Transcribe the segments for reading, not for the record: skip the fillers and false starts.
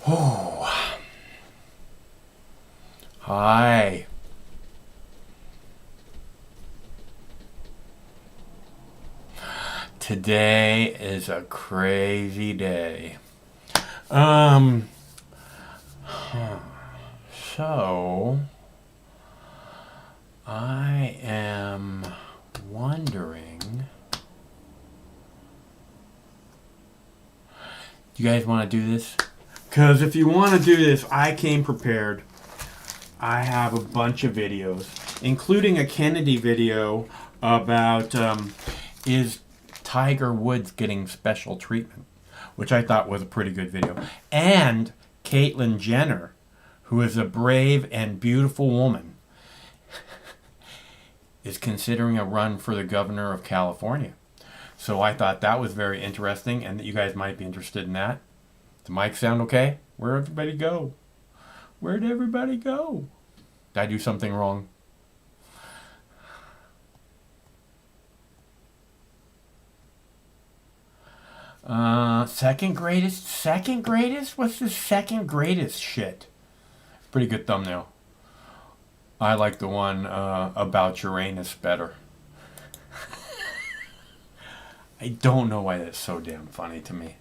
Oh, hi. Today is a crazy day. Um, so I am wondering, do you guys want to do this? Because if you want to do this, I came prepared. I have a bunch of videos, including a Kennedy video about is Tiger Woods getting special treatment, which I thought was a pretty good video. And Caitlyn Jenner, who is a brave and beautiful woman, is considering a run for the governor of California. So I thought that was very interesting and that you guys might be interested in that. Does the mic sound okay? Where'd everybody go? Where'd everybody go? Did I do something wrong? Second greatest? Second greatest? What's the second greatest shit? Pretty good thumbnail. I like the one about Uranus better. I don't know why that's so damn funny to me.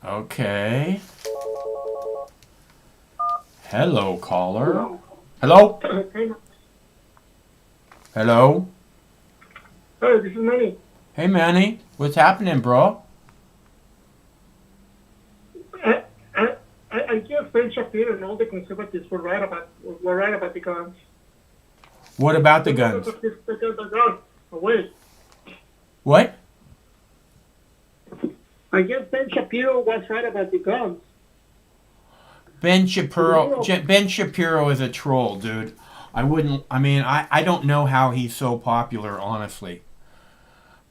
Okay. Hello, caller. Hello? Hello? Hey, this is Manny. Hey, Manny. What's happening, bro? I guess Ben Shapiro and all the conservatives were right about the guns. What about the guns? The guns away. What? I guess Ben Shapiro was right about the guns. Ben Shapiro is a troll, dude. I don't know how he's so popular, honestly.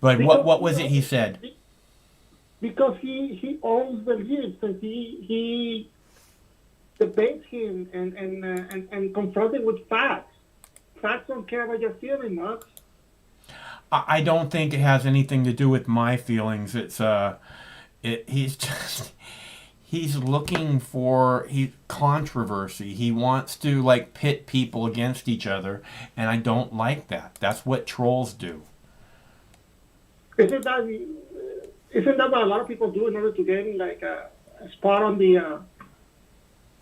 But what was it he said? Because he owns the leads and he debates him and confronts him with facts. Facts don't care about your feelings, Max. I don't think it has anything to do with my feelings. He's looking for controversy. He wants to like pit people against each other, and I don't like that. That's what trolls do. Isn't that what a lot of people do in order to get like a spot on the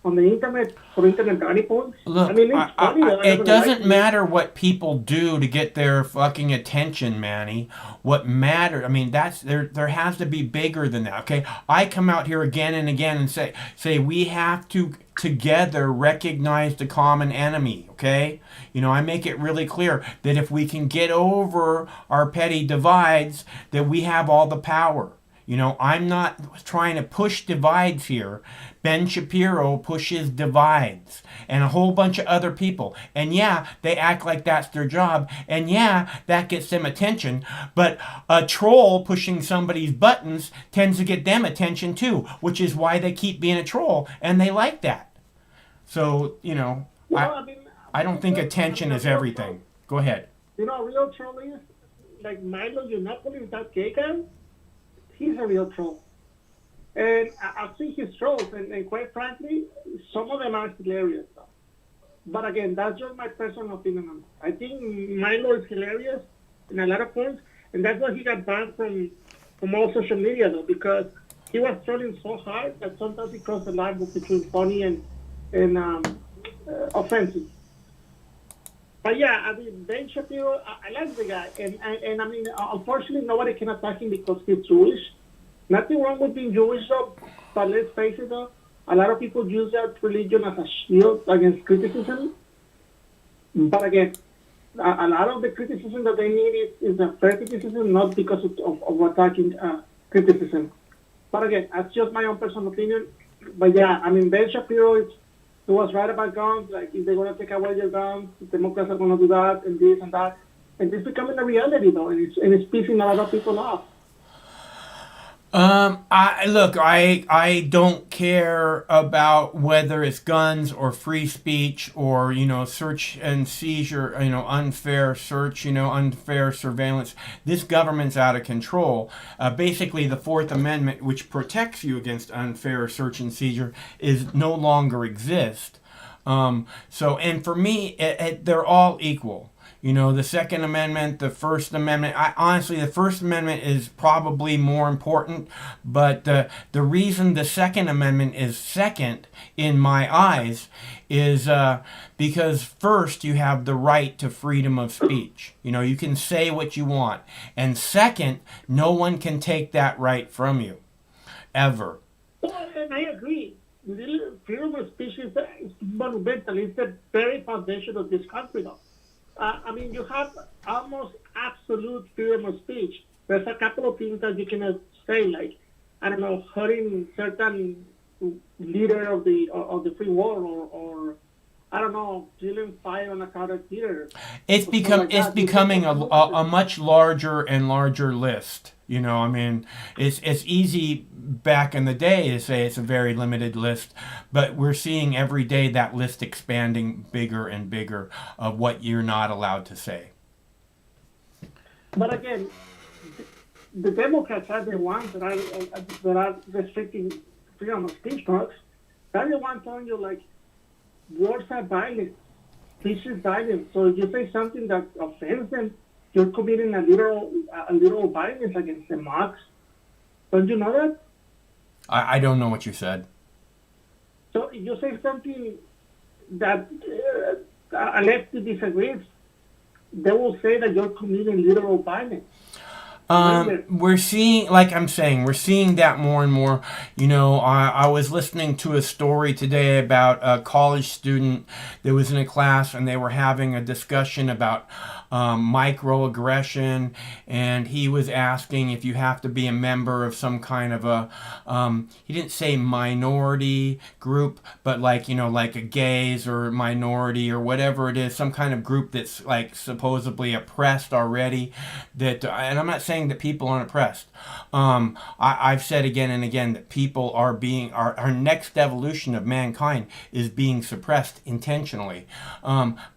internet for internet brownie points? Look, I mean, it's funny. it doesn't matter what people do to get their fucking attention, Manny. What matters, that's there has to be bigger than that, okay? I come out here again and again and say we have to together recognize the common enemy, okay? I make it really clear that if we can get over our petty divides, that we have all the power. I'm not trying to push divides here. Ben Shapiro pushes divides and a whole bunch of other people. And yeah, they act like that's their job. And yeah, that gets them attention. But a troll pushing somebody's buttons tends to get them attention too, which is why they keep being a troll. And they like that. So, I don't think attention is everything. Go ahead. A real troll is like Milo Yiannopoulos, that gay guy. He's a real troll. And I've seen his trolls, and quite frankly, some of them are hilarious. Though. But again, that's just my personal opinion on it. I think Milo is hilarious in a lot of points, and that's why he got banned from all social media, though, because he was trolling so hard that sometimes he crossed the line between funny and offensive. But yeah, Ben Shapiro, I like the guy, and unfortunately, nobody can attack him because he's Jewish. Nothing wrong with being Jewish, though. But let's face it, though, a lot of people use that religion as a shield against criticism. But again, a lot of the criticism that they need is a fair criticism, not because of attacking criticism. But again, that's just my own personal opinion. But yeah, Ben Shapiro he was right about guns, like if they're going to take away your guns, the Democrats are going to do that and this and that. And it's becoming a reality, though, and it's pissing a lot of people off. I don't care about whether it's guns or free speech or search and seizure, unfair search, unfair surveillance. This government's out of control. Basically, the Fourth Amendment, which protects you against unfair search and seizure, is no longer exist. And for me, they're all equal. The Second Amendment, the First Amendment. Honestly, the First Amendment is probably more important, but the reason the Second Amendment is second in my eyes is because first you have the right to freedom of speech. You can say what you want, and second, no one can take that right from you, ever. Well, and I agree. Freedom of speech is monumental. It's the very foundation of this country, though. I mean, you have almost absolute freedom of speech. There's a couple of things that you cannot say, like, I don't know, hurting certain leader of the free world, or I don't know, stealing fire on a crowded theater. It's becoming a much larger and larger list. I mean, it's easy back in the day to say it's a very limited list, but we're seeing every day that list expanding bigger and bigger of what you're not allowed to say. But again, the Democrats are the ones that are restricting freedom of speech talks. They're the ones telling you, like, words are violent, speech is violent. So if you say something that offends them, you're committing a literal violence against the mocks. Don't you know that? I don't know what you said. So if you say something that a lefty disagrees, they will say that you're committing literal violence. We're seeing, like I'm saying, we're seeing that more and more. I was listening to a story today about a college student that was in a class and they were having a discussion about microaggression, and he was asking if you have to be a member of some kind of he didn't say minority group, but like a gays or minority or whatever it is, some kind of group that's like supposedly oppressed already. And I'm not saying that people aren't oppressed. I've said again and again that people are our next evolution of mankind is being suppressed intentionally.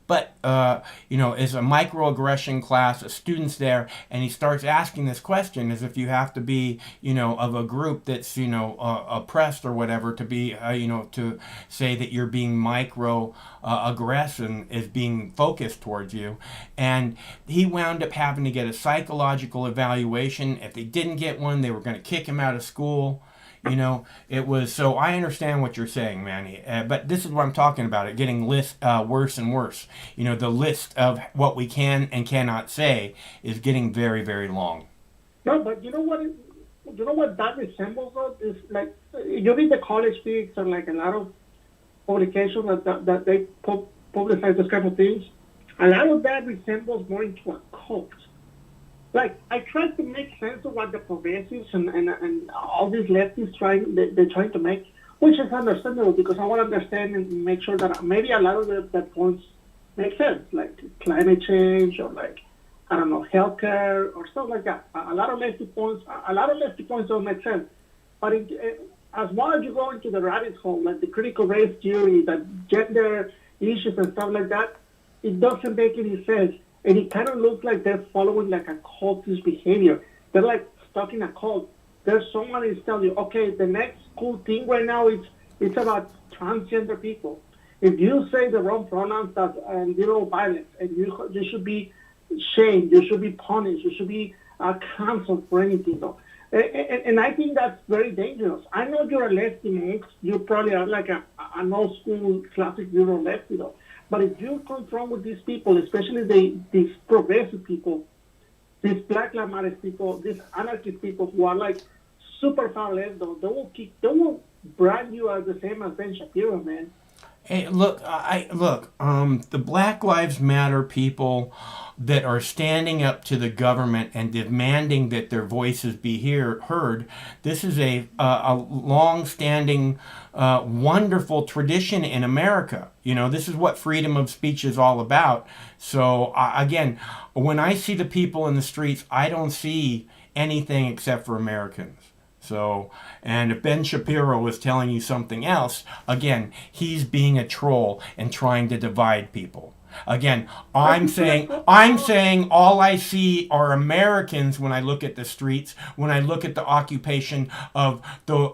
But is a microaggression class, a student's there, and he starts asking this question as if you have to be, of a group that's, oppressed or whatever to be, to say that you're being aggression is being focused towards you. And he wound up having to get a psychological evaluation. If they didn't get one, they were going to kick him out of school. It was, so I understand what you're saying, Manny, but this is what I'm talking about, it getting worse and worse. The list of what we can and cannot say is getting very, very long. No, but you know what that resembles, though, is like, you read the college speaks or like a lot of publications that they publicize this kind of things. A lot of that resembles more into a cult. Like, I try to make sense of what the progressives and all these lefties they're trying to make, which is understandable because I want to understand and make sure that maybe a lot of the points make sense, like climate change or like, I don't know, healthcare or stuff like that. A lot of lefty points don't make sense. But as long as you go into the rabbit hole, like the critical race theory, that gender issues and stuff like that, it doesn't make any sense. And it kind of looks like they're following like a cultist behavior. They're like stuck in a cult. There's someone who's telling you, okay, the next cool thing right now is it's about transgender people. If you say the wrong pronouns, that's literal violence, and you should be shamed, you should be punished, you should be canceled for anything. Though. And I think that's very dangerous. I know you're a lefty, Monk. You probably are like an old school classic liberal lefty, though. But if you confront with these people, especially these progressive people, these Black Lives Matter people, these anarchist people who are like super far left, though, they will brand you as the same as Ben Shapiro, man. Hey, look, the Black Lives Matter people that are standing up to the government and demanding that their voices be heard. This is a long-standing, wonderful tradition in America. This is what freedom of speech is all about. So again, when I see the people in the streets, I don't see anything except for Americans. So, and if Ben Shapiro was telling you something else, again, he's being a troll and trying to divide people. Again, I'm saying all I see are Americans when I look at the streets, when I look at the occupation of the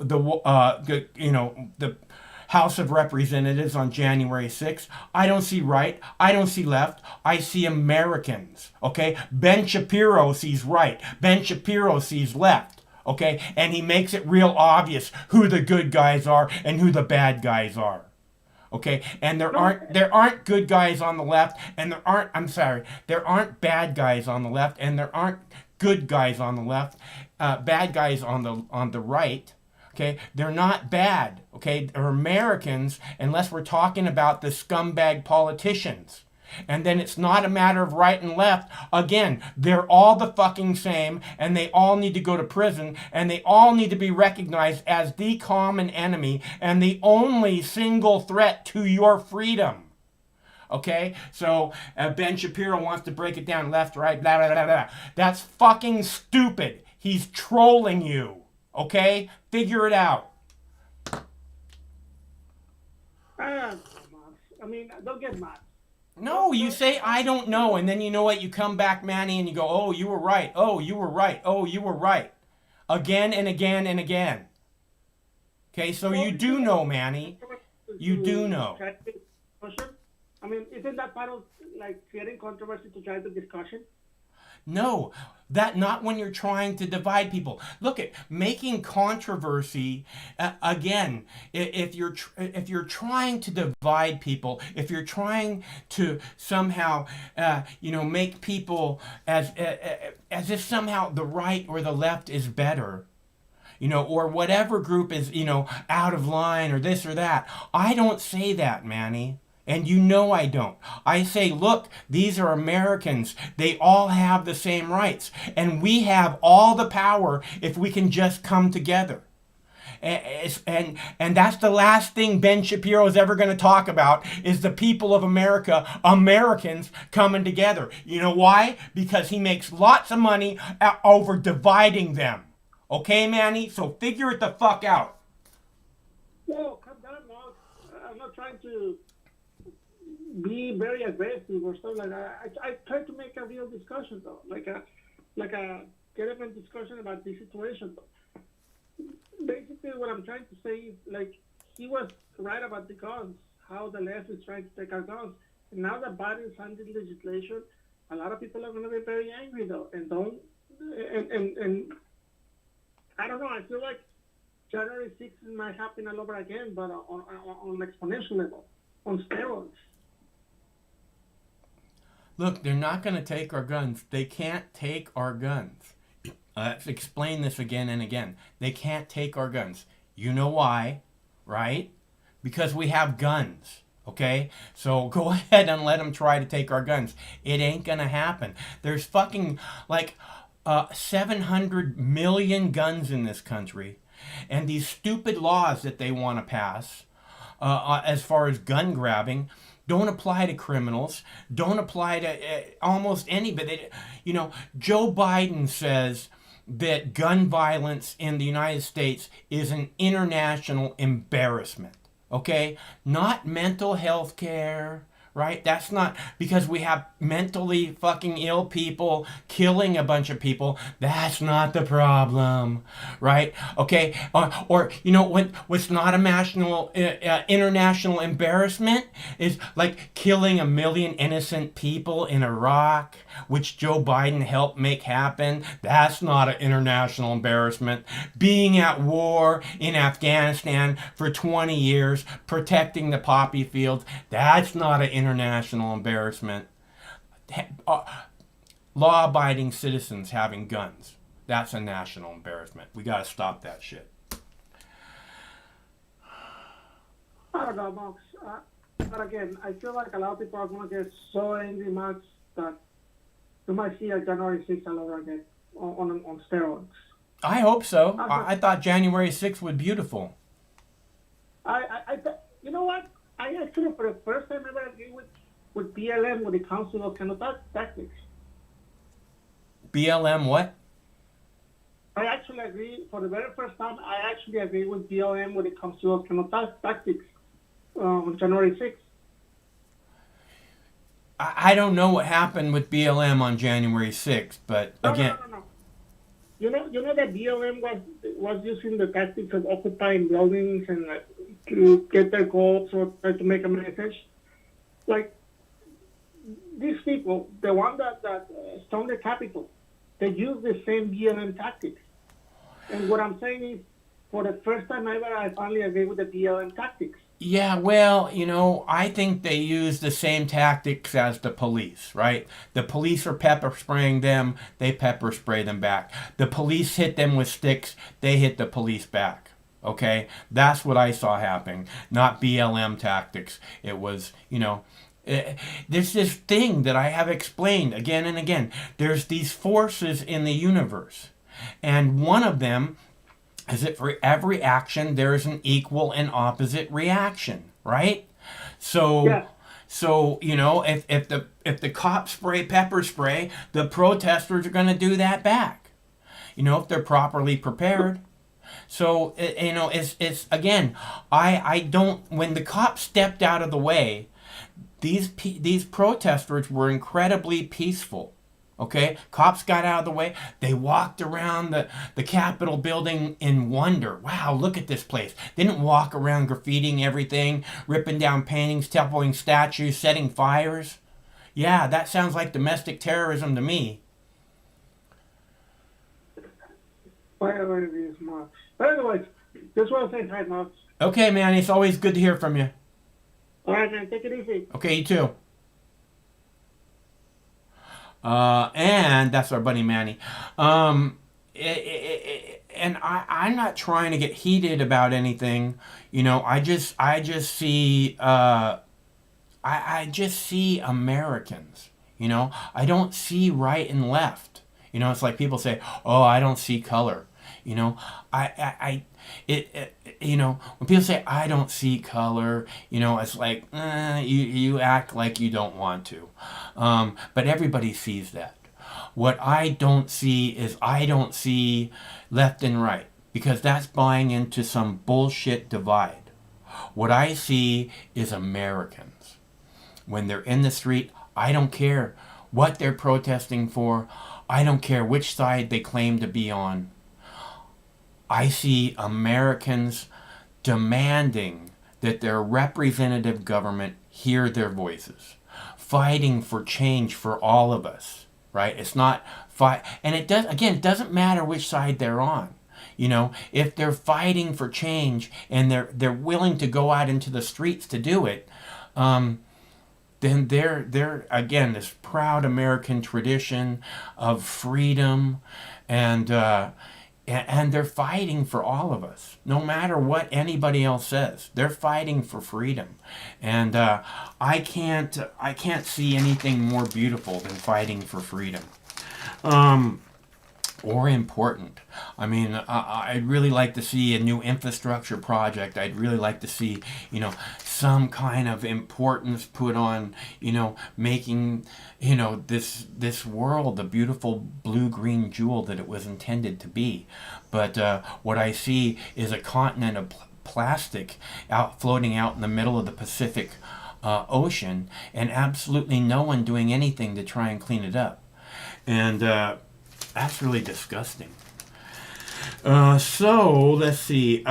House of Representatives on January 6th. I don't see right. I don't see left. I see Americans. Okay? Ben Shapiro sees right. Ben Shapiro sees left. Okay? And he makes it real obvious who the good guys are and who the bad guys are. Okay, and there aren't good guys on the left, and there aren't bad guys on the left, and there aren't good guys on the left, bad guys on the right. Okay, they're not bad. Okay, they're Americans, unless we're talking about the scumbag politicians. And then it's not a matter of right and left. Again, they're all the fucking same, and they all need to go to prison, and they all need to be recognized as the common enemy and the only single threat to your freedom. Okay? So, Ben Shapiro wants to break it down left, right, blah, blah, blah, blah. That's fucking stupid. He's trolling you. Okay? Figure it out. I mean, don't get mad. No, you say, I don't know, and then you know what? You come back, Manny, and you go, oh, you were right. Oh, you were right. Oh, you were right. Again and again and again. Okay, so you do know, Manny. You do know. I mean, isn't that part of, like, creating controversy to try the discussion? No, that not when you're trying to divide people. Look at making controversy again. If you're trying to divide people, if you're trying to somehow make people as if somehow the right or the left is better, or whatever group is out of line or this or that. I don't say that, Manny. And I don't. I say, look, these are Americans. They all have the same rights. And we have all the power if we can just come together. And that's the last thing Ben Shapiro is ever going to talk about is the people of America, Americans coming together. You know why? Because he makes lots of money over dividing them. Okay, Manny? So figure it the fuck out. Well, calm down, Mark. I'm not trying to be very aggressive or something like that. I try to make a real discussion though, like a get up and discussion about this situation though. Basically, what I'm trying to say is like he was right about the guns, how the left is trying to take our guns, and now that Biden's handed legislation, a lot of people are going to be very angry though, and I don't know. I feel like January 6th might happen all over again, but on an exponential level, on steroids. Look, they're not going to take our guns. They can't take our guns. Let's explain this again and again. They can't take our guns. You know why, right? Because we have guns, okay? So go ahead and let them try to take our guns. It ain't going to happen. There's fucking 700 million guns in this country. And these stupid laws that they want to pass as far as gun grabbing don't apply to criminals, don't apply to almost anybody. Joe Biden says that gun violence in the United States is an international embarrassment, okay? Not mental health care, right? That's not because we have mentally fucking ill people killing a bunch of people. That's not the problem, right? Okay, what's not a international embarrassment is like killing 1 million innocent people in Iraq, which Joe Biden helped make happen. That's not an international embarrassment. Being at war in Afghanistan for 20 years, protecting the poppy fields, that's not an international embarrassment. Law-abiding citizens having guns, that's a national embarrassment. We gotta stop that shit. I don't know, Max. But again, I feel like a lot of people are going to get so angry, Max, that you might see a January 6th all over again on steroids. I hope so. I thought January 6th was beautiful. You know what? I actually, for the first time ever, agree with BLM when it comes to those kind of tactics. BLM what? I actually actually agree. For the very first time, I actually agree with BLM when it comes to those kind of tactics on January 6th. I don't know what happened with BLM on January 6th, but No, no, again, no, no, no. You know that BLM was using the tactics of occupying buildings and to get their goals or try to make a message. Like these people, the one that stormed the Capitol, they use the same BLM tactics. And what I'm saying is, for the first time ever, I finally agree with the BLM tactics. yeah, well, I think they use the same tactics as the police, right? The police are pepper spraying them, they pepper spray them back. The police hit them with sticks, they hit the police back. Okay? That's what I saw happening, not BLM tactics. It was, there's this thing that I have explained again and again. There's these forces in the universe, and one of them is that for every action there is an equal and opposite reaction, right? So Yeah. if the cops spray pepper spray, the protesters are going to do that back. If they're properly prepared. So it's again, I don't, when the cops stepped out of the way, these protesters were incredibly peaceful. Okay, cops got out of the way. They walked around the Capitol building in wonder. Wow, look at this place. They didn't walk around graffitiing everything, ripping down paintings, toppling statues, setting fires. Yeah, that sounds like domestic terrorism to me. Whatever it is, Mark. But anyways, just want to say hi, Mark. Okay, man, it's always good to hear from you. All right, man. Take it easy. Okay, you too. And that's our buddy Manny. And I'm not trying to get heated about anything. I just see, I just see Americans. I don't see right and left. It's like people say, "Oh, I don't see color." When people say I don't see color, it's like you act like you don't want to, but everybody sees that. What I don't see is I don't see left and right, because that's buying into some bullshit divide. What I see is Americans. When they're in the street, I don't care what they're protesting for. I don't care which side they claim to be on. I see Americans demanding that their representative government hear their voices, fighting for change for all of us, right? It's not fight, and it doesn't matter which side they're on. If they're fighting for change and they're willing to go out into the streets to do it, then they're again this proud American tradition of freedom, and they're fighting for all of us, no matter what anybody else says. They're fighting for freedom, and I can't see anything more beautiful than fighting for freedom. Or important. I mean, I'd really like to see a new infrastructure project. I'd really like to see, some kind of importance put on, making, this world the beautiful blue-green jewel that it was intended to be. But what I see is a continent of plastic floating out in the middle of the Pacific Ocean, and absolutely no one doing anything to try and clean it up. And that's really disgusting. So let's see.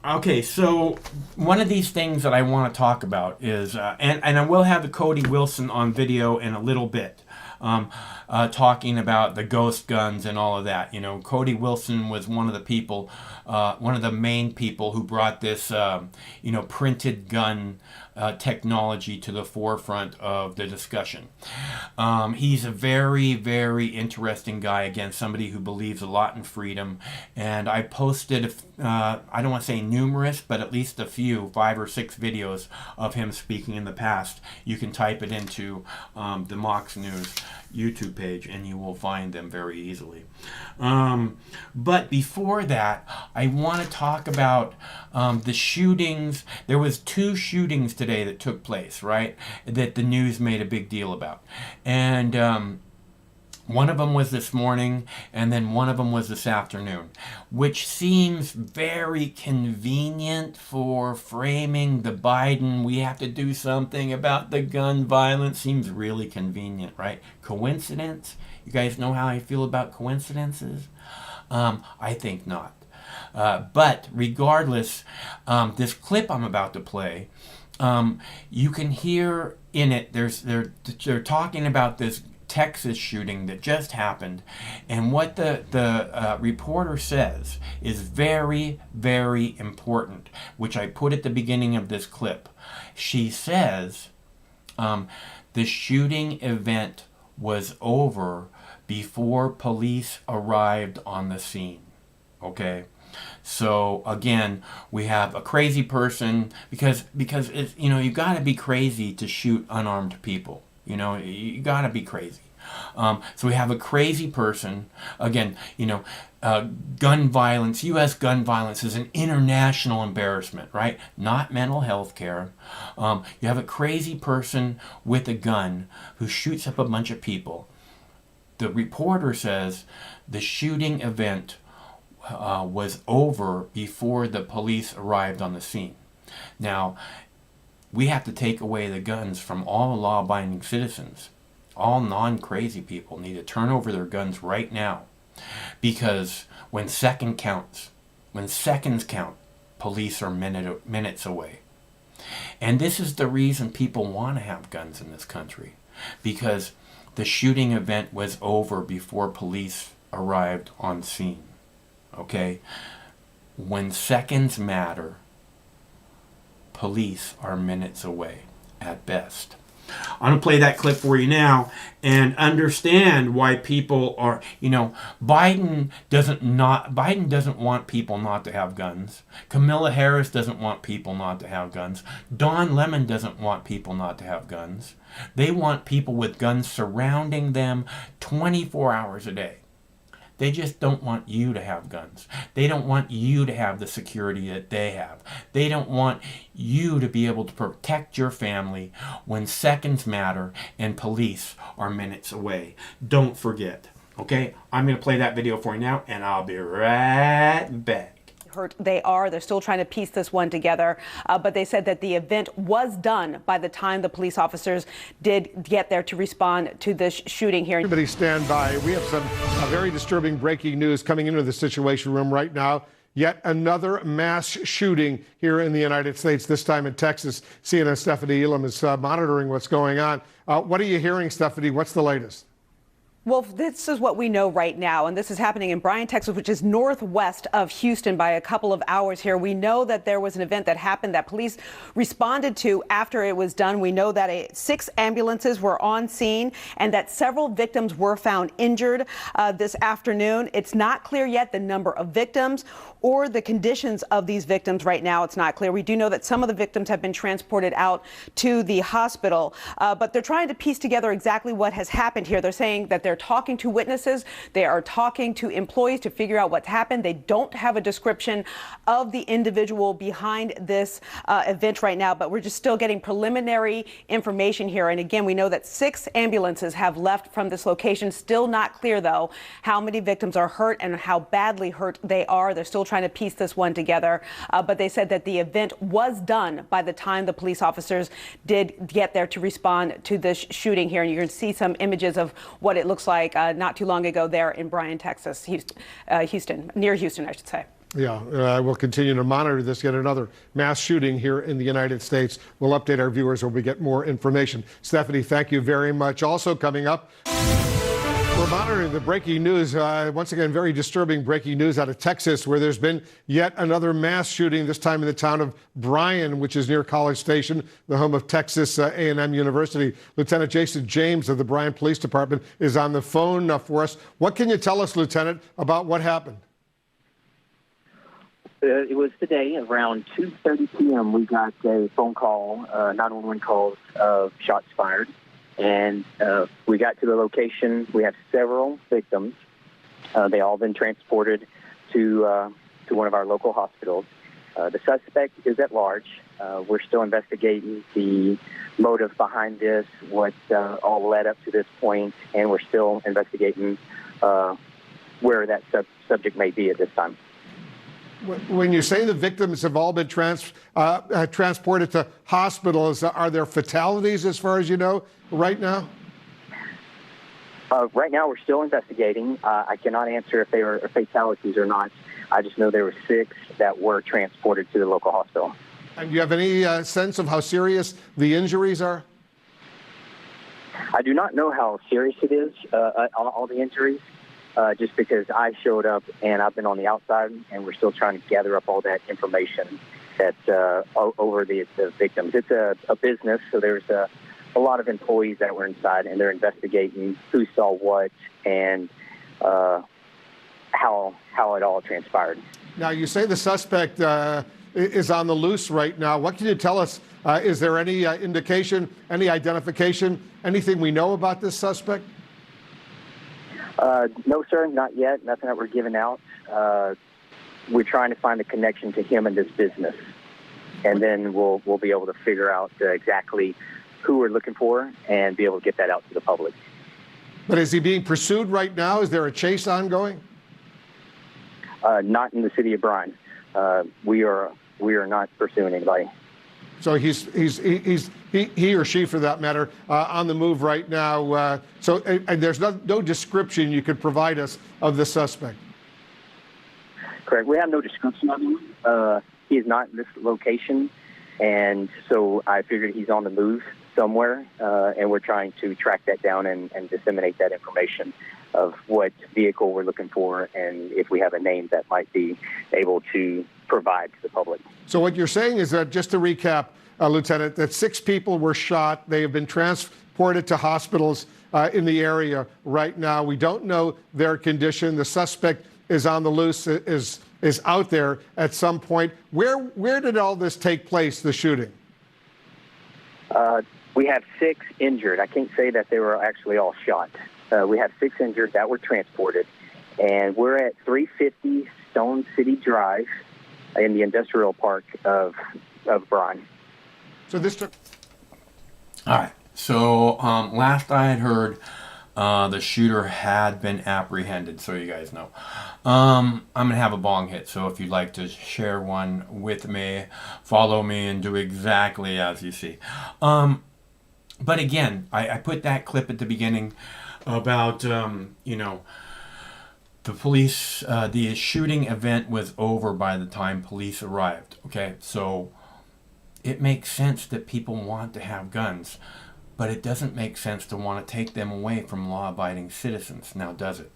Okay, so one of these things that I want to talk about is, and I will have the Cody Wilson on video in a little bit, talking about the ghost guns and all of that. Cody Wilson was one of the people, one of the main people who brought this, printed gun technology to the forefront of the discussion. He's a very, very interesting guy. Again, somebody who believes a lot in freedom. And I posted, I don't want to say numerous, but at least a few, 5 or 6 videos of him speaking in the past. You can type it into the Mox News YouTube page and you will find them very easily. But before that, I want to talk about the shootings. There was 2 shootings today that took place, right? That the news made a big deal about. And One of them was this morning, and then one of them was this afternoon, which seems very convenient for framing the Biden, we have to do something about the gun violence. Seems really convenient, right? Coincidence? You guys know how I feel about coincidences? I think not. But regardless, this clip I'm about to play, you can hear in it, they're talking about this Texas shooting that just happened, and what the reporter says is very, very important, which I put at the beginning of this clip. She says the shooting event was over before police arrived on the scene. Okay? So again, we have a crazy person because it's, you got to be crazy to shoot unarmed people. You got to be crazy. So we have a crazy person. Again, gun violence, U.S. gun violence is an international embarrassment, right? Not mental health care. You have a crazy person with a gun who shoots up a bunch of people. The reporter says the shooting event was over before the police arrived on the scene. Now, we have to take away the guns from all law-abiding citizens. All non-crazy people need to turn over their guns right now, because when seconds count, police are minutes away. And this is the reason people want to have guns in this country, because the shooting event was over before police arrived on scene. Okay? When seconds matter, police are minutes away at best. I'm going to play that clip for you now and understand why people are, Biden doesn't want people not to have guns. Kamala Harris doesn't want people not to have guns. Don Lemon doesn't want people not to have guns. They want people with guns surrounding them 24 hours a day. They just don't want you to have guns. They don't want you to have the security that they have. They don't want you to be able to protect your family when seconds matter and police are minutes away. Don't forget. Okay? I'm going to play that video for you now, and I'll be right back. They're still trying to piece this one together, but they said that the event was done by the time the police officers did get there to respond to this shooting here. Everybody stand by. We have some very disturbing breaking news coming into the Situation Room right now. Yet another mass shooting here in the United States, this time in Texas. CNN Stephanie Elam is monitoring what's going on. What are you hearing, Stephanie? What's the latest? Well, this is what we know right now, and this is happening in Bryan, Texas, which is northwest of Houston by a couple of hours here. We know that there was an event that happened that police responded to after it was done. We know that 6 ambulances were on scene and that several victims were found injured this afternoon. It's not clear yet the number of victims or the conditions of these victims right now. It's not clear. We do know that some of the victims have been transported out to the hospital, but they're trying to piece together exactly what has happened here. They're saying that they're talking to witnesses. They are talking to employees to figure out what's happened. They don't have a description of the individual behind this event right now, but we're just still getting preliminary information here. And again, we know that 6 ambulances have left from this location. Still not clear, though, how many victims are hurt and how badly hurt they are. They're still trying to piece this one together, but they said that the event was done by the time the police officers did get there to respond to this shooting here. And you're going to see some images of what it looks like not too long ago there in Bryan, Texas, Houston, near Houston, I should say. Yeah, we'll continue to monitor this. Yet another mass shooting here in the United States. We'll update our viewers when we get more information. Stephanie, thank you very much. Also coming up, we're monitoring the breaking news. Once again, very disturbing breaking news out of Texas, where there's been yet another mass shooting, this time in the town of Bryan, which is near College Station, the home of Texas A&M University. Lieutenant Jason James of the Bryan Police Department is on the phone for us. What can you tell us, Lieutenant, about what happened? It was today around 2:30 p.m. We got a phone call, 911 calls of shots fired. And we got to the location. We have several victims. They all been transported to one of our local hospitals. The suspect is at large. We're still investigating the motive behind this, what all led up to this point, and we're still investigating where that subject may be at this time. When you say the victims have all been transported to hospitals, are there fatalities as far as you know right now? Right now, we're still investigating. I cannot answer if they were fatalities or not. I just know there were 6 that were transported to the local hospital. And do you have any sense of how serious the injuries are? I do not know how serious it is, all the injuries, just because I showed up and I've been on the outside, and we're still trying to gather up all that information that's over the victims. It's a business, so there's a lot of employees that were inside, and they're investigating who saw what and how it all transpired. Now, you say the suspect is on the loose right now. What can you tell us? Is there any indication, any identification, anything we know about this suspect? No, sir, not yet. Nothing that we're giving out. We're trying to find a connection to him and this business, and then we'll be able to figure out exactly who we're looking for and be able to get that out to the public. But is he being pursued right now? Is there a chase ongoing? Not in the city of Bryan. We are not pursuing anybody. So he or she, for that matter, on the move right now. And there's no description you could provide us of the suspect. Correct. We have no description of him. He is not in this location, and so I figured he's on the move somewhere, and we're trying to track that down and disseminate that information of what vehicle we're looking for, and if we have a name that might be able to provide to the public. So what you're saying is that, just to recap, Lieutenant, that 6 people were shot. They have been transported to hospitals in the area right now. We don't know their condition. The suspect is on the loose, is out there at some point. Where did all this take place, the shooting? We have 6 injured. I can't say that they were actually all shot. We have 6 injured that were transported, and we're at 350 Stone City Drive in the industrial park of Bryan. So this took... All right. So last I had heard, the shooter had been apprehended, so you guys know. I'm going to have a bong hit, so if you'd like to share one with me, follow me, and do exactly as you see. But again, I put that clip at the beginning about, the police, the shooting event was over by the time police arrived. Okay, so it makes sense that people want to have guns, but it doesn't make sense to want to take them away from law-abiding citizens. Now, does it?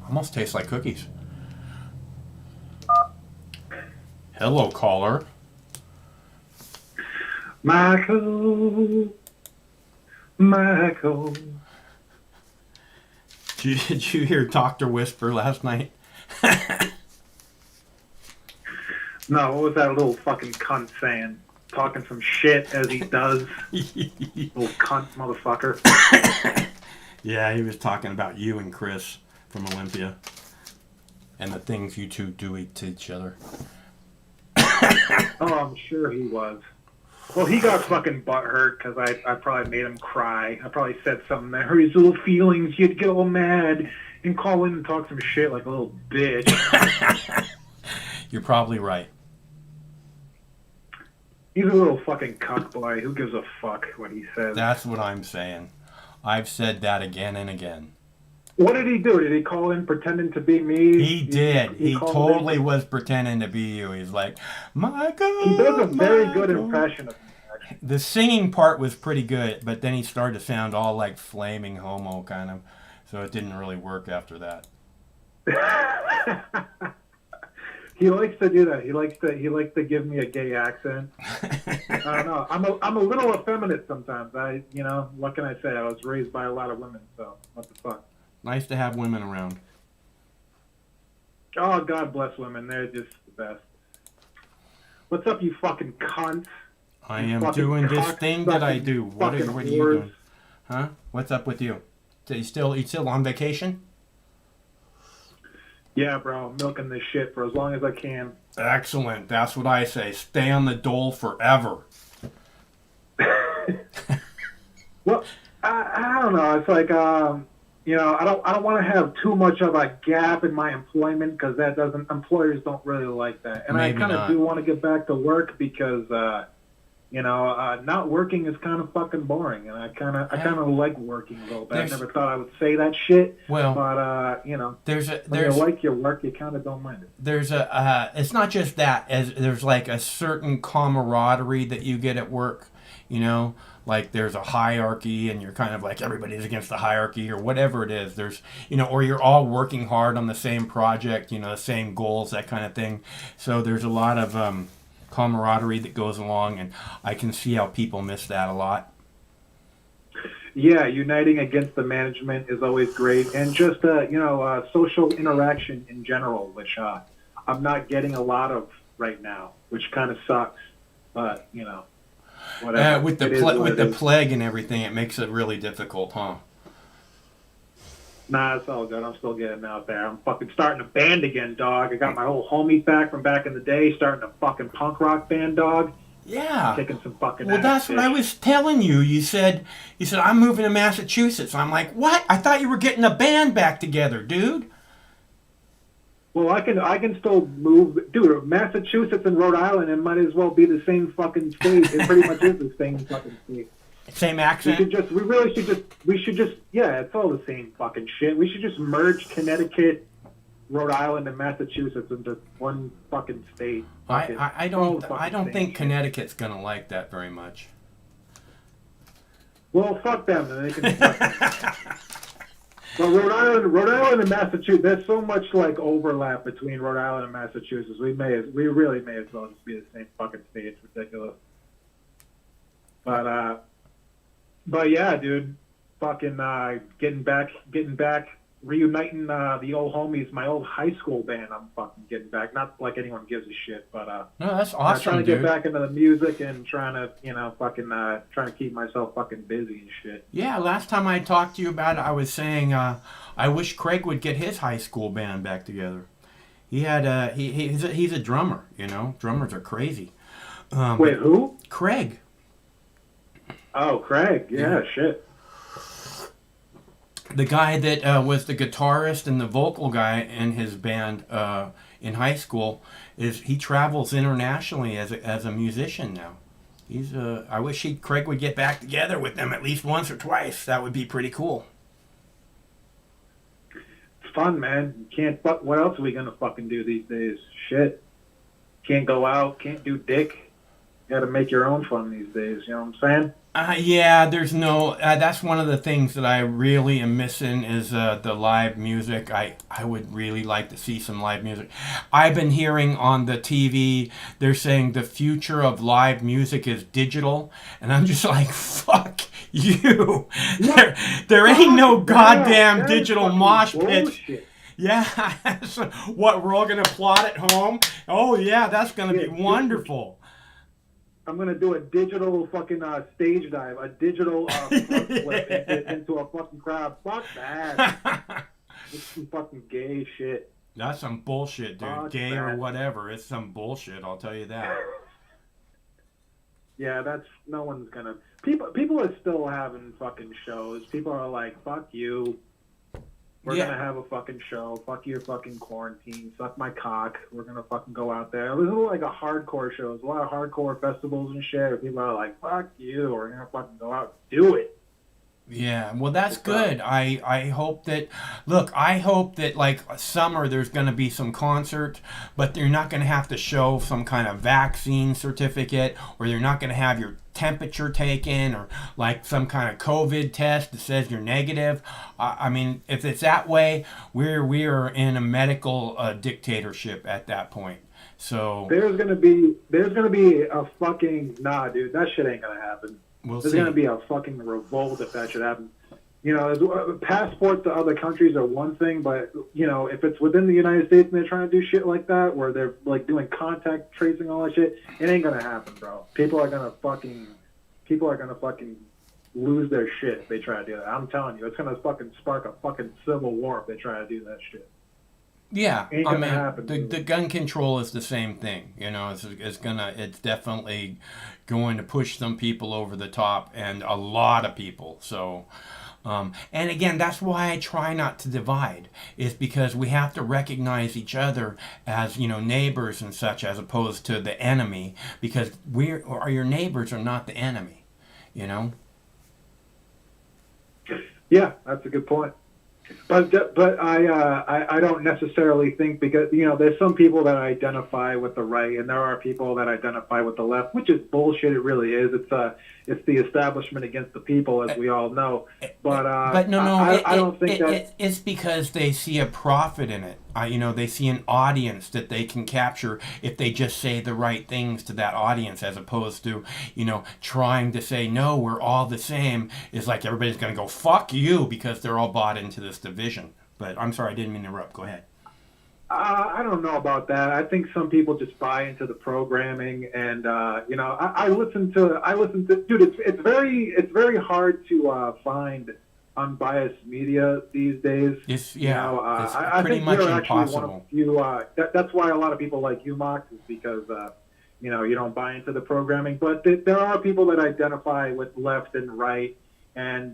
Almost tastes like cookies. Hello, caller. Michael. Did you hear Dr. Whisper last night? No, what was that little fucking cunt saying? Talking some shit as he does. Little cunt motherfucker. Yeah, he was talking about you and Chris from Olympia and the things you two do to each other. Oh, I'm sure he was. Well, he got fucking butthurt because I probably made him cry. I probably said something that hurt his little feelings. He'd get all mad and call in and talk some shit like a little bitch. You're probably right. He's a little fucking cuck boy. Who gives a fuck what he says? That's what I'm saying. I've said that again and again. What did he do? Did he call in pretending to be me? He did. He totally was pretending to be you. He's like, Michael. He does a very good impression of me, The singing part was pretty good, but then he started to sound all like flaming homo kind of, so it didn't really work after that. He likes to do that. He likes to give me a gay accent. I don't know. I'm a little effeminate sometimes. What can I say? I was raised by a lot of women, so what the fuck. Nice to have women around. Oh, God bless women. They're just the best. What's up, you fucking cunt? I am doing this thing that I do. What are you doing? Huh? What's up with you? You still on vacation? Yeah, bro. Milking this shit for as long as I can. Excellent. That's what I say. Stay on the dole forever. Well, I don't know. It's like, I don't want to have too much of a gap in my employment because employers don't really like that. And Maybe I kind of not. do want to get back to work because, not working is kind of fucking boring, and I kind of like working a little bit. I never thought I would say that shit. Well, but there's when you like your work, you kind of don't mind it. It's not just that. As there's like a certain camaraderie that you get at work. Like there's a hierarchy, and you're kind of like everybody's against the hierarchy or whatever it is. There's or you're all working hard on the same project. The same goals, that kind of thing. So there's a lot of camaraderie that goes along, and I can see how people miss that a lot. Yeah, uniting against the management is always great, and just social interaction in general, which I'm not getting a lot of right now, which kind of sucks. But whatever. With the plague and everything, it makes it really difficult, huh? Nah, it's all good. I'm still getting out there. I'm fucking starting a band again, dog. I got my old homies back from back in the day, starting a fucking punk rock band, dog. Yeah. Taking some fucking Well, that's what I was telling you. You said I'm moving to Massachusetts. I'm like, what? I thought you were getting a band back together, dude. Well, I can still move, dude. Massachusetts and Rhode Island, it might as well be the same fucking state. It pretty much is the same fucking state. Same accent. We should just, yeah, it's all the same fucking shit. We should just merge Connecticut, Rhode Island, and Massachusetts into one fucking state. I don't think Connecticut's gonna like that very much. Well, fuck them, and they can fuck them. But Rhode Island and Massachusetts, there's so much like overlap between Rhode Island and Massachusetts. We really may as well just be the same fucking state. It's ridiculous. But yeah, dude, fucking getting back, reuniting the old homies, my old high school band. I'm fucking getting back. Not like anyone gives a shit, but no, that's awesome, trying to dude. get back into the music and trying to trying to keep myself fucking busy and shit. Yeah, last time I talked to you about it, I was saying I wish Craig would get his high school band back together. He had he's a drummer. Drummers are crazy. Wait, who? Craig. Oh, Craig. Yeah, shit. The guy that was the guitarist and the vocal guy in his band in high school he travels internationally as a musician now. I wish Craig would get back together with them at least once or twice. That would be pretty cool. It's fun, man. What else are we gonna fucking do these days? Shit. Can't go out. Can't do dick. You gotta make your own fun these days. You know what I'm saying? Yeah, there's no. That's one of the things that I really am missing is the live music. I would really like to see some live music. I've been hearing on the TV they're saying the future of live music is digital, and I'm just like, fuck you. There ain't no goddamn digital mosh pit. Yeah, so what, we're all gonna plot at home? Oh yeah, that's gonna be wonderful. I'm gonna do a digital fucking stage dive, a digital front flip into a fucking crowd. Fuck that. It's some fucking gay shit. That's some bullshit, dude. Fuck Gay that. or whatever, it's some bullshit. I'll tell you that. Yeah, no one's gonna. People are still having fucking shows. People are like, fuck you. We're gonna have a fucking show. Fuck your fucking quarantine. Suck my cock. We're gonna fucking go out there. This is like a hardcore show. There's a lot of hardcore festivals and shit where people are like, fuck you. We're gonna fucking go out and do it. Yeah, well, that's good. I hope that, look, I hope that like summer there's going to be some concerts, but you're not going to have to show some kind of vaccine certificate, or you're not going to have your temperature taken, or like some kind of COVID test that says you're negative. I mean, if it's that way, we are in a medical dictatorship at that point. So there's gonna be a fucking nah, dude. That shit ain't gonna happen. we'll There's see. going to be a fucking revolt if that should happen. You know, passports to other countries are one thing, but, you know, if it's within the United States and they're trying to do shit like that, where they're, like, doing contact tracing, all that shit, it ain't going to happen, bro. People are going to fucking lose their shit if they try to do that. I'm telling you, it's going to fucking spark a fucking civil war if they try to do that shit. Yeah, Ain't I gonna mean, happen, the dude. gun control is the same thing. You know, it's definitely going to push some people over the top, and a lot of people. So, and again, that's why I try not to divide, is because we have to recognize each other as, you know, neighbors and such, as opposed to the enemy, because your neighbors are not the enemy. You know. Yeah, that's a good point. But I don't necessarily think, because, you know, there's some people that identify with the right and there are people that identify with the left, which is bullshit. It really is. It's the establishment against the people, as we all know. But no, I don't think that it's because they see a profit in it. You know, they see an audience that they can capture if they just say the right things to that audience, as opposed to, you know, trying to say, no, we're all the same. Is like everybody's going to go, fuck you, because they're all bought into this division. But I'm sorry, I didn't mean to interrupt. Go ahead. I don't know about that. I think some people just buy into the programming, and you know, I listen to, dude. It's very hard to find unbiased media these days. It's You know, it's I pretty think much you're actually one of impossible. the few. That's why a lot of people like you, Mox, is because you know, you don't buy into the programming. But there are people that identify with left and right, and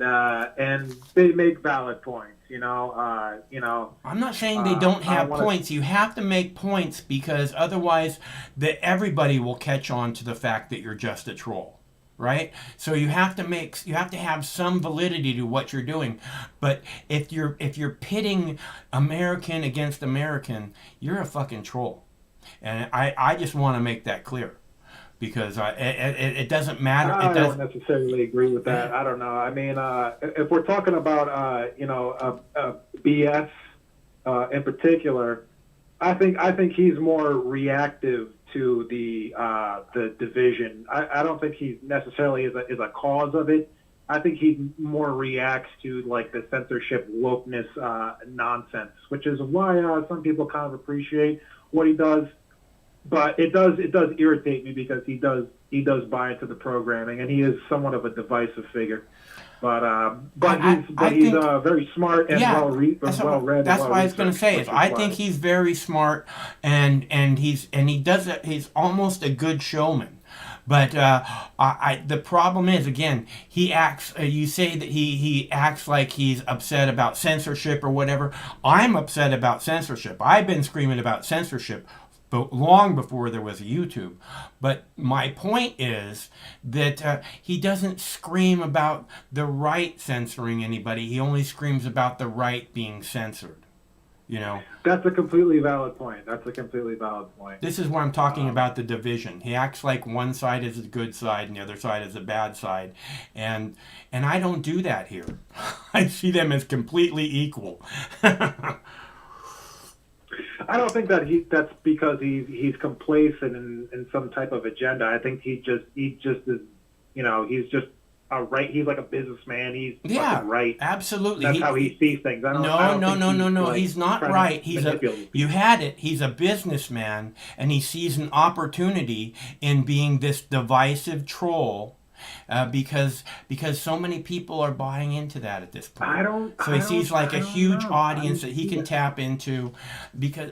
they make valid points. You know. I'm not saying they don't I have wanna- points. You have to make points, because otherwise, everybody will catch on to the fact that you're just a troll, right? So you have to have some validity to what you're doing. But if you're pitting American against American, you're a fucking troll, and I just want to make that clear, because it doesn't matter. I It don't does. necessarily agree with that. I don't know. I mean, if we're talking about BS in particular, I think he's more reactive to the division. I don't think he necessarily is a cause of it. I think he more reacts to like the censorship wokeness nonsense, which is why some people kind of appreciate what he does. But it does irritate me, because he does buy into the programming, and he is somewhat of a divisive figure. But I he's think- very smart and Yeah, well read. that's Well what I was going to say. which Is I why- think he's very smart, and he does it. He's almost a good showman. But the problem is, again, he acts. You say that he acts like he's upset about censorship or whatever. I'm upset about censorship. I've been screaming about censorship, but long before there was a YouTube. But my point is that he doesn't scream about the right censoring anybody. He only screams about the right being censored. You know, That's a completely valid point. this is where I'm talking about the division. He acts like one side is a good side and the other side is a bad side, and I don't do that here. I see them as completely equal. I don't think that's because he's complacent in some type of agenda. I think he just is, you know, he's just a right. He's like a businessman. He's fucking right. Absolutely. That's how he sees things. I don't think No. like, He's not trying to right. manipulate You had it. He's a businessman, and he sees an opportunity in being this divisive troll. Because so many people are buying into that at this point. So he sees like a huge audience that he can tap into. Because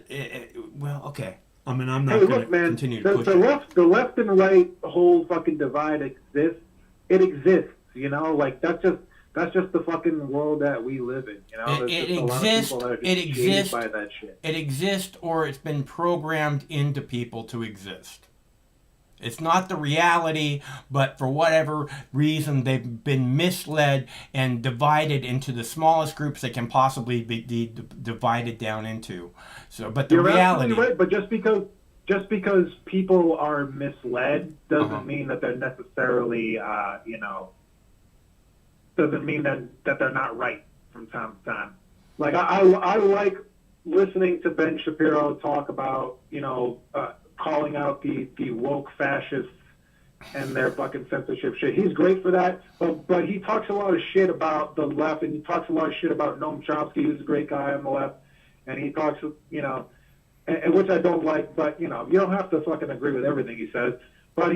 well, okay. I mean, I'm not Hey, going look, to man. continue to push The left and right whole fucking divide exists. It exists. You know, like that's just the fucking world that we live in. You know, It there's just a lot of exists. people that are just It jaded exists. by that shit. It exists, or it's been programmed into people to exist. It's not the reality, but for whatever reason, they've been misled and divided into the smallest groups they can possibly be divided down into. So, but the You're reality, absolutely right, but just because people are misled doesn't mean that they're necessarily, doesn't mean that they're not right from time to time. Like I like listening to Ben Shapiro talk about, calling out the woke fascists and their fucking censorship shit. He's great for that, but he talks a lot of shit about the left, and he talks a lot of shit about Noam Chomsky, who's a great guy on the left, and he talks, and which I don't like, but you don't have to fucking agree with everything he says. But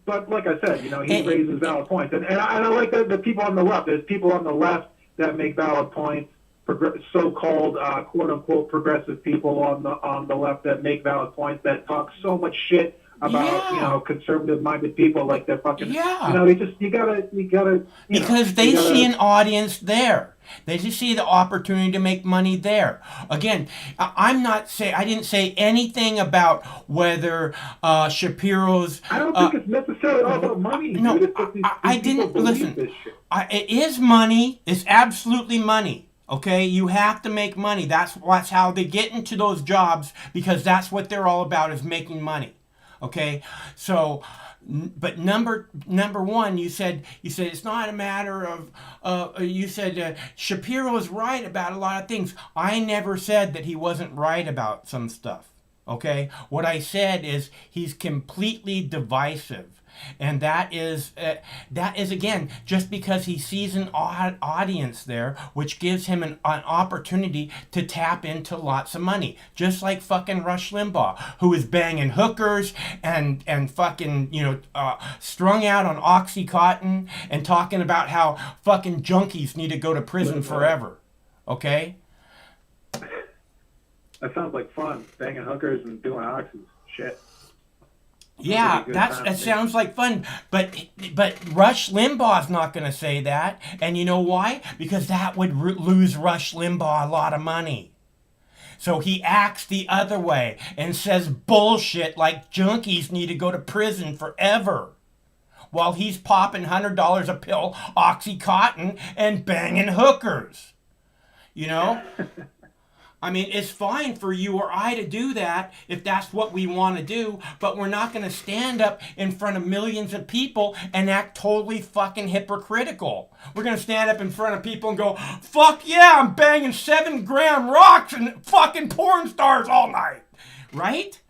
but like I said, he raises valid points, and I like the people on the left. There's people on the left that make valid points. So-called quote unquote progressive people on the left that make valid points, that talk so much shit about conservative minded people, like they're fucking they just you gotta because they see an audience there. They just see the opportunity to make money there. Again, I didn't say anything about whether Shapiro's. I don't think it's necessarily all about money. No, dude. It's just I these people didn't believe listen. this shit. It is money. It's absolutely money. Okay, you have to make money. That's how they get into those jobs, because that's what they're all about, is making money. Okay, so, but number one, you said it's not a matter of. You said Shapiro is right about a lot of things. I never said that he wasn't right about some stuff. Okay, what I said is he's completely divisive. And that is again, just because he sees an audience there, which gives him an opportunity to tap into lots of money. Just like fucking Rush Limbaugh, who is banging hookers and fucking, strung out on Oxycontin and talking about how fucking junkies need to go to prison forever. Okay? That sounds like fun, banging hookers and doing oxys. Shit. Yeah, that sounds like fun, but Rush Limbaugh's not going to say that, and you know why? Because that would lose Rush Limbaugh a lot of money. So he acts the other way and says bullshit like junkies need to go to prison forever, while he's popping $100 a pill Oxycontin and banging hookers. I mean, it's fine for you or I to do that if that's what we want to do, but we're not going to stand up in front of millions of people and act totally fucking hypocritical. We're going to stand up in front of people and go, fuck yeah, I'm banging 7-gram rocks and fucking porn stars all night. Right?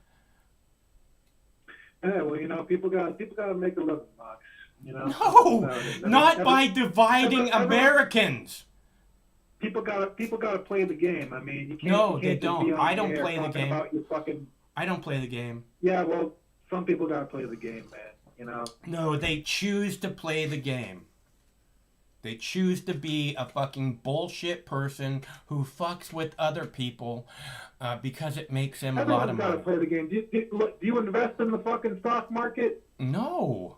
Yeah, well, people got to make a living, Max. No, not by dividing Americans. People gotta play the game. I mean, you can't. No, you they can't don't. I don't play the game. I don't play the game. Yeah, well, some people gotta play the game, man. No, they choose to play the game. They choose to be a fucking bullshit person who fucks with other people because it makes them a lot of money. Everyone's gotta play the game. Do you invest in the fucking stock market? No.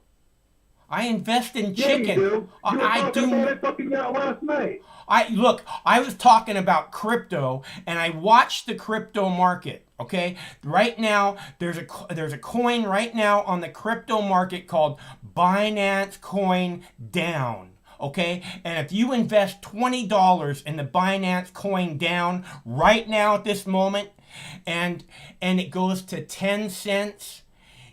I invest in chicken. Yeah, you do. I do. About it fucking last night. I was talking about crypto, and I watched the crypto market. Okay, right now there's a coin right now on the crypto market called Binance Coin Down. Okay, and if you invest $20 in the Binance Coin Down right now at this moment, and it goes to 10 cents,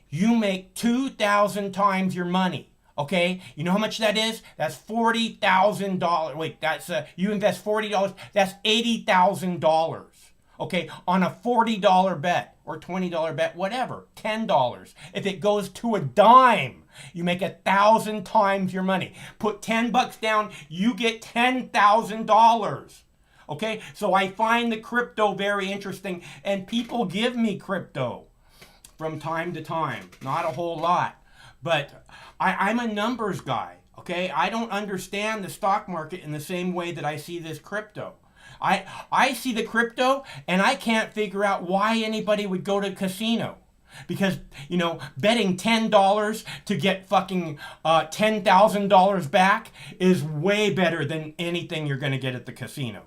you make 2,000 times your money. Okay, you know how much that is? That's $40,000. Wait, that's you invest $40. That's $80,000. Okay, on a $40 bet or $20 bet, whatever, $10. If it goes to a dime, you make 1,000 times your money. Put $10 down, you get $10,000. Okay, so I find the crypto very interesting, and people give me crypto from time to time. Not a whole lot, but I'm a numbers guy, okay? I don't understand the stock market in the same way that I see this crypto. I see the crypto, and I can't figure out why anybody would go to a casino. Because, betting $10 to get fucking $10,000 back is way better than anything you're going to get at the casino.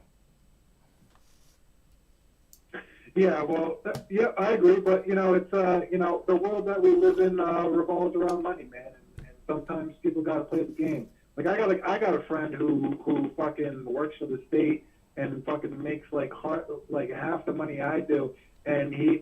Yeah, well, yeah, I agree, but it's the world that we live in revolves around money, man, and sometimes people gotta play the game. Like I got a friend who fucking works for the state and fucking makes like half the money I do, and he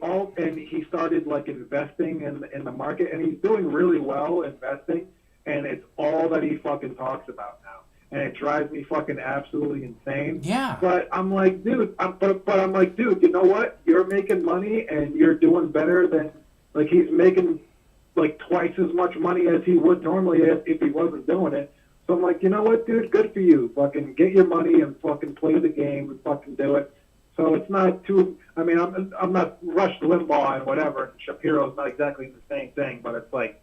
started like investing in the market, and he's doing really well investing, and it's all that he fucking talks about now. And it drives me fucking absolutely insane. Yeah. But I'm like, dude, I'm like, dude, you know what? You're making money and you're doing better than, like, he's making like twice as much money as he would normally if he wasn't doing it. So I'm like, you know what, dude? Good for you. Fucking get your money and fucking play the game and fucking do it. So it's not too. I mean, I'm not Rush Limbaugh and whatever. And Shapiro's not exactly the same thing, but it's like,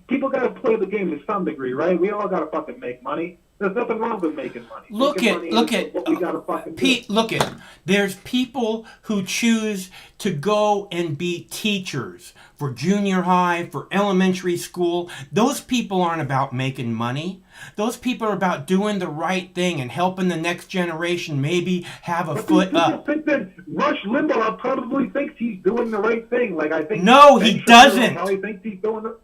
people got to play the game to some degree, right? We all got to fucking make money. There's nothing wrong with making money. Look at what we gotta fucking Pete. do. Look at there's people who choose to go and be teachers for junior high, for elementary school. Those people aren't about making money. Those people are about doing the right thing and helping the next generation maybe have a foot up. I think that Rush Limbaugh probably thinks he's doing the right thing. Like I think. No, he doesn't. Probably thinks he's doing the.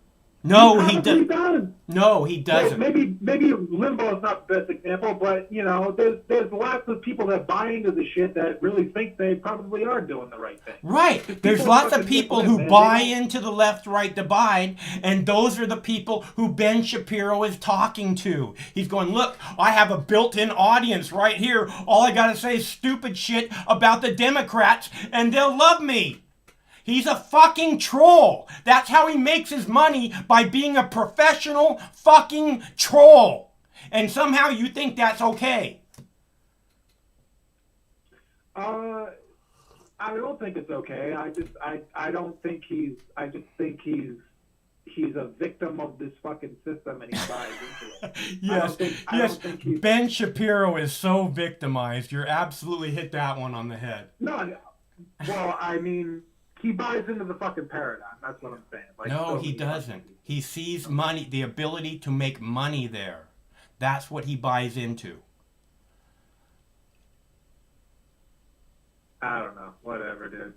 No, he doesn't. does. No, he doesn't. Well, maybe Limbaugh's not the best example, but there's lots of people that buy into the shit that really think they probably are doing the right thing. Right. There's lots of people who buy into the left-right divide, and those are the people who Ben Shapiro is talking to. He's going, look, I have a built-in audience right here. All I gotta say is stupid shit about the Democrats, and they'll love me. He's a fucking troll. That's how he makes his money, by being a professional fucking troll. And somehow you think that's okay. I don't think it's okay. I don't think I just think he's a victim of this fucking system and he buys into it. Yes. Ben Shapiro is so victimized. You're absolutely hit that one on the head. No, well, I mean, he buys into the fucking paradigm. That's what I'm saying. Like, no, he doesn't. He sees money, the ability to make money there. That's what he buys into. I don't know. Whatever, dude.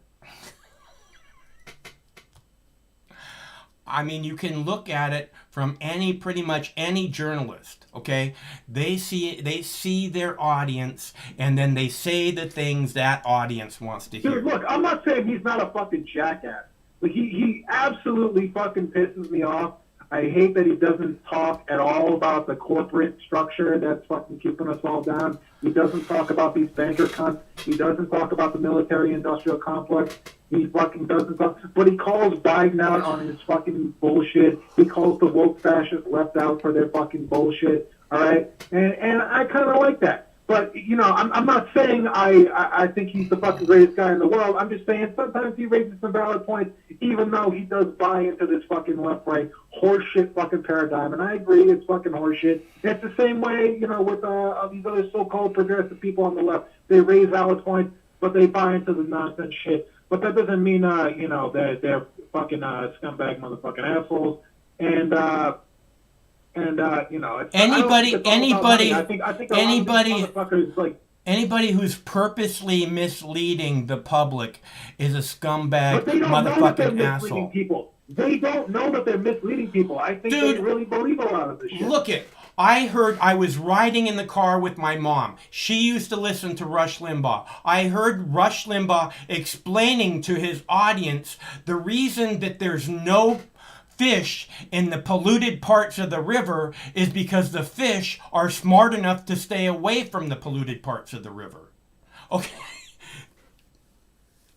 I mean, you can look at it from pretty much any journalist, okay? They see their audience, and then they say the things that audience wants to hear. Dude, look, I'm not saying he's not a fucking jackass. Like, he absolutely fucking pisses me off. I hate that he doesn't talk at all about the corporate structure that's fucking keeping us all down. He doesn't talk about these banker cunts. He doesn't talk about the military-industrial complex. He fucking doesn't talk. But he calls Biden out on his fucking bullshit. He calls the woke fascists left out for their fucking bullshit. All right? And I kind of like that. But, I'm not saying I think he's the fucking greatest guy in the world. I'm just saying sometimes he raises some valid points, even though he does buy into this fucking left-right horseshit fucking paradigm. And I agree, it's fucking horseshit. It's the same way, with these other so-called progressive people on the left. They raise valid points, but they buy into the nonsense shit. But that doesn't mean, they're fucking scumbag motherfucking assholes. And anybody who's purposely misleading the public is a scumbag motherfucking asshole. They don't know that they're misleading people. I think they really believe a lot of this shit. Look it. I was riding in the car with my mom. She used to listen to Rush Limbaugh. I heard Rush Limbaugh explaining to his audience the reason that there's no fish in the polluted parts of the river is because the fish are smart enough to stay away from the polluted parts of the river. Okay.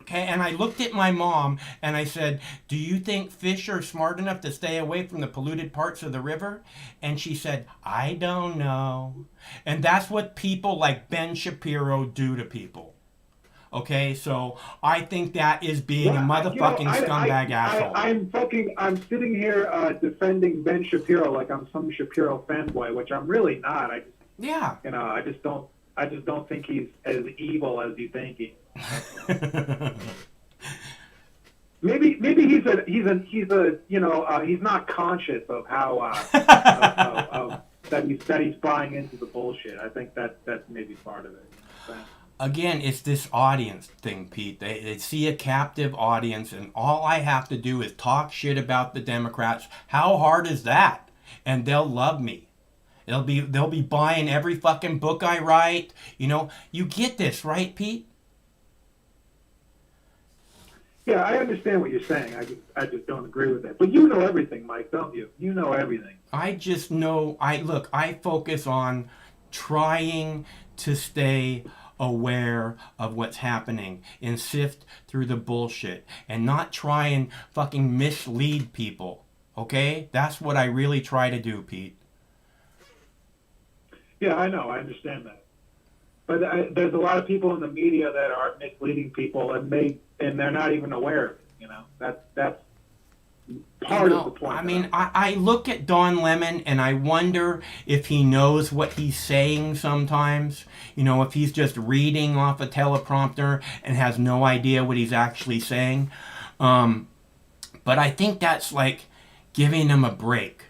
Okay, and I looked at my mom and I said, do you think fish are smart enough to stay away from the polluted parts of the river? And she said, I don't know. And that's what people like Ben Shapiro do to people. Okay, so I think that is being a motherfucking scumbag asshole. I'm sitting here defending Ben Shapiro like I'm some Shapiro fanboy, which I'm really not. I just don't think he's as evil as you think he is. Maybe he's not conscious of how that he's buying into the bullshit. I think that's maybe part of it. again, it's this audience thing, Pete. They see a captive audience, and all I have to do is talk shit about the Democrats. How hard is that? And they'll love me. They'll be buying every fucking book I write. You know, you get this, right, Pete? Yeah, I understand what you're saying. I just don't agree with it. But you know everything, Mike, don't you? You know everything. I just know, I focus on trying to stay aware of what's happening and sift through the bullshit and not try and fucking mislead people. Okay? That's what I really try to do, Pete. Yeah, I know. I understand that. But there's a lot of people in the media that are misleading people, and they're not even aware of it. You know, that's part of the point. I mean, I look at Don Lemon and I wonder if he knows what he's saying sometimes. You know, if he's just reading off a teleprompter and has no idea what he's actually saying. But I think that's like giving him a break.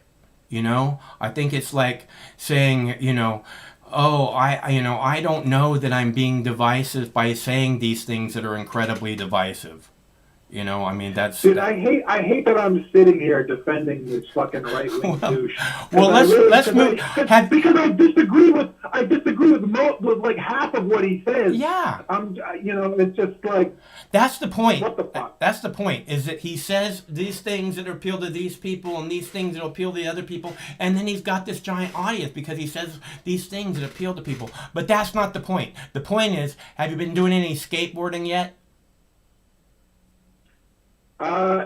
You know, I think it's like saying, you know, oh, I don't know that I'm being divisive by saying these things that are incredibly divisive. You know, I mean, that's... Dude, I hate that I'm sitting here defending this fucking right-wing douche. Well, let's move... Because I disagree with like half of what he says. Yeah. You know, it's just like... That's the point. What the fuck? That's the point, is that he says these things that appeal to these people and these things that appeal to the other people, and then he's got this giant audience because he says these things that appeal to people. But that's not the point. The point is, have you been doing any skateboarding yet?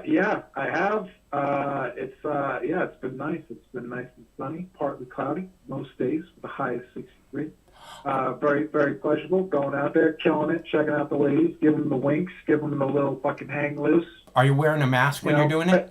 Yeah, I have. It's been nice. It's been nice and sunny, partly cloudy most days with a high of 63. Very, very pleasurable. Going out there, killing it, checking out the ladies, giving them the winks, giving them the little fucking hang loose. Are you wearing a mask when you're doing it?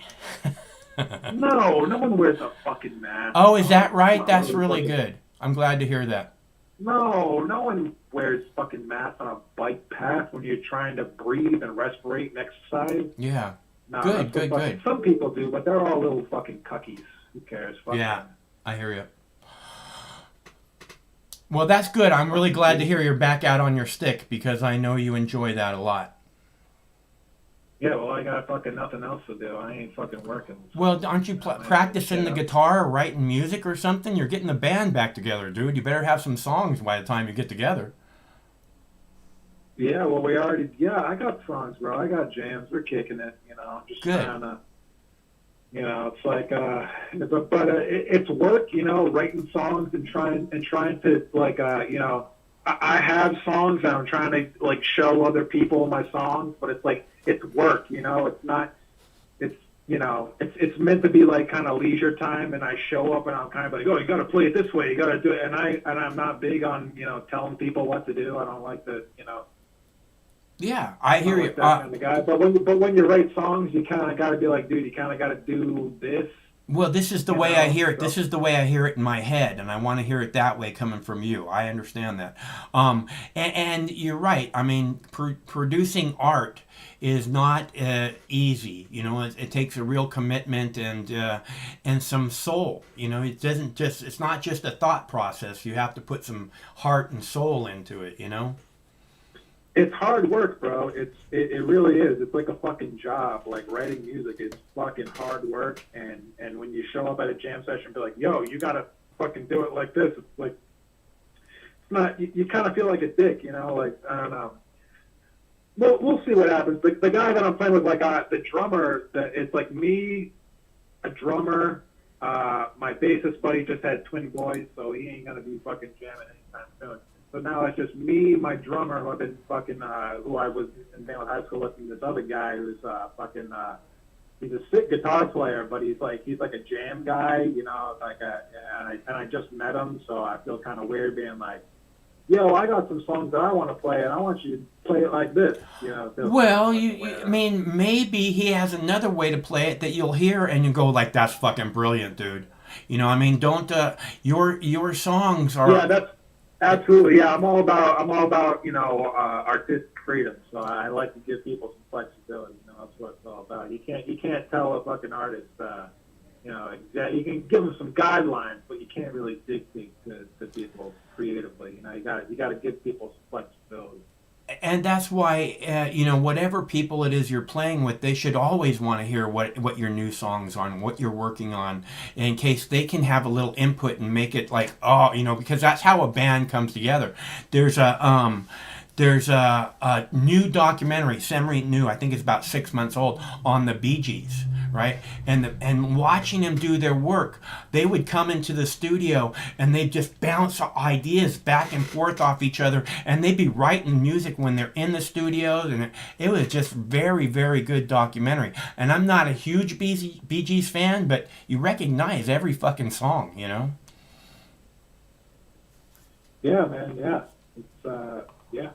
No one wears a fucking mask. Oh, is that right? That's really good. I'm glad to hear that. No one wears fucking masks on a bike path when you're trying to breathe and respirate and exercise. Yeah. No, Good. Some people do, but they're all little fucking cuckies. Who cares? Fuck Yeah, them. I hear you. Well, that's good. I'm really glad to hear you're back out on your stick because I know you enjoy that a lot. Yeah, well, I got fucking nothing else to do. I ain't fucking working. Well, aren't you practicing the guitar or writing music or something? You're getting the band back together, dude. You better have some songs by the time you get together. Yeah, well, I got songs, bro. I got jams. We're kicking it, you know. I'm just good. trying to, you know, it's like, it's work, you know, writing songs and trying to, like, you know, I have songs and I'm trying to, like, show other people my songs, but it's like, it's work, you know. It's not, it's, you know, it's meant to be like kind of leisure time, and I show up and I'm kind of like, oh, you got to play it this way, you got to do it, and I'm not big on, you know, telling people what to do. I don't like to, you know. Yeah, I hear you. Like that kind of guy. But when you write songs, you kind of got to be like, dude, you kind of got to do this. Well, this is the way I hear it. This is the way I hear it in my head, and I want to hear it that way coming from you. I understand that. And you're right. I mean, producing art is not easy. You know, it takes a real commitment and some soul. You know, it's not just a thought process. You have to put some heart and soul into it. You know. It's hard work, bro. It really is. It's like a fucking job. Like writing music is fucking hard work. And when you show up at a jam session and be like, yo, you gotta fucking do it like this, it's like, it's not, you kind of feel like a dick, you know? Like, I don't know. We'll see what happens. The guy that I'm playing with, like, the drummer, it's like me, a drummer, my bassist buddy just had twin boys, so he ain't gonna be fucking jamming anytime soon. So now it's just me, my drummer, who I've been fucking, who I was in band with high school with, and this other guy who's he's a sick guitar player, but he's like a jam guy, you know, and I just met him, so I feel kind of weird being like, yo, I got some songs that I want to play, and I want you to play it like this, you know. Well, I mean, maybe he has another way to play it that you'll hear and you go like, that's fucking brilliant, dude. You know, I mean, don't, your songs are... Yeah, that's... Absolutely, yeah. I'm all about you know, artistic freedom. So I like to give people some flexibility. You know, that's what it's all about. You can't tell a fucking artist, you know, you can give them some guidelines, but you can't really dictate to people creatively. You know, you got to give people some those. And that's why, whatever people it is you're playing with, they should always want to hear what your new songs are and what you're working on, in case they can have a little input and make it like, because that's how a band comes together. There's a new documentary, semi-new, I think it's about 6 months old, on the Bee Gees, right? And watching them do their work, they would come into the studio and they'd just bounce ideas back and forth off each other, and they'd be writing music when they're in the studios, and it was just very, very good documentary. And I'm not a huge Bee Gees fan, but you recognize every fucking song, Yeah, man. Yeah, it's yeah.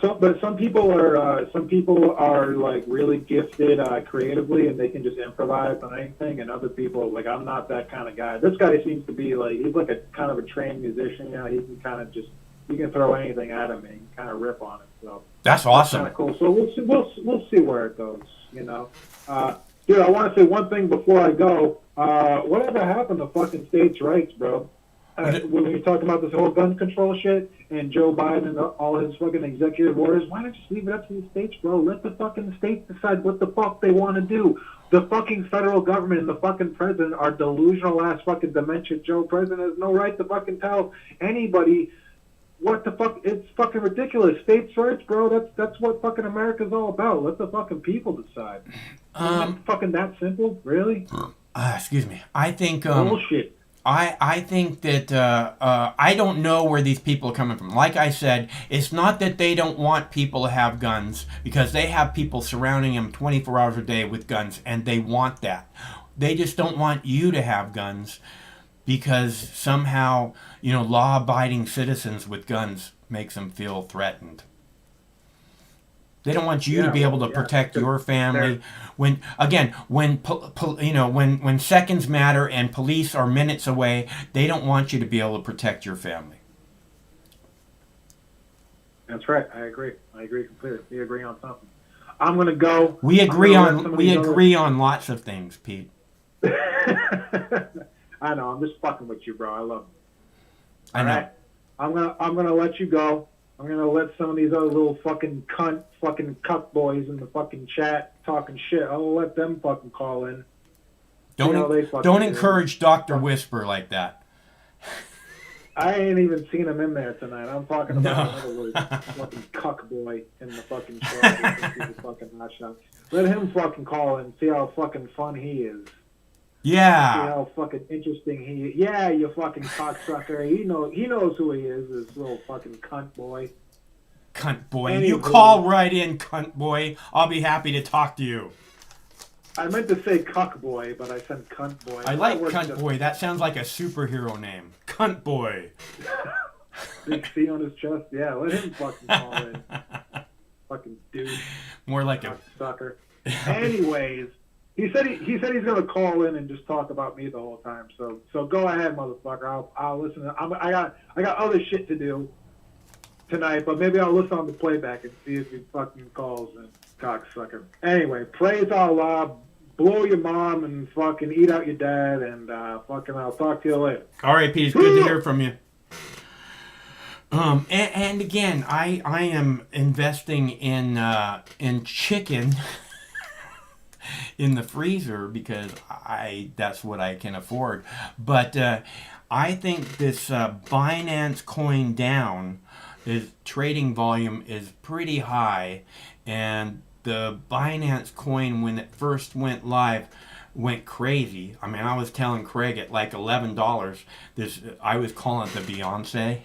But some people are like really gifted creatively, and they can just improvise on anything. And other people, like, I'm not that kind of guy. This guy seems to be like, he's like a kind of a trained musician. He can kind of you can throw anything at him and he can kind of rip on it. So that's awesome. Kind of cool. So we'll see where it goes. Dude, I want to say one thing before I go. Whatever happened to fucking states' rights, bro? When you're talking about this whole gun control shit and Joe Biden and all his fucking executive orders, why not just leave it up to the states, bro? Let the fucking states decide what the fuck they want to do. The fucking federal government and the fucking president are delusional ass fucking dementia. Joe President has no right to fucking tell anybody what the fuck. It's fucking ridiculous. States' rights, bro. That's what fucking America's all about. Let the fucking people decide. Isn't it fucking that simple? Really? Excuse me. I think bullshit. I think that I don't know where these people are coming from. Like I said, it's not that they don't want people to have guns, because they have people surrounding them 24 hours a day with guns, and they want that. They just don't want you to have guns, because somehow, law-abiding citizens with guns makes them feel threatened. They don't want you to be able to protect your family. When seconds matter and police are minutes away, they don't want you to be able to protect your family. That's right. I agree completely. We agree on something. I'm gonna go. We agree on lots of things, Pete. I know. I'm just fucking with you, bro. I love you. I know. Right? I'm gonna let you go. I'm gonna let some of these other little fucking cuck boys in the fucking chat talking shit. I'll let them fucking call in. Don't encourage Dr. Whisper like that. I ain't even seen him in there tonight. I'm talking about another little fucking cuck boy in the fucking chat. He's a fucking hot shot. Let him fucking call in. See how fucking fun he is. Yeah. See how fucking interesting he is. Yeah, you fucking cocksucker. He knows who he is, this little fucking cunt boy. Cunt boy. You call right in, cunt boy. I'll be happy to talk to you. I meant to say cuck boy, but I said cunt boy. I like cunt boy. That sounds like a superhero name. Cunt boy. Big C on his chest. Yeah, let him fucking call in. Fucking dude. More like a sucker. Anyways. He said he's gonna call in and just talk about me the whole time. So go ahead, motherfucker. I'll listen. I got other shit to do tonight, but maybe I'll listen on the playback and see if he fucking calls and cocksucker. Anyway, praise Allah, blow your mom and fucking eat out your dad, and fucking I'll talk to you later. All right, Pete. It's good to hear from you. And again, I am investing in chicken. In the freezer, because that's what I can afford. But I think this Binance coin down, trading volume is pretty high, and the Binance coin, when it first went live, went crazy. I mean, I was telling Craig at like $11. I was calling it the Beyonce,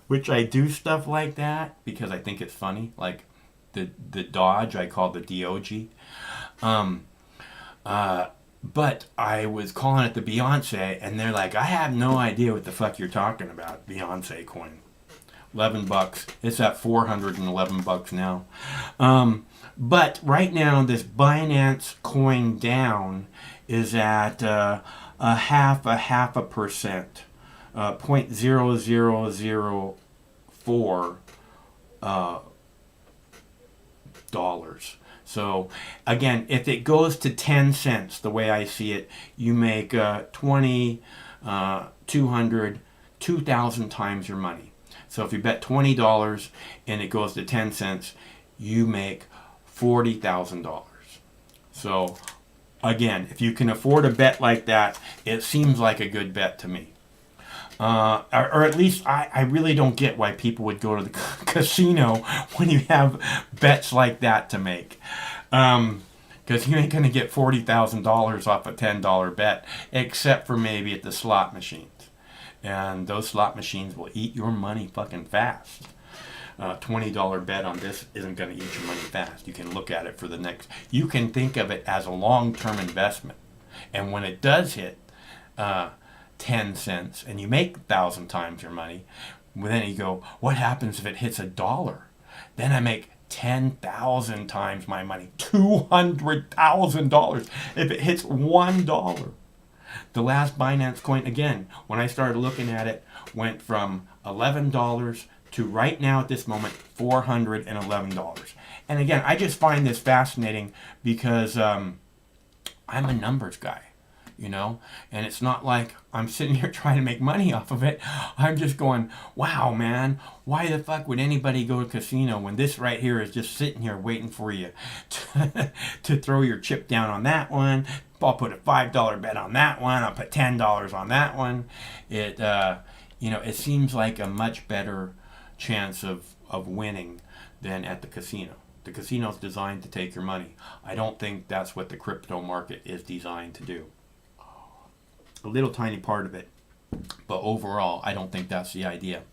which I do stuff like that because I think it's funny, like. The Dodge, I call the DOG. But I was calling it the Beyonce, and they're like, I have no idea what the fuck you're talking about, Beyonce coin. $11. It's at $411 now. But right now, this Binance coin down is at a half a percent, 0.0004 dollars. So again, if it goes to 10 cents, the way I see it, you make 20, 200, 2,000 times your money. So if you bet $20 and it goes to 10 cents, you make $40,000. So again, if you can afford a bet like that, it seems like a good bet to me. Or at least I really don't get why people would go to the casino when you have bets like that to make. Because you ain't going to get $40,000 off a $10 bet, except for maybe at the slot machines. And those slot machines will eat your money fucking fast. $20 bet on this isn't going to eat your money fast. You can look at it for the next... You can think of it as a long-term investment. And when it does hit 10 cents and you make 1,000 times your money, well, then you go, what happens if it hits $1? Then I make 10,000 times my money, $200,000 if it hits $1. The last Binance coin, again, when I started looking at it, went from $11 to right now at this moment, $411. And again, I just find this fascinating because I'm a numbers guy, you know, and it's not like I'm sitting here trying to make money off of it. I'm just going, wow, man, why the fuck would anybody go to a casino when this right here is just sitting here waiting for you to throw your chip down on that one? I'll put a $5 bet on that one. I'll put $10 on that one. It, it seems like a much better chance of winning than at the casino. The casino's designed to take your money. I don't think that's what the crypto market is designed to do. A little tiny part of it, but overall, I don't think that's the idea.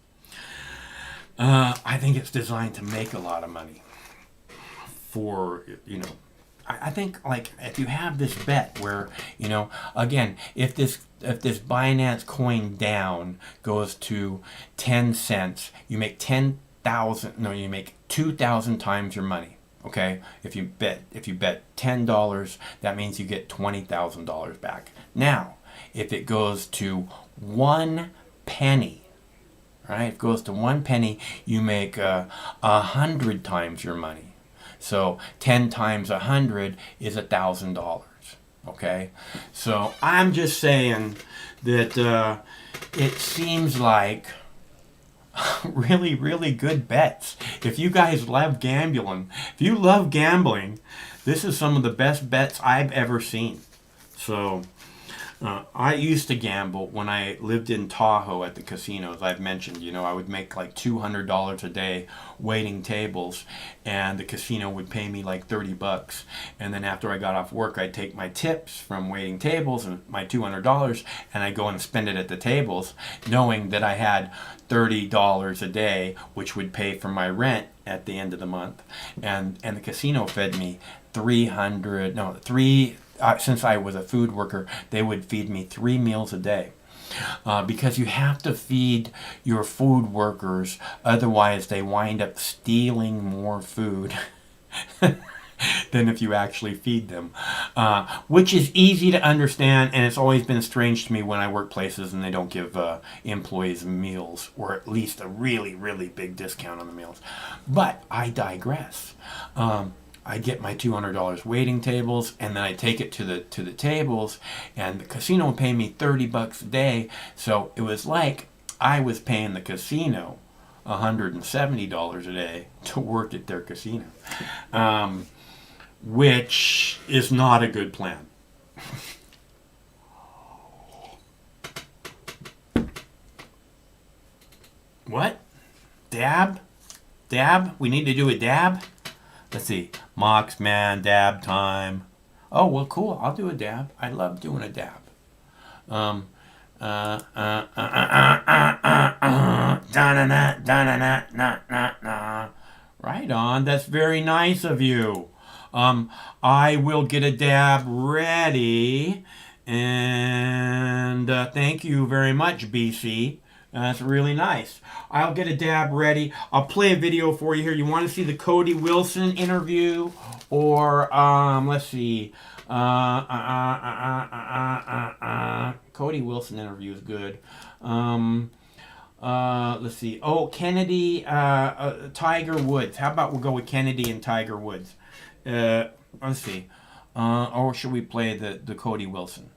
I think it's designed to make a lot of money for, I think, like, if you have this bet where, again, if this Binance coin down goes to 10 cents, you make 2,000 times your money. Okay? If you bet $10, that means you get $20,000 back. Now, if it goes to 1 penny, right? If it goes to 1 penny, you make 100 times your money. So 10 times 100 is $1,000. Okay, so I'm just saying that it seems like really, really good bets. If you guys love gambling, this is some of the best bets I've ever seen. So I used to gamble when I lived in Tahoe at the casinos. I've mentioned, I would make like $200 a day waiting tables, and the casino would pay me like $30. And then after I got off work, I'd take my tips from waiting tables and my $200, and I'd go and spend it at the tables, knowing that I had $30 a day, which would pay for my rent at the end of the month. And the casino fed me since I was a food worker, they would feed me 3 meals a day. Because you have to feed your food workers, otherwise they wind up stealing more food than if you actually feed them. Which is easy to understand, and it's always been strange to me when I work places and they don't give employees meals, or at least a really, really big discount on the meals. But I digress. I get my $200 waiting tables, and then I take it to the tables, and the casino would pay me $30 a day. So it was like I was paying the casino $170 a day to work at their casino, which is not a good plan. What? Dab? We need to do a dab? Let's see. Mox, man, dab time. Oh, well, cool. I'll do a dab. I love doing a dab. Right on. That's very nice of you. I will get a dab ready. And thank you very much, BC. That's really nice. I'll get a dab ready. I'll play a video for you here. You want to see the Cody Wilson interview? Or, let's see. Cody Wilson interview is good. Let's see. Oh, Kennedy, Tiger Woods. How about we'll go with Kennedy and Tiger Woods? Let's see. Or should we play the Cody Wilson?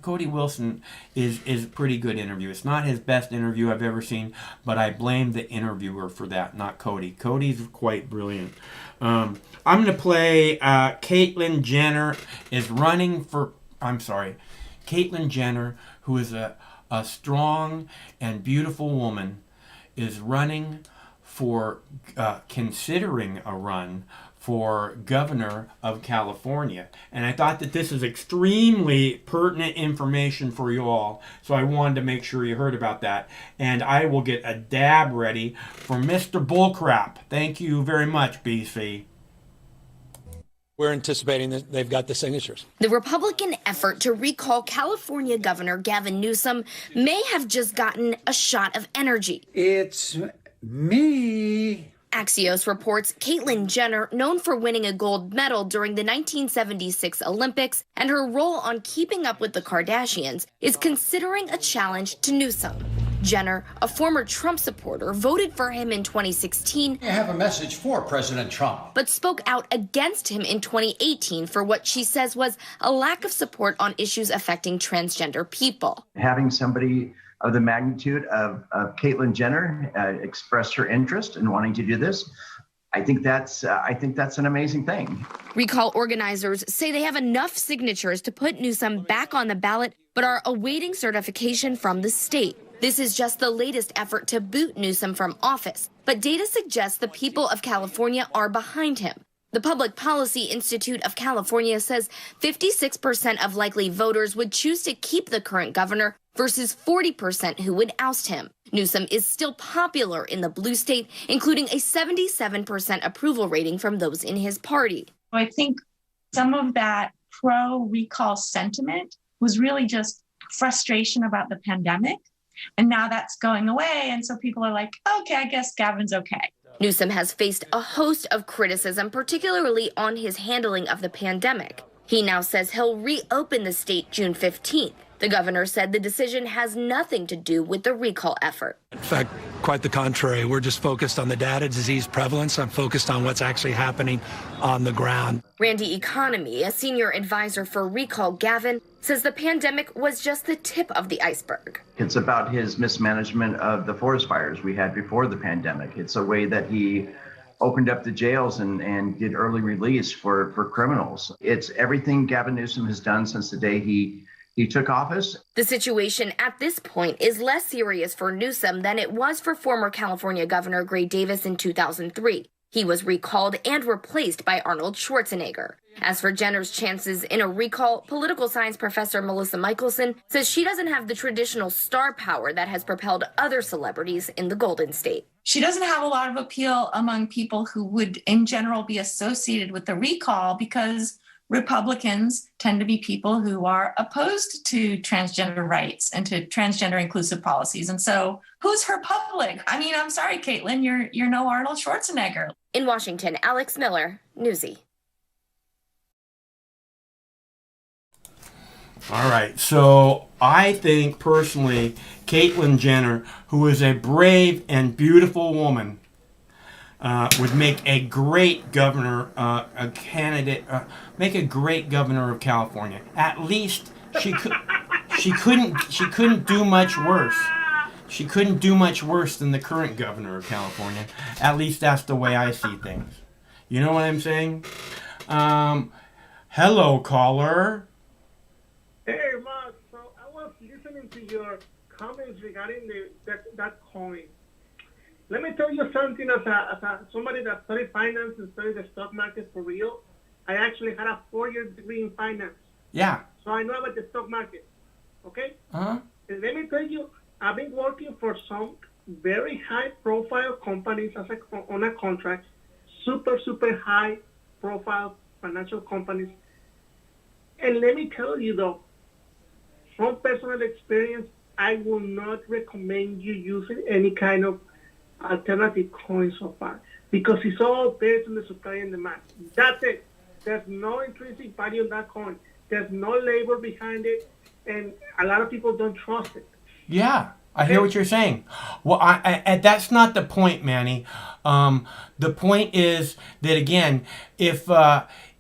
Cody Wilson is a pretty good interview. It's not his best interview I've ever seen, but I blame the interviewer for that, not Cody. Cody's quite brilliant. I'm going to play Caitlyn Jenner is running for... I'm sorry. Caitlyn Jenner, who is a strong and beautiful woman, is running for... considering a run for governor of California. And I thought that this is extremely pertinent information for you all, so I wanted to make sure you heard about that. And I will get a dab ready for Mr. Bullcrap. Thank you very much, BC. We're anticipating that they've got the signatures. The Republican effort to recall California Governor Gavin Newsom may have just gotten a shot of energy. It's me. Axios reports Caitlyn Jenner, known for winning a gold medal during the 1976 Olympics and her role on Keeping Up with the Kardashians, is considering a challenge to Newsom. Jenner, a former Trump supporter, voted for him in 2016. I have a message for President Trump. But spoke out against him in 2018 for what she says was a lack of support on issues affecting transgender people. Having somebody of the magnitude of Caitlyn Jenner express her interest in wanting to do this, I think that's an amazing thing. Recall organizers say they have enough signatures to put Newsom back on the ballot, but are awaiting certification from the state. This is just the latest effort to boot Newsom from office, but data suggests the people of California are behind him. The Public Policy Institute of California says 56% of likely voters would choose to keep the current governor versus 40% who would oust him. Newsom is still popular in the blue state, including a 77% approval rating from those in his party. I think some of that pro-recall sentiment was really just frustration about the pandemic. And now that's going away. And so people are like, okay, I guess Gavin's okay. Newsom has faced a host of criticism, particularly on his handling of the pandemic. He now says he'll reopen the state June 15th. The governor said the decision has nothing to do with the recall effort. In fact, quite the contrary. We're just focused on the data, disease prevalence. I'm focused on what's actually happening on the ground. Randy Economy, a senior advisor for Recall Gavin, says the pandemic was just the tip of the iceberg. It's about his mismanagement of the forest fires we had before the pandemic. It's a way that he opened up the jails and did early release for criminals. It's everything Gavin Newsom has done since the day he took office. The situation at this point is less serious for Newsom than it was for former California Governor Gray Davis in 2003. He was recalled and replaced by Arnold Schwarzenegger. As for Jenner's chances in a recall, political science professor Melissa Michelson says she doesn't have the traditional star power that has propelled other celebrities in the Golden State. She doesn't have a lot of appeal among people who would, in general, be associated with the recall because Republicans tend to be people who are opposed to transgender rights and to transgender inclusive policies. And so who's her public? I mean, I'm sorry, Caitlyn, you're no Arnold Schwarzenegger. In Washington, Alex Miller, Newsy. All right, so I think personally, Caitlyn Jenner, who is a brave and beautiful woman, would make a great governor, a candidate, make a great governor of California. At least she could. She couldn't do much worse. She couldn't do much worse than the current governor of California. At least that's the way I see things. You know what I'm saying? Hello, caller. Hey, Mark. So I was listening to your comments regarding that coin. Let me tell you something as somebody that studied finance and studied the stock market for real. I actually had a 4-year degree in finance. Yeah. So I know about the stock market. Okay? Uh-huh. And let me tell you, I've been working for some very high-profile companies on a contract, super high-profile financial companies. And let me tell you, though, from personal experience, I will not recommend you using any kind of alternative coin so far because it's all based on the supply and demand. That's it. There's no intrinsic value in that coin. There's no labor behind it, and a lot of people don't trust it. Yeah, I hear what you're saying. Well, that's not the point, Manny. The point is that, again, if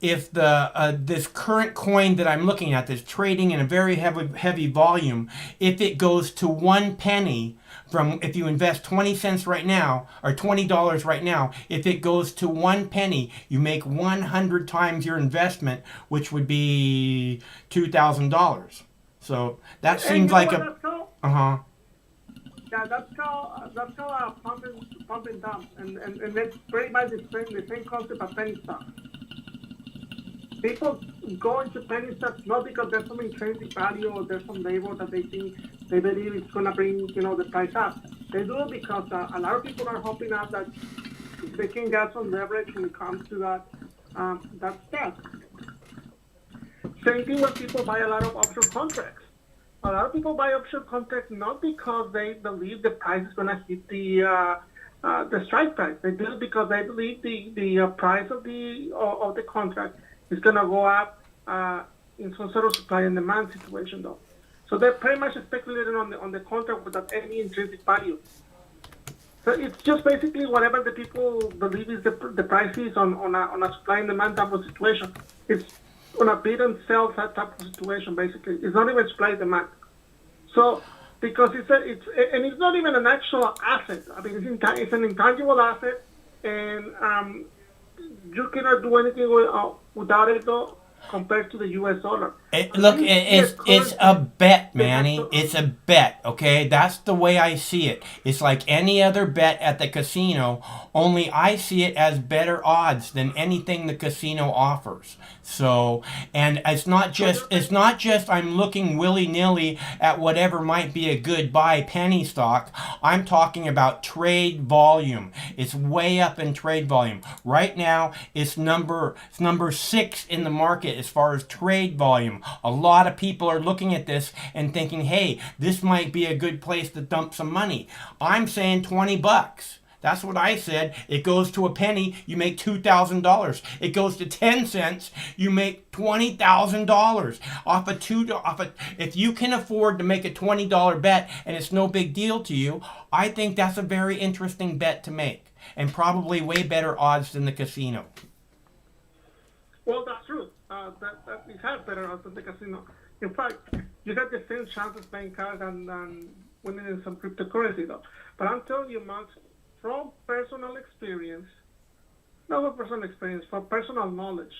this current coin that I'm looking at that's trading in a very heavy volume, if it goes to 1 penny from, if you invest 20 cents right now or $20 right now, if it goes to 1 penny, you make 100 times your investment, which would be $2,000. So that seems like a Yeah, that's called pump and dump, and that's pretty much the same concept of penny stock. People go into penny stocks not because there's some intrinsic value or there's some label that they believe it's gonna bring the price up. They do it because a lot of people are hoping out that they can get some leverage when it comes to that stock. Same thing when people buy a lot of option contracts. A lot of people buy option contracts not because they believe the price is going to hit the strike price. They do it because they believe the price of the contract is going to go up in some sort of supply and demand situation, though. So they're pretty much speculating on the contract without any intrinsic value. So it's just basically whatever the people believe is the price is on a supply and demand type of situation. It's on a bid and sell type of situation, basically. It's not even supply and demand. So, because it's not even an actual asset. I mean, it's an intangible asset, and you cannot do anything without it, though, compared to the U.S. dollar. It's a bet, Manny. It's a bet, okay? That's the way I see it. It's like any other bet at the casino, only I see it as better odds than anything the casino offers. So, and it's not just I'm looking willy-nilly at whatever might be a good buy penny stock. I'm talking about trade volume. It's way up in trade volume. Right now, it's number 6 in the market as far as trade volume. A lot of people are looking at this and thinking, hey, this might be a good place to dump some money. I'm saying $20. That's what I said. It goes to a penny, you make $2,000. It goes to 10 cents, you make $20,000 if you can afford to make a $20 bet and it's no big deal to you. I think that's a very interesting bet to make, and probably way better odds than the casino. Well, that's true. That it has better odds than the casino. In fact, you got the same chances playing cards and winning in some cryptocurrency, though. But I'm telling you, Max, from personal experience, not from personal experience, from personal knowledge,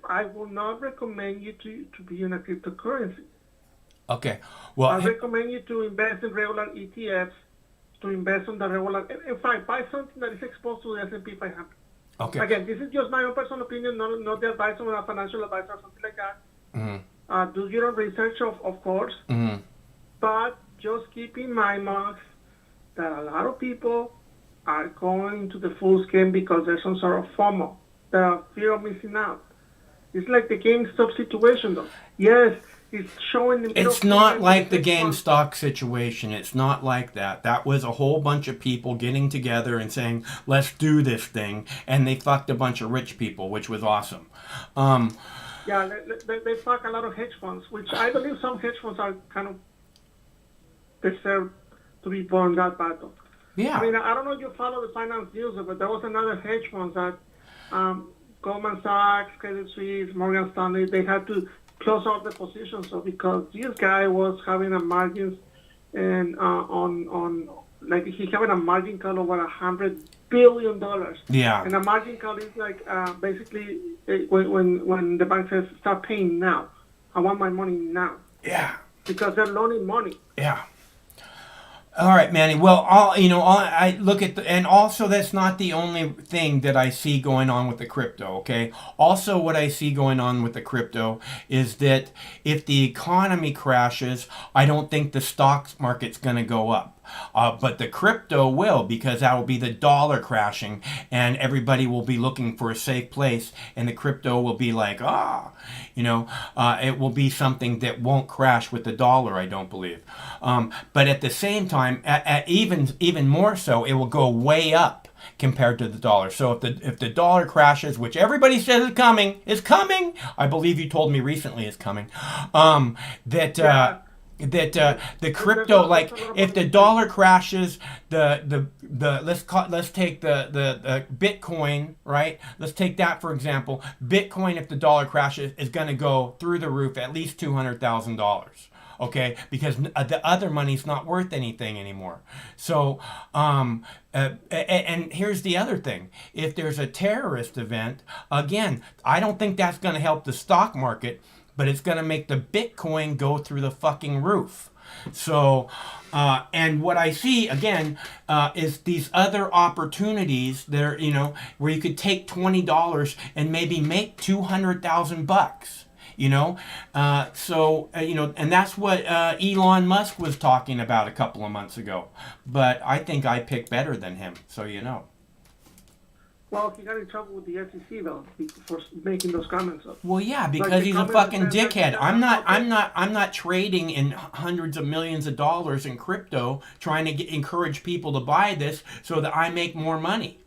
I will not recommend you to be in a cryptocurrency. Okay. Well, I recommend you to invest in regular ETFs, to invest on the regular. In fact, buy something that is exposed to the S&P 500. Okay. Again, this is just my own personal opinion, not the advice of a financial advisor or something like that. Mm-hmm. Do your own research, of course. Mm-hmm. But just keep in mind, Max, that a lot of people are going to the full scam because there's some sort of FOMO, the fear of missing out. It's like the GameStop situation, though. Yes, it's showing. It's not like the GameStop situation. It's not like that. That was a whole bunch of people getting together and saying, "Let's do this thing," and they fucked a bunch of rich people, which was awesome. Yeah, they fuck a lot of hedge funds, which I believe some hedge funds are kind of deserve to be born that battle. Yeah. I mean, I don't know if you follow the finance news, but there was another hedge fund that Goldman Sachs, Credit Suisse, Morgan Stanley, they had to close off the position. So because this guy was having a margins and on like he's having a margin call over $100 billion. Yeah. And a margin call is like basically when the bank says start paying now, I want my money now. Yeah. Because they're loaning money. Yeah. All right, Manny. Well, I look at and also that's not the only thing that I see going on with the crypto, okay? Also what I see going on with the crypto is that if the economy crashes, I don't think the stock market's going to go up. But the crypto will, because that will be the dollar crashing and everybody will be looking for a safe place, and the crypto will be like, it will be something that won't crash with the dollar, I don't believe. But at the same time, even more so, it will go way up compared to the dollar. So if the dollar crashes, which everybody says is coming, I believe you told me recently is coming, that the crypto, like if the dollar crashes, let's take the Bitcoin, right? Let's take that for example. Bitcoin, if the dollar crashes, is going to go through the roof, at least $200,000. Okay, because the other money's not worth anything anymore. So, and here's the other thing: if there's a terrorist event, again, I don't think that's going to help the stock market, but it's going to make the Bitcoin go through the fucking roof. So, and what I see again is these other opportunities there, where you could take $20 and maybe make $200,000. And that's what Elon Musk was talking about a couple of months ago. But I think I pick better than him, so you know. Well, he got in trouble with the SEC though for making those comments. Well, yeah, because he's a fucking dickhead. I'm not trading in hundreds of millions of dollars in crypto trying to encourage people to buy this so that I make more money.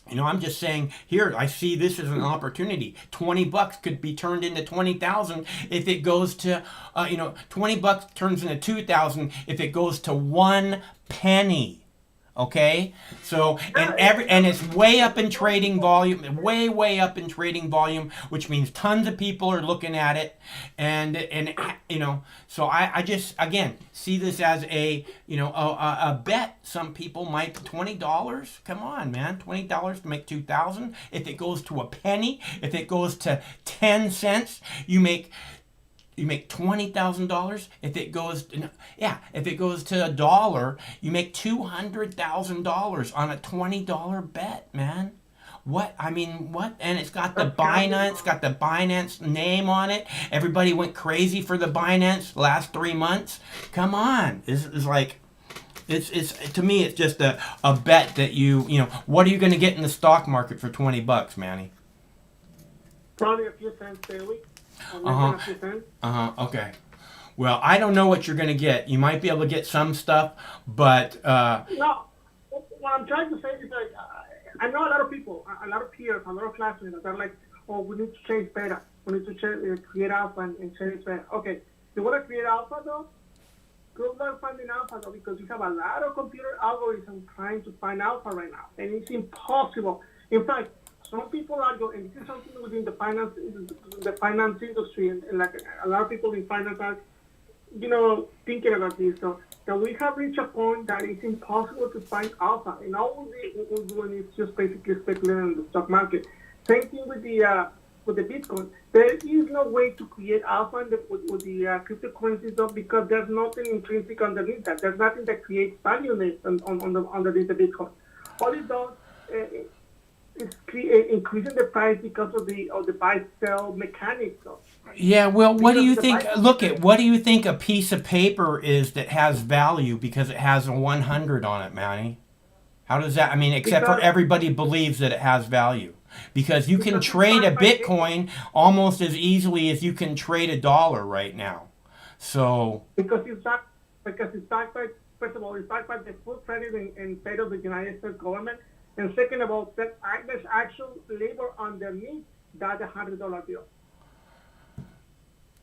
I'm just saying, here, I see this as an opportunity. $20 could be turned into 20,000 if it goes to, $20 turns into 2,000 if it goes to 1 penny. Okay, so and it's way up in trading volume, way up in trading volume, which means tons of people are looking at it, and so I just again see this as a bet. Some people might $20. Come on, man, $20 to make 2,000. If it goes to a penny, if it goes to 10 cents, you make $20,000. If it goes to $1, you make $200,000 on a $20 bet, man. What? And it's got the Binance name on it. Everybody went crazy for the Binance last 3 months. Come on. It's like, it's to me, it's just a bet that what are you going to get in the stock market for $20, Manny? Probably a few cents daily. Okay. Well, I don't know what you're going to get. You might be able to get some stuff, but... No. What I'm trying to say is, like, I know a lot of people, a lot of peers, a lot of classmates that are like, oh, we need to change beta. We need to create alpha and change beta. Okay. You want to create alpha, though? Good luck finding alpha, though, because you have a lot of computer algorithms trying to find alpha right now, and it's impossible. In fact, some people argue, and this is something within the finance industry, and like a lot of people in finance are, thinking about this. So that we have reached a point that it's impossible to find alpha, and all we're doing is just basically speculating on the stock market. Same thing with the Bitcoin. There is no way to create alpha with the cryptocurrencies, though, because there's nothing intrinsic underneath that. There's nothing that creates value underneath the Bitcoin. All it does. It's increasing the price because of the buy-sell mechanics. Yeah, well, what do you think? What do you think a piece of paper is that has value because it has a 100 on it, Manny? How does that? Except for everybody believes that it has value because you can trade a Bitcoin almost as easily as you can trade $1 right now. So because it's backed by, first of all, it's backed by the full credit and state of the United States government. And second of all, there's actual labor underneath that $100 bill.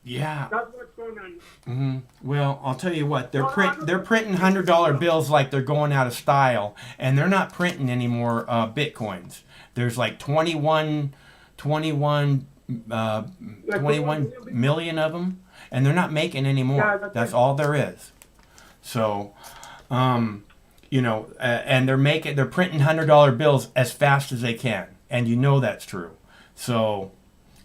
Yeah. That's what's going on. Mm-hmm. Well, I'll tell you what, they're printing $100 bills like they're going out of style, and they're not printing any more Bitcoins. There's like 21 million of them, and they're not making any more. Yeah, that's all there is. So, and they're printing $100 bills as fast as they can, and that's true. So,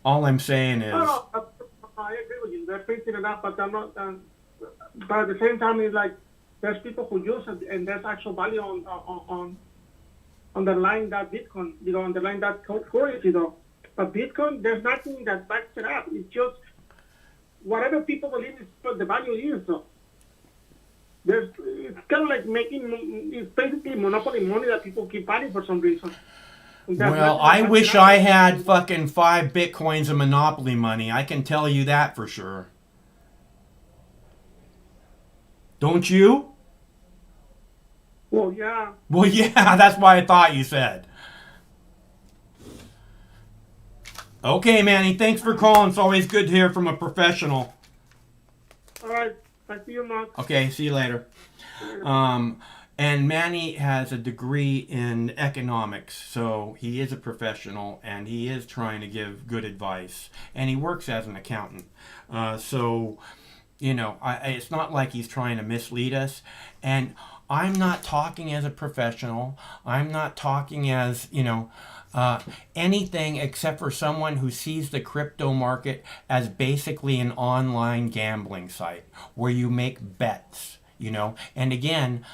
all I'm saying is, I agree with you. They're printing it up, but I'm not. But at the same time, it's like there's people who use it, and there's actual value on underlying that Bitcoin, underlying that currency, though. But Bitcoin, there's nothing that backs it up. It's just whatever people believe is what the value is, though. It's kind of like it's basically monopoly money that people keep buying for some reason. Well, I wish I had fucking 5 Bitcoins of monopoly money. I can tell you that for sure. Don't you? Well, yeah. Well, yeah, that's why I thought you said. Okay, Manny, thanks for calling. It's always good to hear from a professional. All right. Talk to you, Mark. Okay, see you later. And Manny has a degree in economics, so he is a professional and he is trying to give good advice. And he works as an accountant. So, you know, it's not like he's trying to mislead us. And I'm not talking as a professional. I'm not talking as, you know, anything except for someone who sees the crypto market as basically an online gambling site where you make bets, you know. And again,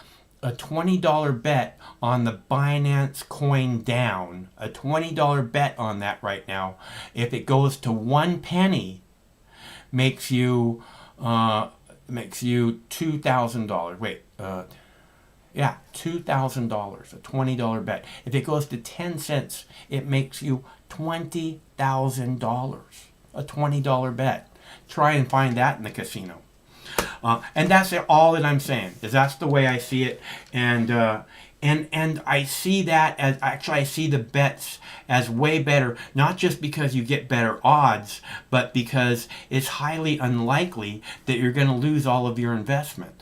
a $20 bet on the Binance coin down, a $20 bet on that right now, if it goes to 1 penny, makes you $2,000. Wait, yeah, $2,000, a $20 bet. If it goes to 10 cents, it makes you $20,000, a $20 bet. Try and find that in the casino. And that's all that I'm saying, is that's the way I see it. And I see that as, actually I see the bets as way better, not just because you get better odds, but because it's highly unlikely that you're going to lose all of your investment.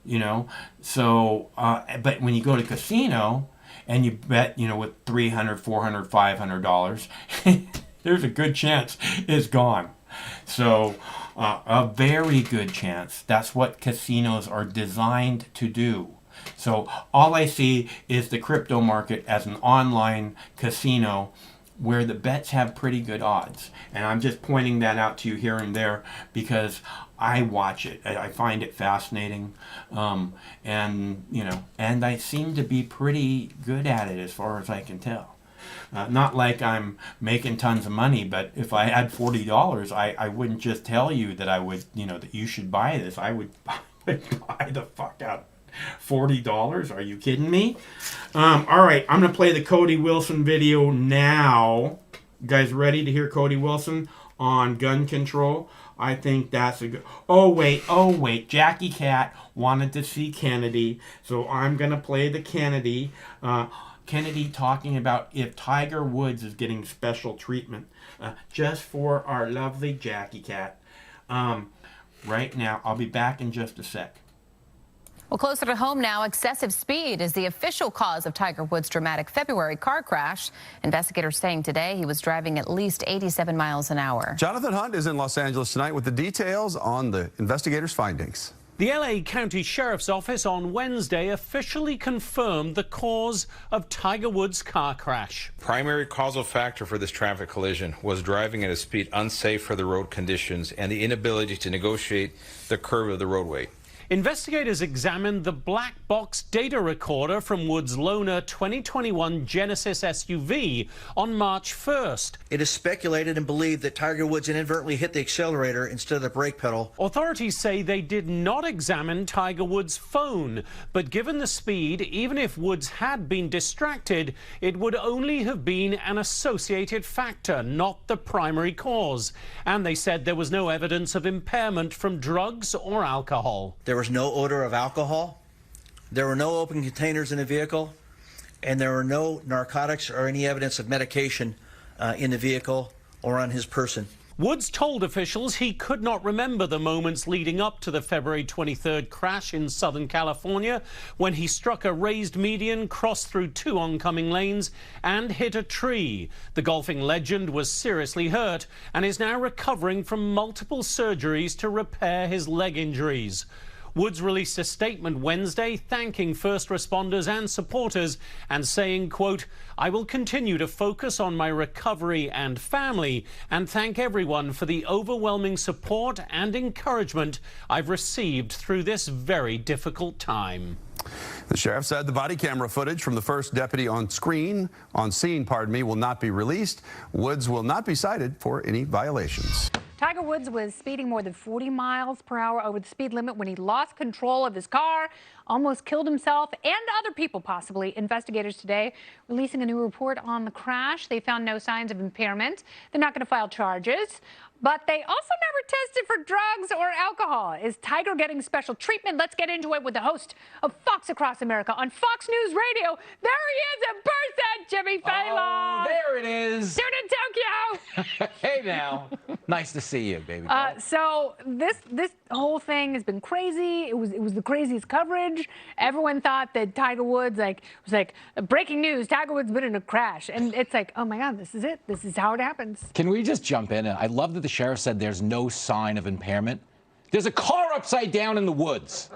You know, so, but when you go to casino and you bet, you know, with $300, $400, $500, there's a good chance it's gone. So, a very good chance. That's what casinos are designed to do. So, all I see is the crypto market as an online casino where the bets have pretty good odds. And I'm just pointing that out to you here and there because I watch it. I find it fascinating. And, you know, and I seem to be pretty good at it as far as I can tell. Not like I'm making tons of money, but if I had $40, I wouldn't just tell you that I would, you know, that you should buy this. I would buy the fuck out. $40? Are you kidding me? All right, I'm going to play the Cody Wilson video now. You guys ready to hear Cody Wilson on gun control? I think that's a good... Oh, wait. Jackie Cat wanted to see Kennedy, so I'm going to play the Kennedy. Kennedy talking about if Tiger Woods is getting special treatment just for our lovely Jackie Cat. Right now, I'll be back in just a sec. Well, closer to home now, excessive speed is the official cause of Tiger Woods' dramatic February car crash. Investigators saying today he was driving at least 87 miles an hour. Jonathan Hunt is in Los Angeles tonight with the details on the investigators' findings. The LA County Sheriff's Office on Wednesday officially confirmed the cause of Tiger Woods' car crash. Primary causal factor for this traffic collision was driving at a speed unsafe for the road conditions and the inability to negotiate the curve of the roadway. Investigators examined the black box data recorder from Woods' loaner 2021 Genesis SUV on March 1st. It is speculated and believed that Tiger Woods inadvertently hit the accelerator instead of the brake pedal. Authorities say they did not examine Tiger Woods' phone, but given the speed, even if Woods had been distracted, it would only have been an associated factor, not the primary cause. And they said there was no evidence of impairment from drugs or alcohol. There was no odor of alcohol, there were no open containers in the vehicle, and there were no narcotics or any evidence of medication in the vehicle or on his person. Woods told officials he could not remember the moments leading up to the February 23rd crash in Southern California when he struck a raised median, crossed through two oncoming lanes, and hit a tree. The golfing legend was seriously hurt and is now recovering from multiple surgeries to repair his leg injuries. Woods released a statement Wednesday thanking first responders and supporters and saying, quote, "I will continue to focus on my recovery and family and thank everyone for the overwhelming support and encouragement I've received through this very difficult time." The sheriff said the body camera footage from the first deputy on scene, will not be released. Woods will not be cited for any violations. Tiger Woods was speeding more than 40 miles per hour over the speed limit when he lost control of his car, almost killed himself and other people possibly. Investigators today releasing a new report on the crash. They found no signs of impairment. They're not going to file charges, but they also never tested for drugs or alcohol. Is Tiger getting special treatment? Let's get into it with the host of Fox Across America on Fox News Radio. There he is in person, Jimmy Fallon. Oh, there it is. Dude in Tokyo. Hey now, nice to see you, baby. So this whole thing has been crazy. It was the craziest coverage. Everyone thought that Tiger Woods was like breaking news. Tiger Woods been in a crash, and it's like, oh my God, this is it. This is how it happens. Can we just jump in? I love that the sheriff said there's no sign of impairment. There's a car upside down in the woods.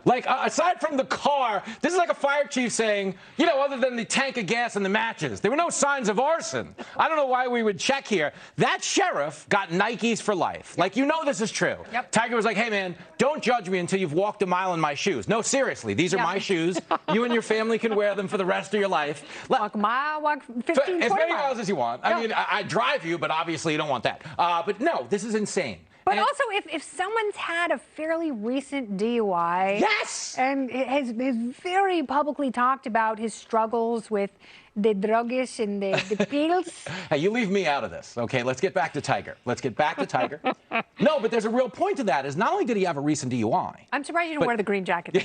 Like, aside from the car, this is like a fire chief saying, you know, other than the tank of gas and the matches, there were no signs of arson. I don't know why we would check here. That sheriff got Nikes for life. Like, you know this is true. Yep. Tiger was like, hey, man, don't judge me until you've walked a mile in my shoes. No, seriously, these are my shoes. You and your family can wear them for the rest of your life. Walk a mile, walk 15, as 20 many miles. miles as you want. I mean, I drive you, but obviously you don't want that. But no, this is insane. But also, if someone's had a fairly recent DUI, yes, and has very publicly talked about his struggles with the drugs and the pills. Hey, you leave me out of this, okay? Let's get back to Tiger. No, but there's a real point to that. Is not only did he have a recent DUI. I'm surprised you didn't wear the green jacket.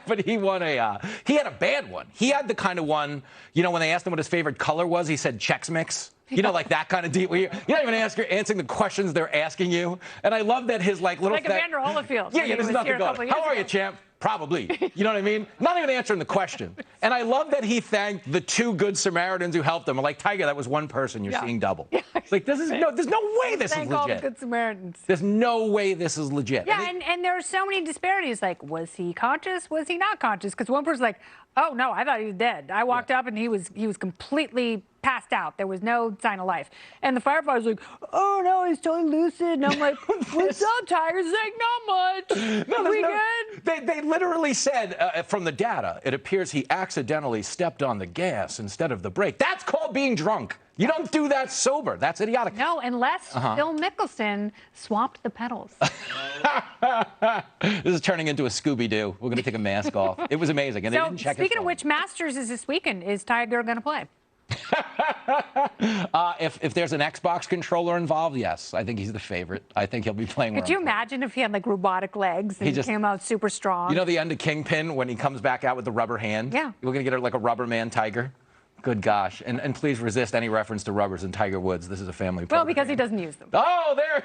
But he won he had a bad one. He had the kind of one, you know, when they asked him what his favorite color was, he said Chex Mix. You know, like that kind of deal. You're not even answering the questions they're asking you. And I love that his like little... Like Evander Holyfield. Yeah, there's nothing going. How are you, champ? Probably. You know what I mean? Not even answering the question. And I love that he thanked the 2 good Samaritans who helped him. Like, Tiger, that was one person. You're seeing double. It's like, there's no way this is legit. Thank all the good Samaritans. There's no way this is legit. Yeah, and there are so many disparities. Like, was he conscious? Was he not conscious? Because one person's like, oh, no, I thought he was dead. I walked up and he was completely passed out. There was no sign of life. And the firefighter's like, oh, no, he's totally lucid. And I'm like, what's up, Tiger? He's like, not much. No, we good? They literally said, from the data, it appears he accidentally stepped on the gas instead of the brake. That's called being drunk. You don't do that sober. That's idiotic. No, unless Phil Mickelson swapped the pedals. This is turning into a Scooby-Doo. We're going to take a mask off. It was amazing. And they didn't check speaking of which, Masters is this weekend. Is Tiger going to play? If there's an Xbox controller involved, yes. I think he's the favorite. I think he'll be playing. Could you imagine if he had like robotic legs and he came out super strong? You know the end of Kingpin when he comes back out with the rubber hand? Yeah. We're going to get like a rubber man Tiger. Good gosh. And please resist any reference to rubbers and Tiger Woods. This is a family program. Well, because he doesn't use them. Oh, there.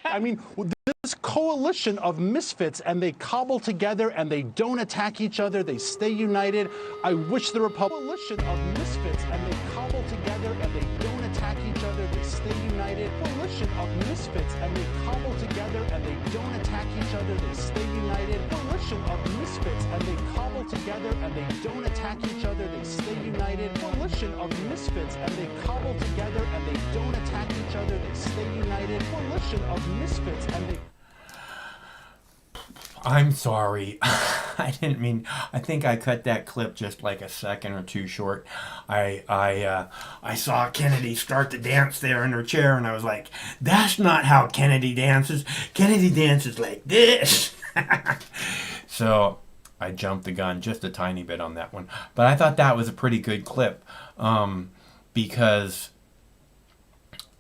I mean, this coalition of misfits, and they cobble together, and they don't attack each other. They stay united. I wish the coalition of misfits, and they cobble together, and they don't attack each other. They stay united. Coalition of misfits, and they cobble together, and they don't attack each other. They stay united. Coalition of misfits, and they cobble together, and they don't attack each other. They stay united. Coalition of misfits, and they cobble together, and they don't attack each other. They stay united. Coalition of misfits, and they... I'm sorry. I didn't mean. I think I cut that clip just like a second or two short. I saw Kennedy start to dance there in her chair, and I was like, "That's not how Kennedy dances. Kennedy dances like this." So I jumped the gun just a tiny bit on that one, but I thought that was a pretty good clip because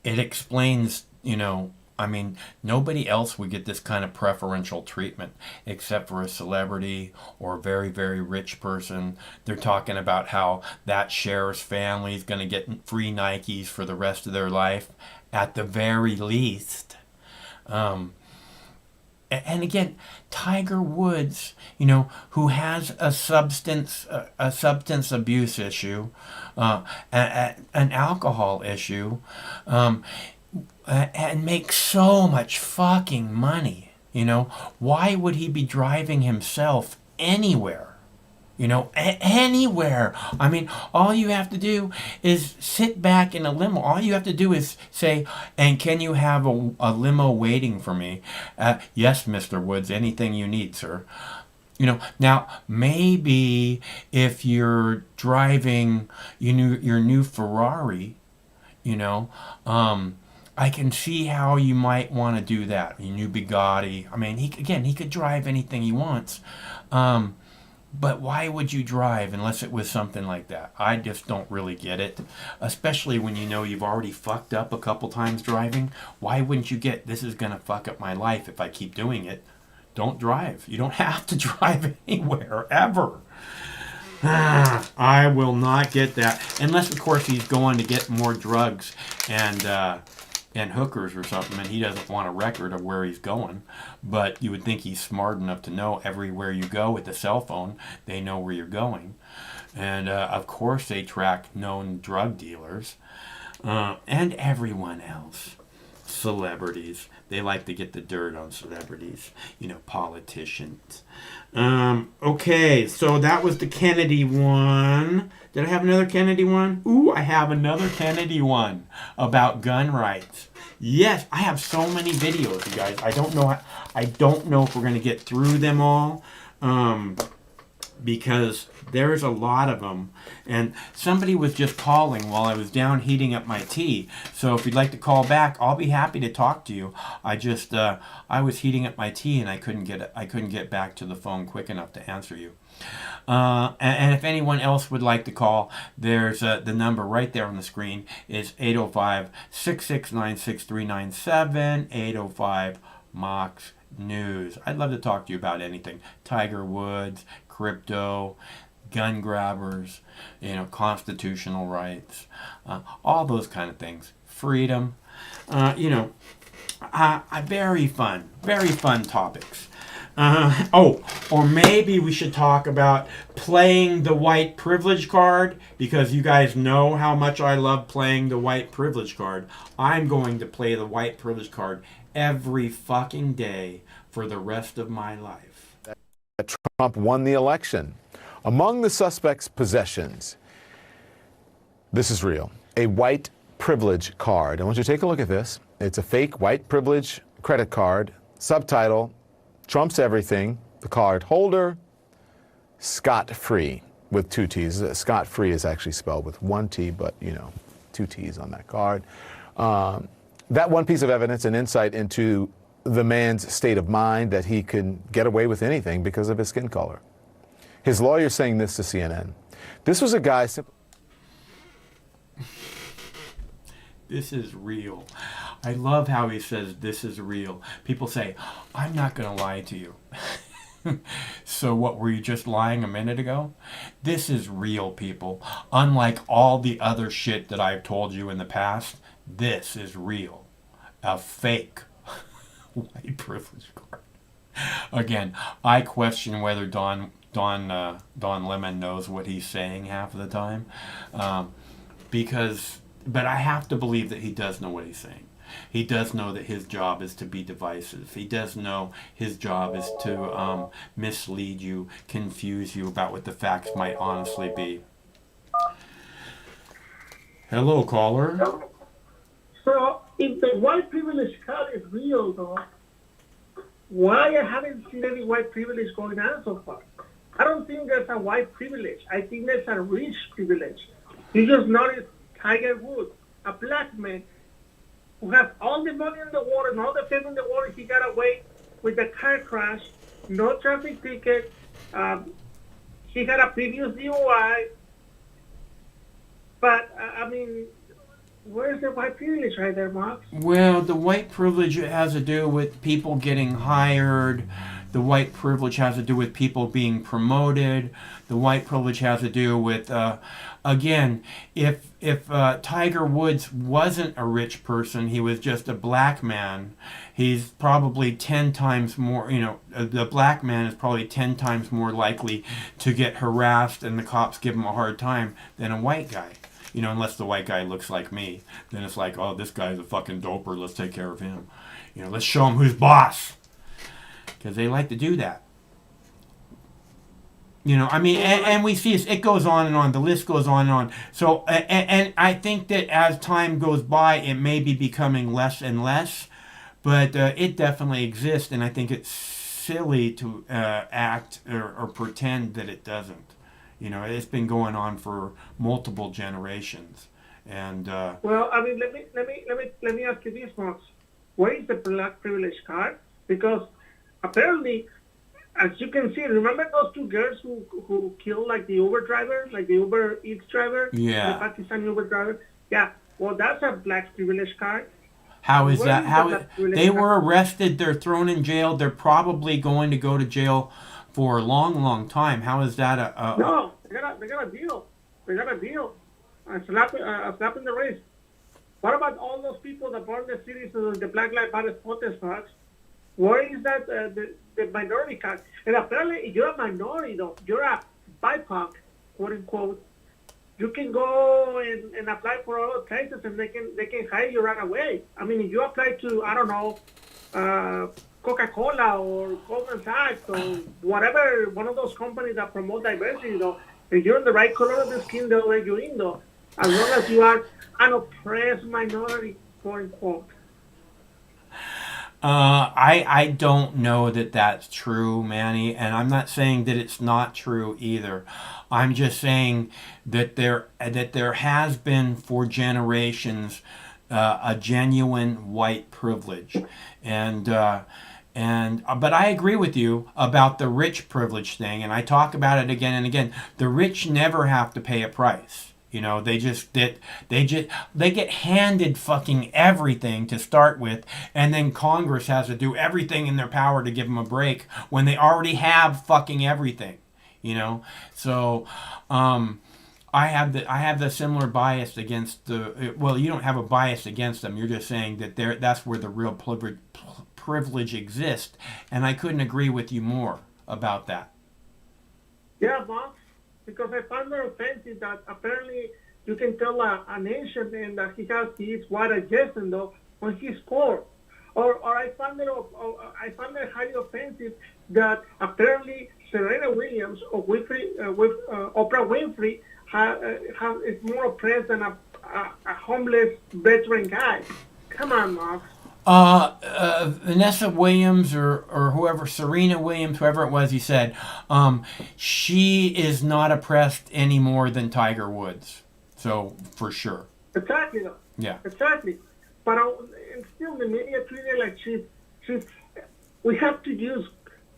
it explains, you know. I mean, nobody else would get this kind of preferential treatment except for a celebrity or a very, very rich person. They're talking about how that sheriff's family is going to get free Nikes for the rest of their life, at the very least. And again, Tiger Woods, you know, who has a substance abuse issue, an alcohol issue, and make so much fucking money, you know. Why would he be driving himself anywhere? You know, anywhere. I mean, all you have to do is sit back in a limo. All you have to do is say, and can you have a limo waiting for me? Yes, Mr. Woods, anything you need, sir. You know, now, maybe if you're driving your new Ferrari, you know, I can see how you might want to do that. Your new Bugatti. I mean, he could drive anything he wants. But why would you drive unless it was something like that? I just don't really get it. Especially when you know you've already fucked up a couple times driving. Why wouldn't you get, this is going to fuck up my life if I keep doing it? Don't drive. You don't have to drive anywhere, ever. I will not get that. Unless, of course, he's going to get more drugs and hookers or something, and he doesn't want a record of where he's going. But you would think he's smart enough to know everywhere you go with a cell phone, they know where you're going. And, of course, they track known drug dealers and everyone else. Celebrities. They like to get the dirt on celebrities. You know, politicians. Okay, so that was the Kennedy one. Did I have another Kennedy one? Ooh, I have another Kennedy one about gun rights. Yes, I have so many videos, you guys. I don't know if we're going to get through them all. Because there's a lot of them. And somebody was just calling while I was down heating up my tea. So if you'd like to call back, I'll be happy to talk to you. I just I was heating up my tea and I couldn't get back to the phone quick enough to answer you. And if anyone else would like to call, there's the number right there on the screen is 805-669-6397, 805-MOX News. I'd love to talk to you about anything. Tiger Woods, crypto, gun grabbers, you know, constitutional rights, all those kind of things. Freedom, you know, very fun topics. Or maybe we should talk about playing the white privilege card, because you guys know how much I love playing the white privilege card. I'm going to play the white privilege card every fucking day for the rest of my life. Trump won the election. Among the suspects' possessions, this is real, a white privilege card. I want you to take a look at this. It's a fake white privilege credit card. Subtitle, Trump's everything. The card holder, scot-free, with 2 T's. Scot-free is actually spelled with 1 T, but, you know, 2 T's on that card. That one piece of evidence, an insight into the man's state of mind, that he can get away with anything because of his skin color. His lawyer saying this to CNN. This was a guy simply... This is real. I love how he says this is real. People say, I'm not going to lie to you. So what, were you just lying a minute ago? This is real, people. Unlike all the other shit that I've told you in the past, this is real. A fake white privilege card. Again, I question whether Don Lemon knows what he's saying half of the time, but I have to believe that he does know what he's saying. He does know that his job is to be divisive. He does know his job is to mislead you, confuse you about what the facts might honestly be. Hello, caller. So, if the white privilege card is real, though, why I haven't seen any white privilege going on so far? I don't think there's a white privilege. I think there's a rich privilege. You just notice Tiger Woods, a black man who has all the money in the world and all the fame in the world. He got away with the car crash, no traffic ticket. He had a previous DUI. But, I mean, where's the white privilege right there, Mark? Well, the white privilege has to do with people getting hired. The white privilege has to do with people being promoted. The white privilege has to do with, again, if Tiger Woods wasn't a rich person, he was just a black man, he's probably 10 times more, you know, the black man is probably 10 times more likely to get harassed and the cops give him a hard time than a white guy. You know, unless the white guy looks like me, then it's like, oh, this guy's a fucking doper, let's take care of him. You know, let's show him who's boss. Because they like to do that. You know, I mean, and we see it goes on and on. The list goes on and on. So, and I think that as time goes by, it may be becoming less and less. But it definitely exists, and I think it's silly to act or pretend that it doesn't. You know, it's been going on for multiple generations. And well, I mean, let me ask you this, Max. Where is the black privilege card? Because apparently, as you can see, remember those 2 girls who killed like the Uber driver, like the Uber Eats driver? Yeah. The Pakistani Uber driver? Yeah. Well, that's a black privilege card. How is Where that? is How the black privilege they card? were arrested, they're thrown in jail, they're probably going to go to jail for a long, long time. How is that No, they got a deal. They got a deal. A slap in the wrist. What about all those people that burned the cities of the Black Lives Matter protesters? Where is that the minority card? And apparently, if you're a minority, though, you're a BIPOC, quote unquote, you can go and apply for other places, and they can hire you right away. I mean, if you apply to, I don't know, Coca-Cola or Goldman Sachs or whatever, one of those companies that promote diversity, though, if you're in the right color of the skin, they'll let you in, though, as long as you are an oppressed minority, quote unquote. I don't know that that's true, Manny, and I'm not saying that it's not true either. I'm just saying that there has been for generations a genuine white privilege, and but I agree with you about the rich privilege thing, and I talk about it again and again. The rich never have to pay a price. You know, they get handed fucking everything to start with, and then Congress has to do everything in their power to give them a break when they already have fucking everything. You know, so I have the similar bias against the. Well, you don't have a bias against them. You're just saying that that's where the real privilege exists, and I couldn't agree with you more about that. Yeah, Bob. Because I find it offensive that apparently you can tell a nation and that he is white adjacent though when he's poor, or I find it highly offensive that apparently Serena Williams or Oprah Winfrey is more oppressed than a homeless veteran guy. Come on, Mark. Vanessa Williams or whoever, Serena Williams, whoever it was, he said, she is not oppressed any more than Tiger Woods. So, for sure. Exactly. Yeah. Exactly. But and still the media treat her like she's we have to use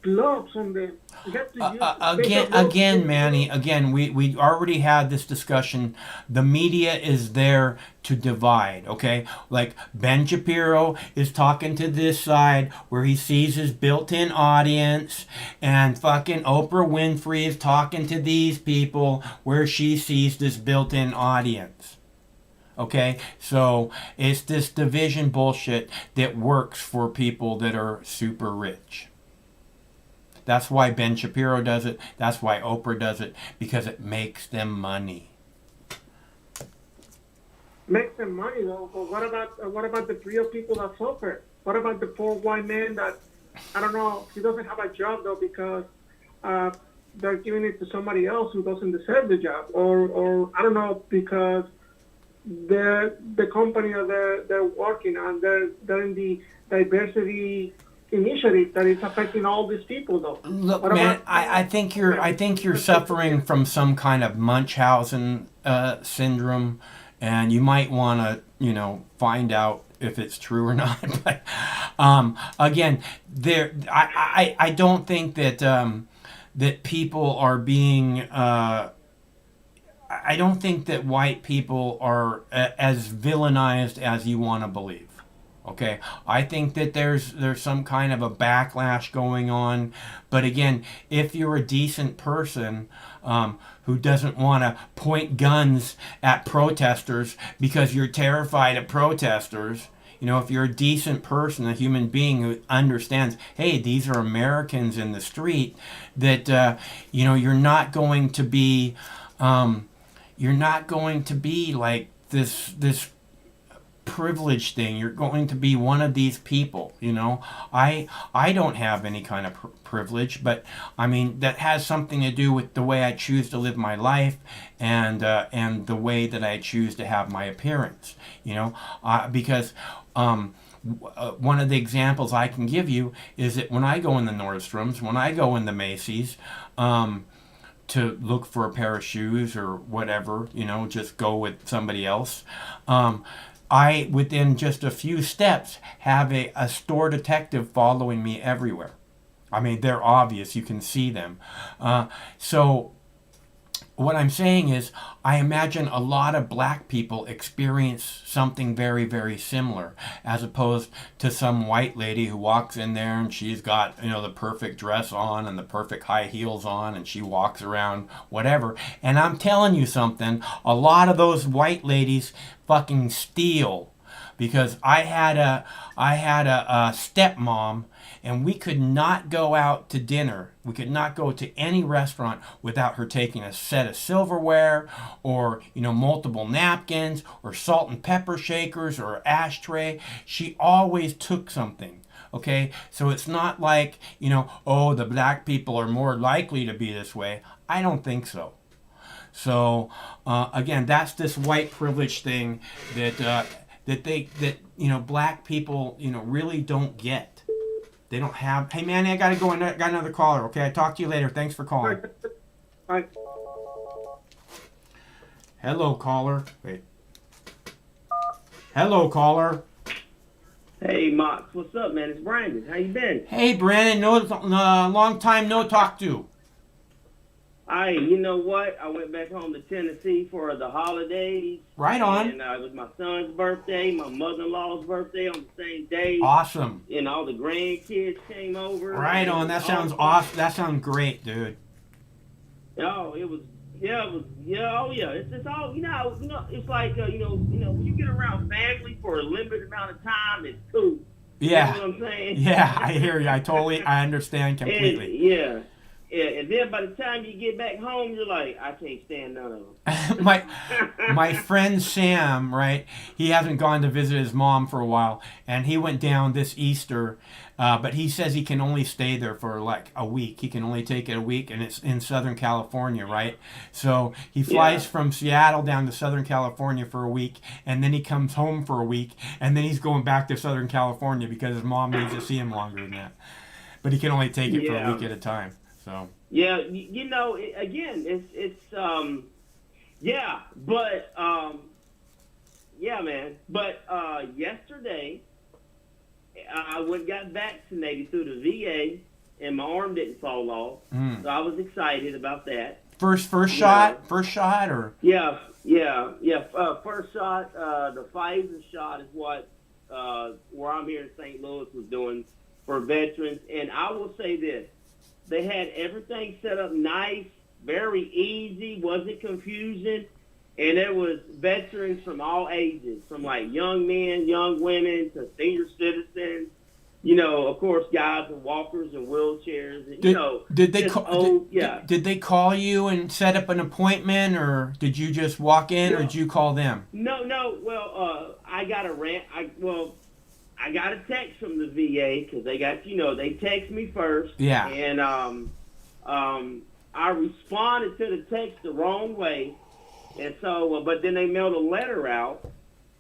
gloves on them. We have to use again, Manny, we already had this discussion. The media is there to divide, okay? Like Ben Shapiro is talking to this side where he sees his built-in audience, and fucking Oprah Winfrey is talking to these people where she sees this built-in audience. Okay, so it's this division bullshit that works for people that are super rich. That's why Ben Shapiro does it. That's why Oprah does it, because it makes them money. Makes them money, though. But what about the real people that suffer? What about the poor white man that, I don't know, he doesn't have a job though because they're giving it to somebody else who doesn't deserve the job, or I don't know, because the company that they're working on, they're in the diversity initiative that is affecting all these people though. Look, man, I think you're suffering from some kind of Munchausen syndrome, and you might want to find out if it's true or not. But again, I don't think that that people are being I don't think that white people are as villainized as you want to believe. Okay, I think that there's some kind of a backlash going on, but again, if you're a decent person who doesn't want to point guns at protesters because you're terrified of protesters, if you're a decent person, a human being who understands, hey, these are Americans in the street, that you're not going to be like this privilege thing. You're going to be one of these people. I don't have any kind of privilege, but I mean that has something to do with the way I choose to live my life and the way that I choose to have my appearance. Because one of the examples I can give you is that when I go in the Nordstroms, when I go in the Macy's, to look for a pair of shoes or whatever, just go with somebody else. I, within just a few steps, have a store detective following me everywhere. I mean, they're obvious. You can see them. So what I'm saying is, I imagine a lot of black people experience something very, very similar, as opposed to some white lady who walks in there and she's got, the perfect dress on and the perfect high heels on and she walks around, whatever. And I'm telling you something, a lot of those white ladies fucking steal. Because I had a stepmom, and we could not go out to dinner. We could not go to any restaurant without her taking a set of silverware, or multiple napkins, or salt and pepper shakers, or ashtray. She always took something. Okay, so it's not like the black people are more likely to be this way. I don't think so. So again, that's this white privilege thing that black people really don't get. They don't have. Hey Manny, I gotta go. I got another caller. Okay, I talk to you later. Thanks for calling. Bye. Hello, caller. Wait. Hello, caller. Hey, Mox, what's up, man? It's Brandon. How you been? Hey, Brandon. Long time no talk to. You know what? I went back home to Tennessee for the holidays. Right on. And it was my son's birthday, my mother-in-law's birthday on the same day. Awesome. And all the grandkids came over. Right on. That sounds awesome. That sounds great, dude. Oh, it was. Yeah, it was. Yeah, oh yeah. It's all. It's like when you get around family for a limited amount of time, it's cool. Yeah. You know what I'm saying? Yeah, I hear you. I understand completely. And, yeah. Yeah, and then by the time you get back home, you're like, I can't stand none of them. my friend Sam, right? He hasn't gone to visit his mom for a while, and he went down this Easter, but he says he can only stay there for like a week. He can only take it a week, and it's in Southern California, right? So he flies from Seattle down to Southern California for a week, and then he comes home for a week, and then he's going back to Southern California because his mom needs to see him longer than that. But he can only take it for a week at a time. So. Yeah, again, yeah, man. But yesterday, I got vaccinated through the VA, and my arm didn't fall off. So I was excited about that. First shot? First shot, or? Yeah. First shot. The Pfizer shot is what where I'm here in St. Louis was doing for veterans, and I will say this. They had everything set up nice, very easy, wasn't confusing, and there was veterans from all ages, from like young men, young women, to senior citizens. Of course, guys with walkers and wheelchairs. Did they call you and set up an appointment, or did you just walk in, or did you call them? No. Well, I got I got a text from the VA because they got, they text me first. Yeah. And I responded to the text the wrong way, and so, but then they mailed a letter out,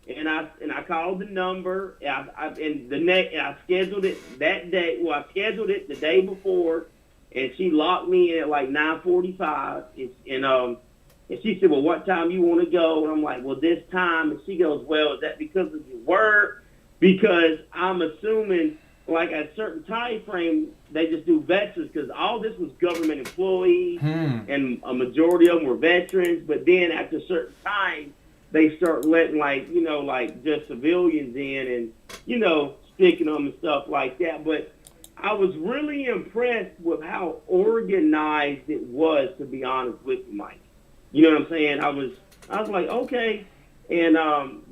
and I called the number, and I scheduled it that day. Well, I scheduled it the day before, and she locked me in at like 9:45, and she said, well, what time you want to go? And I'm like, well, this time. And she goes, well, is that because of your work? Because I'm assuming, like, at a certain time frame, they just do veterans, because all this was government employees, and a majority of them were veterans. But then after a certain time, they start letting, like just civilians in and, sticking them and stuff like that. But I was really impressed with how organized it was, to be honest with you, Mike. You know what I'm saying? I was like, okay. And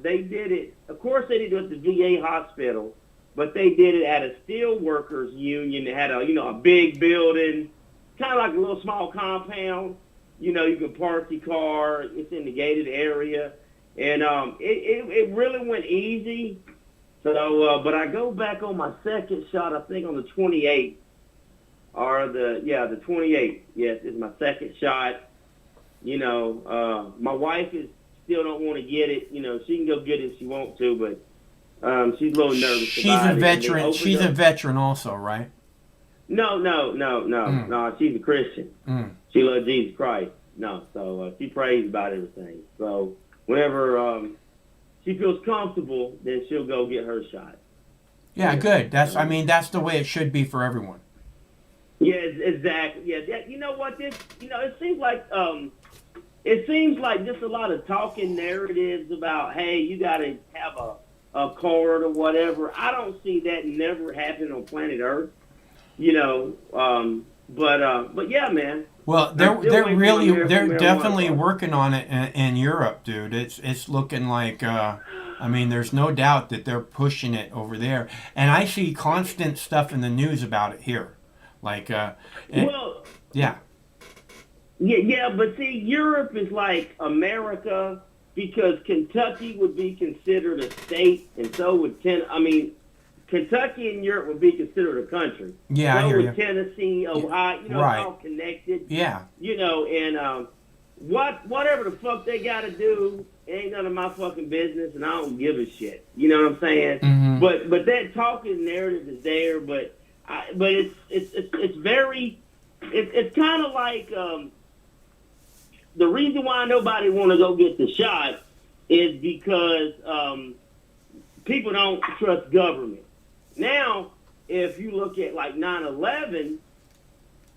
they did it. Of course, they did it at the VA hospital, but they did it at a steel workers union. They had a big building, kind of like a little small compound. You can park your car. It's in the gated area, and it really went easy. So, but I go back on my second shot. I think on the 28th, or the 28th. Yes, it's my second shot. My wife still don't want to get it. She can go get it if she wants to, but she's a little nervous. She's a veteran. She's a veteran also, right? No. She's a Christian. She loves Jesus Christ. No, so she prays about everything. So whenever she feels comfortable, then she'll go get her shot. Yeah, good. That's the way it should be for everyone. Yeah, exactly. Yeah, you know what? It seems like it seems like just a lot of talking narratives about, hey, you got to have a card or whatever. I don't see that never happen on planet Earth, you know. But yeah, man. Well, they're definitely working on it in Europe, dude. It's looking like, I mean, there's no doubt that they're pushing it over there, and I see constant stuff in the news about it here, like, yeah. Yeah, but see, Europe is like America because Kentucky would be considered a state, and so would Kentucky and Europe would be considered a country. Yeah, so I hear would you. Tennessee, Ohio, you know, Right. it's all connected. Yeah. You know, and whatever the fuck they got to do ain't none of my fucking business, and I don't give a shit. You know what I'm saying? Mhm. But that talking narrative is there, but it's very, it's kind of like. The reason why nobody want to go get the shot is because people don't trust government. Now, if you look at like 9/11,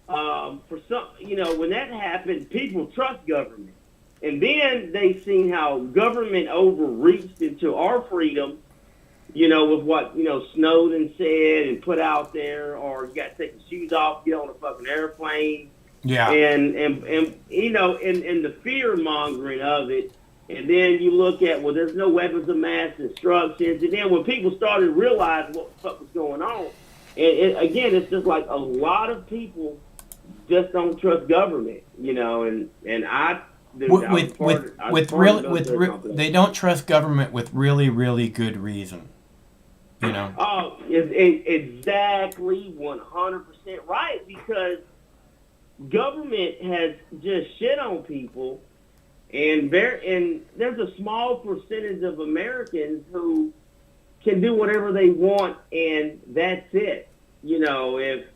for some, you know, when that happened, people trust government, and then they seen how government overreached into our freedom. You know, with what, you know, Snowden said and put out there, or you got to take your shoes off, get on a fucking airplane. Yeah. And you know, and the fear mongering of it, and then you look at, well, there's no weapons of mass destruction, and then when people started realizing what the fuck was going on, and again, it's just like a lot of people just don't trust government, you know, and they don't trust government with really good reason, you know. Oh, it's exactly 100% right, because government has just shit on people, and there's a small percentage of Americans who can do whatever they want, and that's it. You know, if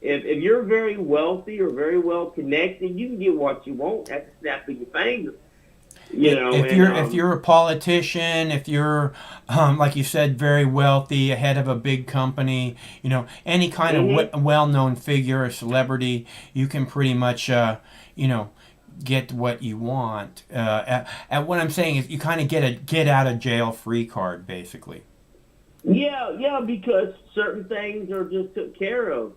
you're very wealthy or very well connected, you can get what you want at the snap of your finger. You know, if you're a politician, if you're like you said, very wealthy, head of a big company, you know, any kind of well-known figure, a celebrity, you can pretty much you know, get what you want. And what I'm saying is, you kind of get a get out of jail free card, basically. Yeah, because certain things are just took care of,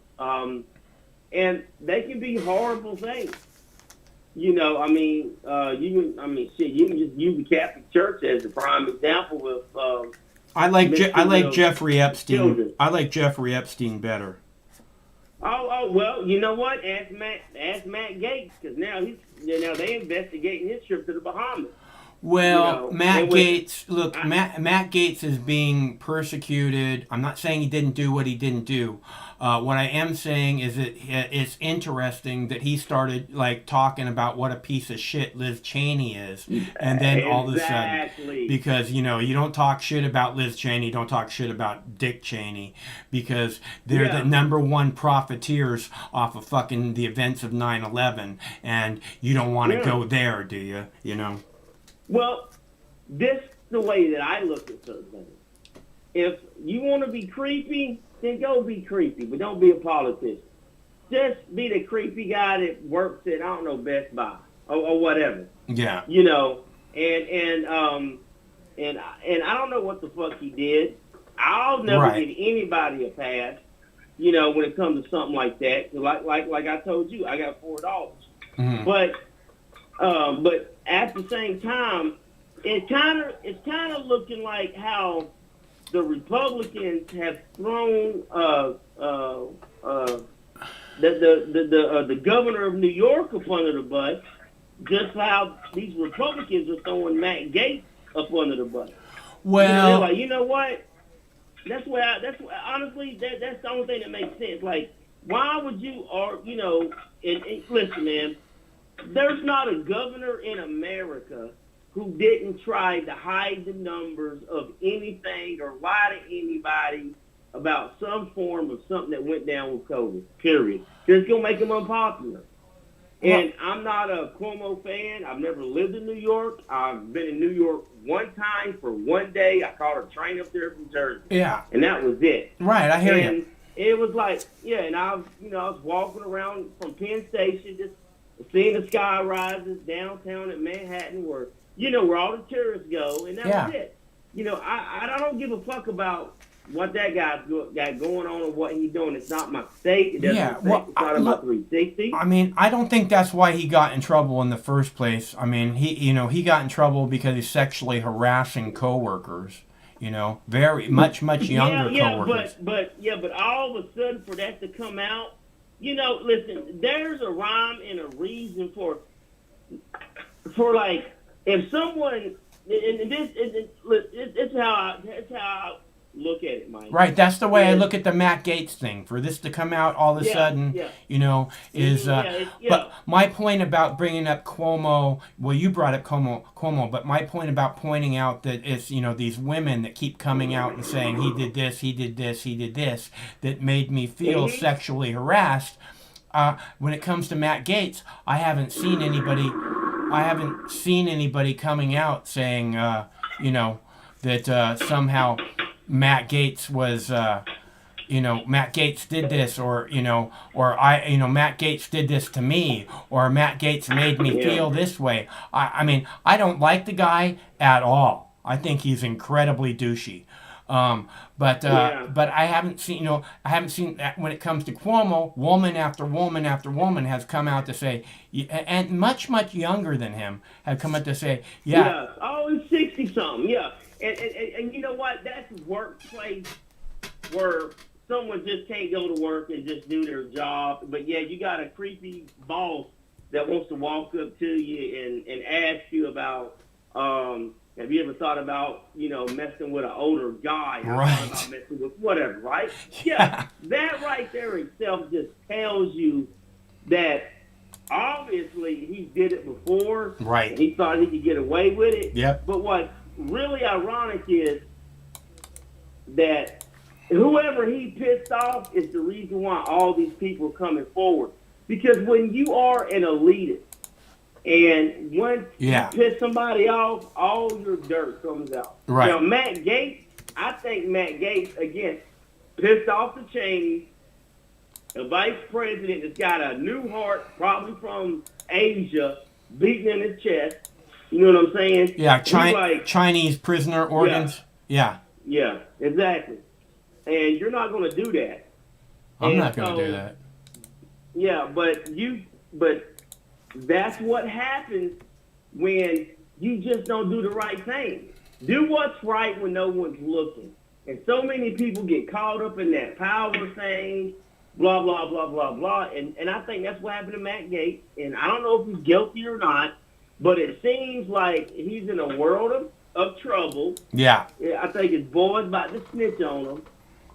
and they can be horrible things. You know, I mean, you can just use the Catholic Church as a prime example with. I like Jeffrey Epstein. Children. I like Jeffrey Epstein better. Oh, well, you know what? Ask Matt Gaetz, because now they investigating his trip to the Bahamas. Well, you know, Matt Gaetz, look, Matt Gaetz is being persecuted. I'm not saying he didn't do what he didn't do. What I am saying is that it's interesting that he started like talking about what a piece of shit Liz Cheney is, and then all of a sudden, because you know, you don't talk shit about Liz Cheney, don't talk shit about Dick Cheney, because they're the #1 profiteers off of fucking the events of 9/11, and you don't want to go there, do you? You know. Well, this is the way that I look at certain things. If you want to be creepy, then go be creepy, but don't be a politician. Just be the creepy guy that works at, I don't know, Best Buy or whatever. Yeah. You know, and I don't know what the fuck he did. I'll never give anybody a pass, you know, when it comes to something like that. Like I told you, I got $4. Mm-hmm. But at the same time, it's kind of looking like how the Republicans have thrown the governor of New York up under the bus, just how these Republicans are throwing Matt Gaetz up under the bus. Well, you know, they're like, you know what? Honestly, that's the only thing that makes sense. Like, why would you, or you know, and listen, man. There's not a governor in America who didn't try to hide the numbers of anything or lie to anybody about some form of something that went down with COVID, period. Because it's going to make them unpopular. And I'm not a Cuomo fan. I've never lived in New York. I've been in New York one time for one day. I caught a train up there from Jersey. Yeah. And that was it. Right, I hear you. It was like, and I was walking around from Penn Station, just seeing the sky rises downtown in Manhattan, where where all the tourists go, and that was it. I don't give a fuck about what that guy's got going on and what he's doing. It's not my state. It doesn't affect. It's not about 360. I mean, I don't think that's why he got in trouble in the first place. I mean, he got in trouble because he's sexually harassing coworkers. Very much younger coworkers. But all of a sudden for that to come out, listen, there's a rhyme and a reason for like, if someone, and this it's how I look at it, Mike. Right, that's the way I look at the Matt Gaetz thing. For this to come out all of a sudden, is. But my point about bringing up Cuomo, well, you brought up Cuomo, but my point about pointing out that it's these women that keep coming out and saying he did this, he did this, he did this, that made me feel sexually harassed. When it comes to Matt Gaetz, I haven't seen anybody coming out saying, that somehow Matt Gaetz was, Matt Gaetz did this, or Matt Gaetz did this to me, or Matt Gaetz made me feel this way. I mean, I don't like the guy at all. I think he's incredibly douchey. But I haven't seen that when it comes to Cuomo, woman after woman after woman has come out to say, and much younger than him have come out to say, oh, he's 60-something, and you know what? That's a workplace where someone just can't go to work and just do their job. But you got a creepy boss that wants to walk up to you and ask you about. Have you ever thought about, messing with an older guy? Or right. About messing with whatever, right? Yeah. That right there itself just tells you that obviously he did it before. Right. And he thought he could get away with it. Yep. But what's really ironic is that whoever he pissed off is the reason why all these people are coming forward. Because when you are an elitist, and once you piss somebody off, all your dirt comes out. Right. Now, Matt Gaetz, I think Matt Gaetz, again, pissed off the Cheney, a vice president that's got a new heart, probably from Asia, beating in his chest. You know what I'm saying? Yeah, Chinese prisoner organs. Yeah, exactly. And you're not going to do that. I'm not going to do that. Yeah, but that's what happens when you just don't do the right thing. Do what's right when no one's looking. And so many people get caught up in that power thing, blah, blah, blah, blah, blah. And I think that's what happened to Matt Gaetz. And I don't know if he's guilty or not, but it seems like he's in a world of trouble. Yeah. I think his boy's about to snitch on him.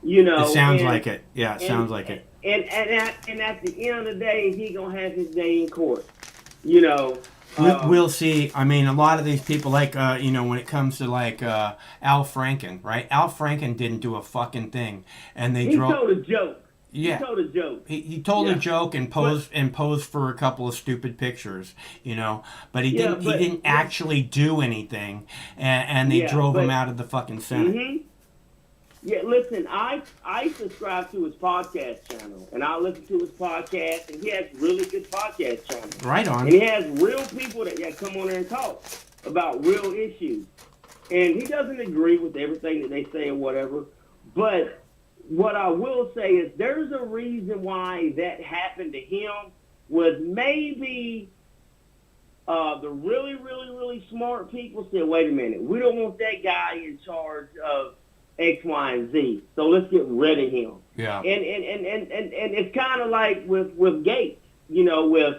It sounds like it. Yeah, it sounds like it. And at the end of the day, he gonna have his day in court. We'll see. I mean, a lot of these people, like when it comes to like Al Franken, right? Al Franken didn't do a fucking thing, and he told a joke. Yeah, he told a joke. He told a joke and posed for a couple of stupid pictures, But he didn't actually do anything, and they drove him out of the fucking Senate. Mm-hmm. Yeah, listen, I subscribe to his podcast channel, and I listen to his podcast, and he has really good podcast channel. Right on. And he has real people that come on there and talk about real issues. And he doesn't agree with everything that they say or whatever, but what I will say is there's a reason why that happened to him was maybe the really, really, really smart people said, wait a minute, we don't want that guy in charge of X, Y, and Z. So let's get rid of him. Yeah. And it's kind of like with Gates, with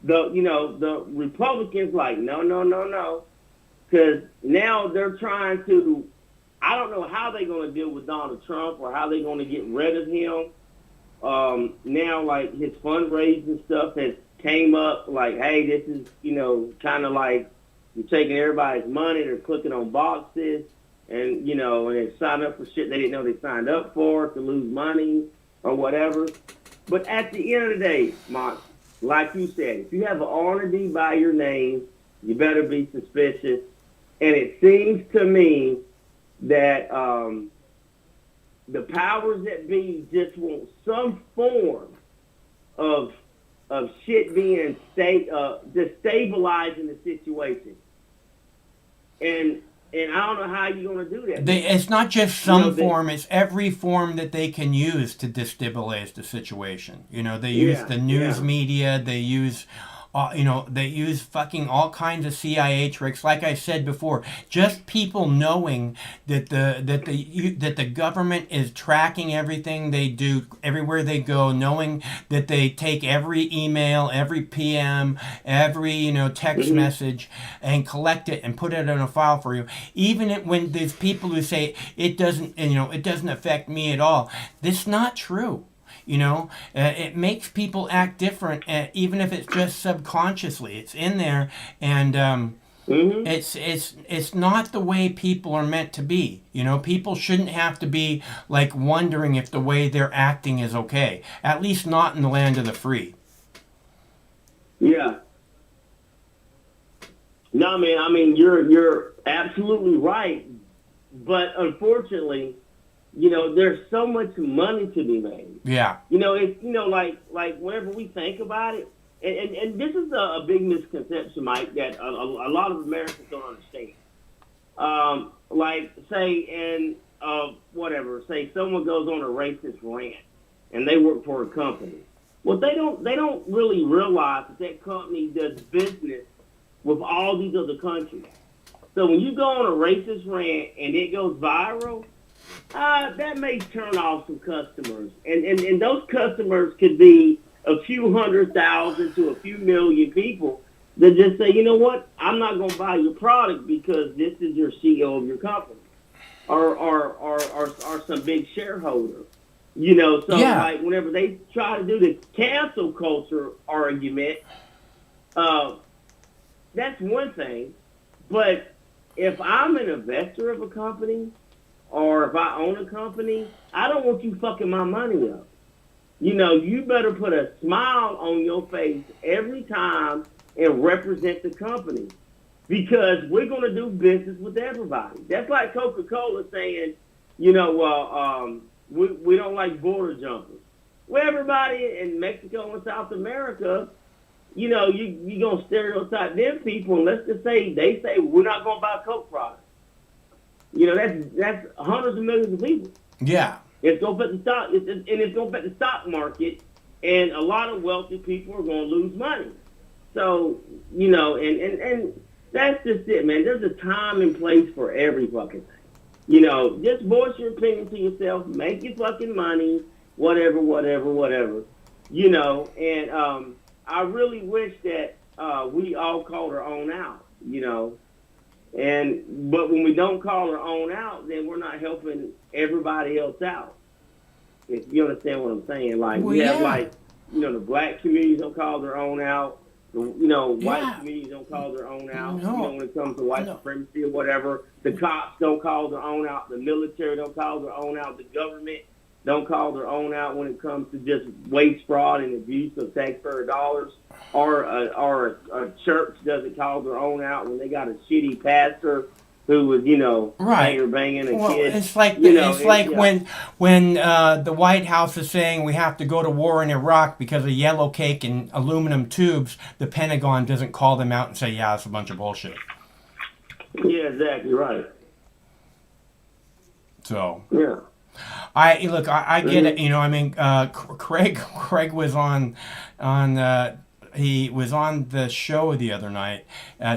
the Republicans like, no. Because now they're trying to, I don't know how they're going to deal with Donald Trump or how they're going to get rid of him. Now, like, his fundraising stuff has came up like, hey, this is, kind of like you're taking everybody's money, they're clicking on boxes. And, and they signed up for shit they didn't know they signed up for to lose money or whatever. But at the end of the day, Mark, like you said, if you have an R&D by your name, you better be suspicious. And it seems to me that the powers that be just want some form of shit being destabilizing the situation. And I don't know how you're going to do that. It's not just some form; it's every form that they can use to destabilize the situation. You know, they use the news media. They use, they use fucking all kinds of CIA tricks. Like I said before, just people knowing that the government is tracking everything they do everywhere they go, knowing that they take every email, every PM, every text message, and collect it and put it in a file for you. Even when there's people who say it doesn't affect me at all, that's not true. It makes people act different, even if it's just subconsciously. It's in there, and it's not the way people are meant to be. People shouldn't have to be like wondering if the way they're acting is okay. At least not in the land of the free. Yeah. No, man. I mean, you're absolutely right, but unfortunately, there's so much money to be made. Yeah. It's like whenever we think about it, and this is a big misconception, Mike, that a lot of Americans don't understand. Like say say someone goes on a racist rant and they work for a company. Well, they don't really realize that company does business with all these other countries. So when you go on a racist rant and it goes viral, that may turn off some customers. And those customers could be a few 100,000 to a few million people that just say, you know what, I'm not going to buy your product because this is your CEO of your company or some big shareholder. Like whenever they try to do the cancel culture argument, that's one thing. But if I'm an investor of a company or if I own a company, I don't want you fucking my money up. You better put a smile on your face every time and represent the company because we're going to do business with everybody. That's like Coca-Cola saying, we don't like border jumpers. Well, everybody in Mexico and South America, you're going to stereotype them people, and let's just say they say we're not going to buy Coke products. That's hundreds of millions of people. Yeah. It's going to affect the stock, and it's going to affect the stock market, and a lot of wealthy people are going to lose money. So, and that's just it, man. There's a time and place for every fucking thing. Just voice your opinion to yourself, make your fucking money, whatever. And I really wish that we all called our own out, but when we don't call our own out, then we're not helping everybody else out. If you understand what I'm saying, like the black communities don't call their own out. White communities don't call their own out. No. When it comes to white supremacy or whatever, the cops don't call their own out. The military don't call their own out. The government don't call their own out when it comes to just waste, fraud, and abuse of taxpayer dollars. Or a church doesn't call their own out when they got a shitty pastor who was, banging a kid. It's like when the White House is saying we have to go to war in Iraq because of yellow cake and aluminum tubes, the Pentagon doesn't call them out and say, yeah, it's a bunch of bullshit. Yeah, exactly right. So yeah. I get it. Craig was on he was on the show the other night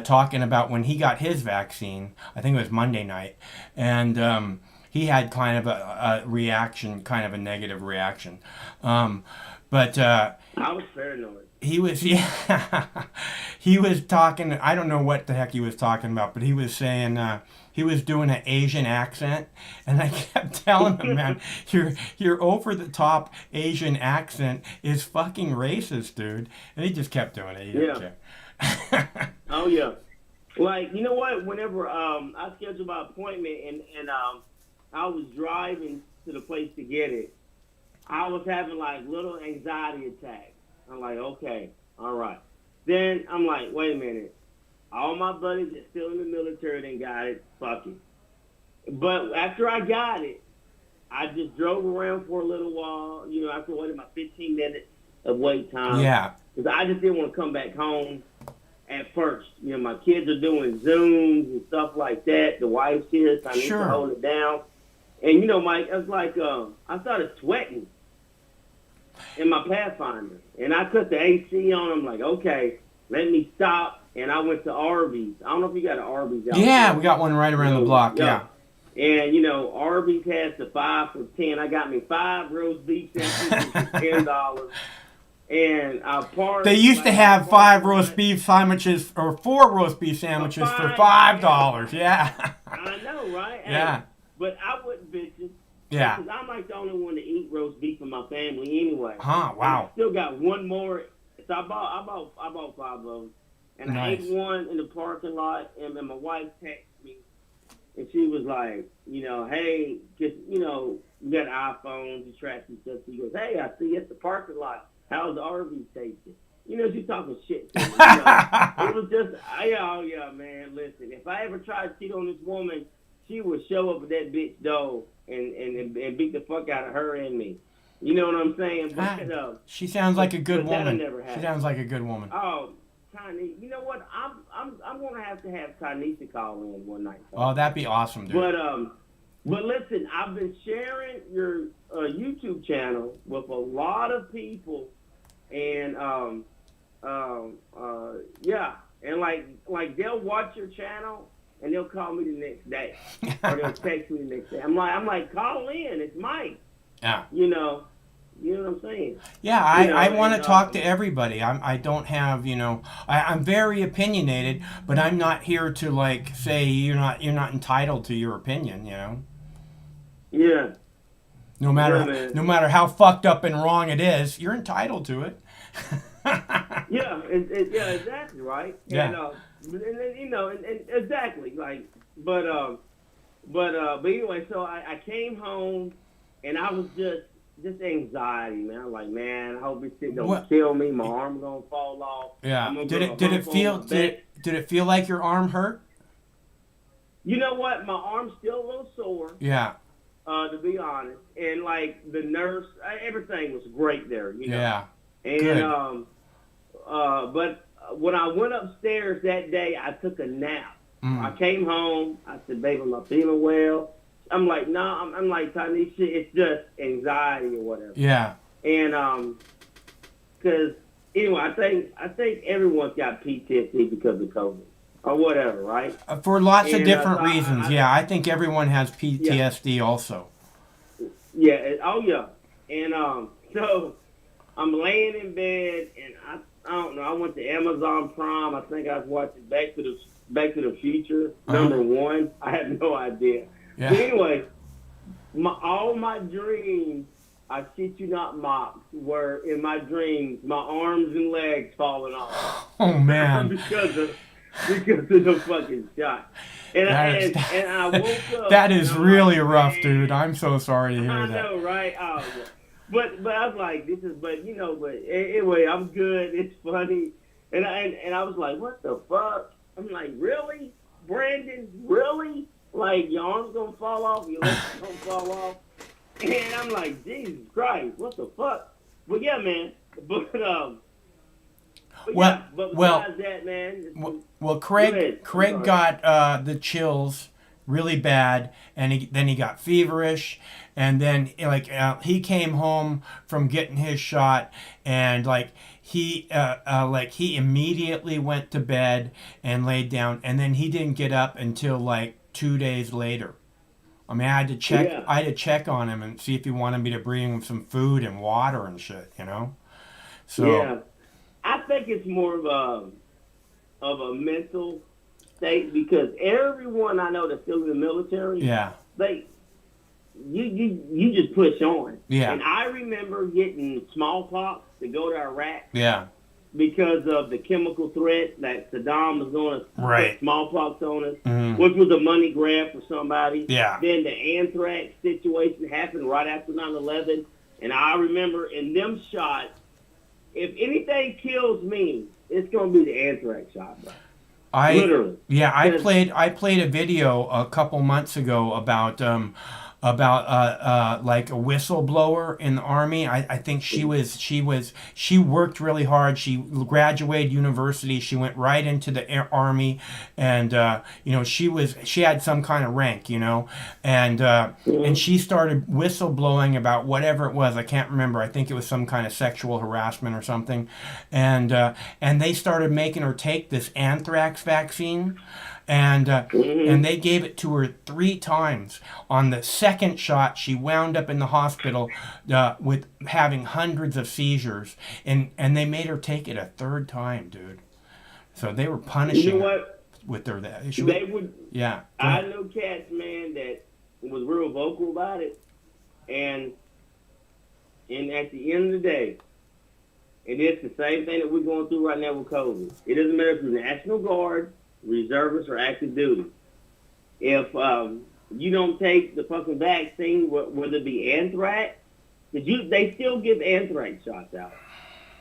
talking about when he got his vaccine. I think it was Monday night, and he had kind of a reaction, kind of a negative reaction. But I was paranoid. He was he was talking. I don't know what the heck he was talking about, but he was saying. He was doing an Asian accent, and I kept telling him, man, your over-the-top Asian accent is fucking racist, dude. And he just kept doing it. He didn't care. Oh, yeah. Like, you know what? Whenever I scheduled my appointment and I was driving to the place to get it, I was having, like, little anxiety attacks. I'm like, okay, all right. Then I'm like, wait a minute. All my buddies that still in the military done got it. Fuck it. But after I got it, I just drove around for a little while. After waiting about 15 minutes of wait time. Yeah. because I just didn't want to come back home at first. You know, my kids are doing Zooms and stuff like that. The wife's here, so I need to hold it down. And, you know, Mike, it's like I started sweating in my Pathfinder. And I cut the AC on. I'm like, okay, let me stop. And I went to Arby's. I don't know if you got an Arby's out there. Yeah, we got one right around the block, yeah. And, you know, Arby's has the 5 for $10. I got me 5 roast beef sandwiches for $10. And I parked. They used to have 5 roast beef sandwiches or 4 roast beef sandwiches for $5. Yeah. I know, right? Yeah. Hey, but I wouldn't bitch it. Yeah. Because I'm like the only one to eat roast beef in my family anyway. Huh, wow. I still got one more. So I bought 5 of them. And Nice. I ate one in the parking lot. And then my wife texted me. And she was like, you know, hey, just, you know, you got iPhones, you track and stuff. She goes, hey, I see you at the parking lot. How's the Arby's tasting? You know, she's talking shit to me. You know? It was just, oh, yeah, man, listen. If I ever tried to cheat on this woman, she would show up with that bitch dough and beat the fuck out of her and me. You know what I'm saying? But, she sounds like a good that'll woman. never happen. She sounds like a good woman. Oh, Tiny, you know what? I'm gonna have Tanisha call in one night. Oh, that'd be awesome, dude. But listen, I've been sharing your YouTube channel with a lot of people, and yeah, and like they'll watch your channel and they'll call me the next day, or they'll text me the next day. I'm like, call in, it's Mike. Yeah. You know what I'm saying? Yeah, I want to talk to everybody. I don't have, you know, I'm very opinionated, but I'm not here to like say you're not entitled to your opinion, you know. Yeah. No matter how fucked up and wrong it is, you're entitled to it. Yeah, yeah, exactly, right. Yeah. And you know, and exactly, like, but anyway, so I came home, and I was just anxiety, man. I'm like, man, I hope this shit don't kill me. My arm's gonna fall off. Yeah. Did it feel like your arm hurt? You know what? My arm's still a little sore. Yeah. To be honest, and like the nurse, everything was great there. You know? Yeah. And Good. But when I went upstairs that day, I took a nap. I came home. I said, babe, I'm not feeling well. I'm like, no, I'm like, Tanisha, it's just anxiety or whatever. Yeah. And because anyway, I think everyone's got PTSD because of COVID or whatever, right? For lots of different so reasons. I think everyone has PTSD also. Yeah. Oh yeah. And so I'm laying in bed, and I don't know. I went to Amazon Prime. I think I was watching Back to the Future #1. I have no idea. Yeah. But anyway, all my dreams, I shit you not mock, were in my dreams, my arms and legs falling off. Oh man. because of the fucking shot. And I woke up. That is really rough, dude. I'm so sorry to hear I that. know, right? Oh, yeah. But I was like, but anyway, I'm good. It's funny. And I was like, what the fuck? I'm like, really? Brandon, really? Like, your arm's gonna fall off, your legs gonna fall off. And I'm like, Jesus Christ, what the fuck? But yeah, man. But besides that, man. Well, Craig got the chills really bad, and then he got feverish, and then he came home from getting his shot, and he immediately went to bed and laid down, and then he didn't get up until 2 days later. I mean, I had to check. Yeah. I had to check on him and see if he wanted me to bring him some food and water and shit. So yeah, I think it's more of a mental state, because everyone I know that's still in the military, you just push on. Yeah. And I remember getting smallpox to go to Iraq. Yeah. Because of the chemical threat that Saddam was going to put smallpox on us, which was a money grab for somebody. Yeah. Then the anthrax situation happened right after 9/11, and I remember in them shots, if anything kills me, it's going to be the anthrax shot, bro. Literally. Yeah, I played a video a couple months ago about like a whistleblower in the army. I think she worked really hard. She graduated university. She went right into the army, and she had some kind of rank, and she started whistleblowing about whatever it was. I can't remember. I think it was some kind of sexual harassment or something, and they started making her take this anthrax vaccine. And they gave it to her 3 times. On the second shot, she wound up in the hospital with having hundreds of seizures, and they made her take it a 3rd time, dude. So they were punishing her with her. They would. Yeah. I know cats, man, that was real vocal about it, and at the end of the day, and it's the same thing that we're going through right now with COVID. It doesn't matter if you're National Guard, reservists, or active duty. If you don't take the fucking vaccine, whether it be anthrax, they still give anthrax shots out.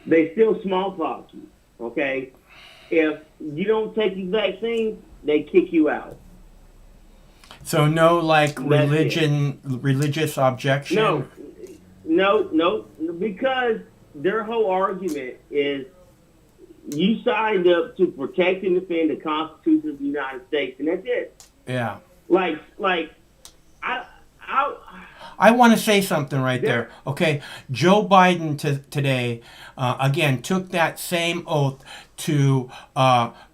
They still smallpox you, okay? If you don't take these vaccines, they kick you out. So no, like, religious objection? No, because their whole argument is you signed up to protect and defend the Constitution of the United States, and that's it. Yeah. I want to say something right there. Okay, Joe Biden today, again, took that same oath to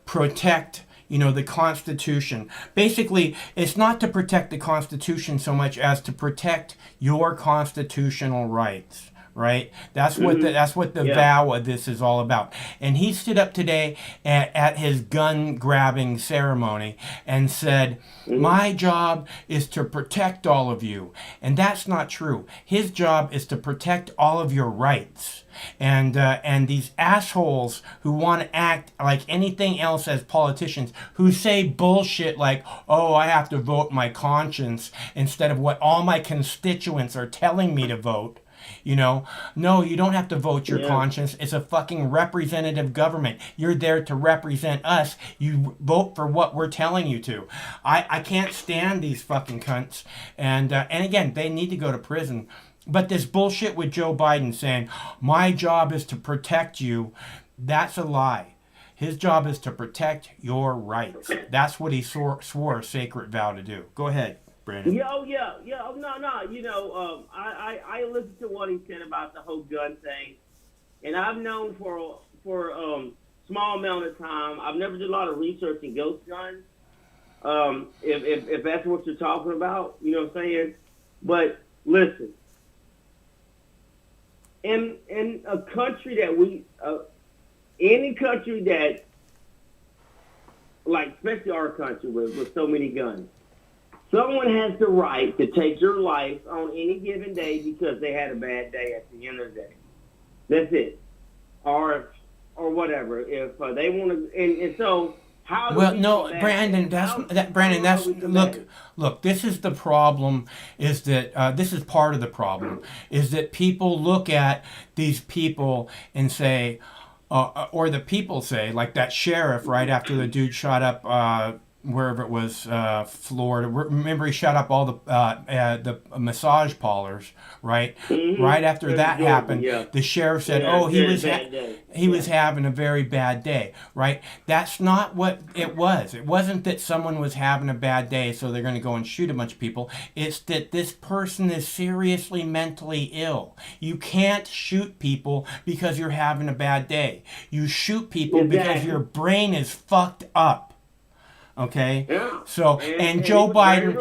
protect the Constitution. Basically, it's not to protect the Constitution so much as to protect your constitutional rights. Right? That's what the vow of this is all about. And he stood up today at his gun grabbing ceremony and said, my job is to protect all of you. And that's not true. His job is to protect all of your rights. And these assholes who want to act like anything else as politicians, who say bullshit like, oh, I have to vote my conscience instead of what all my constituents are telling me to vote. No, you don't have to vote your conscience. It's a fucking representative government. You're there to represent us. You vote for what we're telling you to. I can't stand these fucking cunts. And again, they need to go to prison. But this bullshit with Joe Biden saying, my job is to protect you, that's a lie. His job is to protect your rights. That's what he swore a sacred vow to do. Go ahead, Brandon. Yeah. No. I listened to what he said about the whole gun thing, and I've known for small amount of time. I've never did a lot of research in ghost guns. If that's what you're talking about, you know what I'm saying. But listen, in a country that any country that, like especially our country with so many guns. Someone has the right to take your life on any given day because they had a bad day at the end of the day. That's it. Or whatever. If they want to, and so how? Brandon. Look. This is the problem. Is that this is part of the problem? Is that people look at these people and say, or the people say, like that sheriff right after the dude shot up. Wherever it was, Florida. Remember, he shot up all the massage parlors, right? Mm-hmm. Right after that happened, the sheriff said, he was having a very bad day, right? That's not what it was. It wasn't that someone was having a bad day, so they're going to go and shoot a bunch of people. It's that this person is seriously mentally ill. You can't shoot people because you're having a bad day. You shoot people because your brain is fucked up. Okay. Yeah. So Joe Biden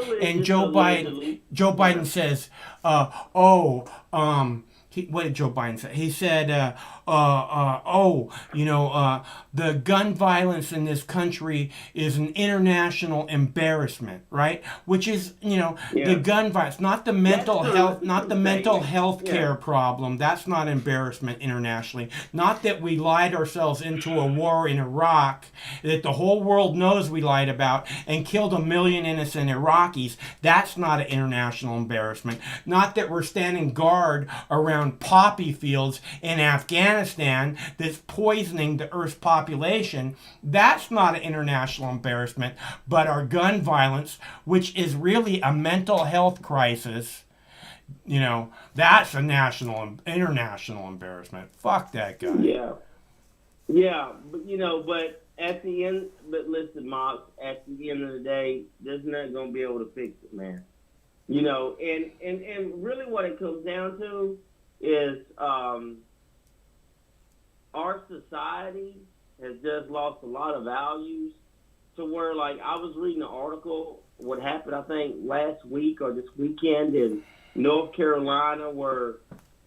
says, what did Joe Biden say? He said, the gun violence in this country is an international embarrassment, right? Which is, the gun violence, not the mental health care problem. That's not embarrassment internationally. Not that we lied ourselves into a war in Iraq that the whole world knows we lied about and killed 1 million innocent Iraqis. That's not an international embarrassment. Not that we're standing guard around on poppy fields in Afghanistan that's poisoning the Earth's population. That's not an international embarrassment, but our gun violence, which is really a mental health crisis, you know, that's a international embarrassment. Fuck that guy. Yeah, but you know, but at the end, but listen, Mox, at the end of the day, there's not gonna be able to fix it, man. You know, and really what it comes down to is our society has just lost a lot of values to where, like, I was reading an article, what happened, I think, last week or this weekend in North Carolina, where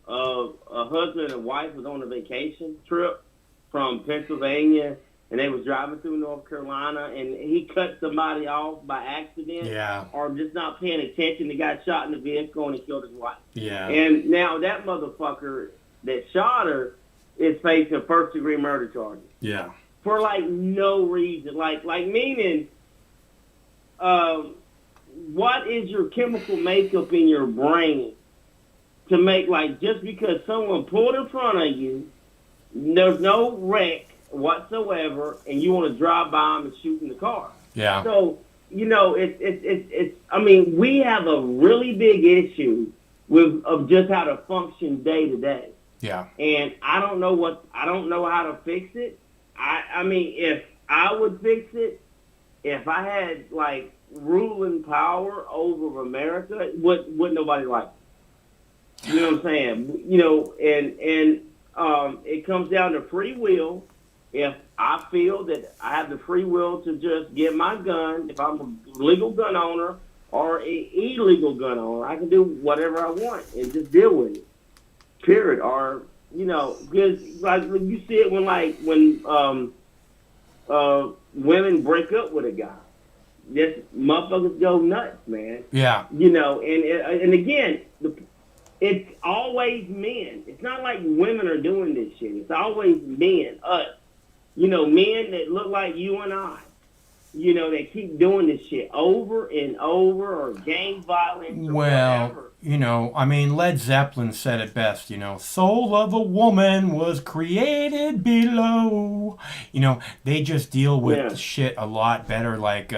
a husband and wife was on a vacation trip from Pennsylvania, and they was driving through North Carolina, and he cut somebody off by accident, or just not paying attention. He got shot in the vehicle, and he killed his wife. And now that motherfucker that shot her is facing first-degree murder charges. For, like, no reason. Like meaning, what is your chemical makeup in your brain to make, like, just because someone pulled in front of you, there's no wreck whatsoever, and you want to drive by them and shoot in the car. So, you know, it's I mean, we have a really big issue of just how to function day to day. And I don't know how to fix it. I mean, if I would fix it, if I had, like, ruling power over America, would nobody like it? You know what I'm saying? You know, and it comes down to free will. If I feel that I have the free will to just get my gun, if I'm a legal gun owner or an illegal gun owner, I can do whatever I want and just deal with it. Period. Or, you know, because, like, when you see it when women break up with a guy, this motherfuckers go nuts, man. You know, and again, it's always men. It's not like women are doing this shit. It's always men, us. You know, men that look like you and I. You know, they keep doing this shit over and over, or gang violence or whatever. You know, I mean, Led Zeppelin said it best, you know, soul of a woman was created below. You know, they just deal with shit a lot better, like,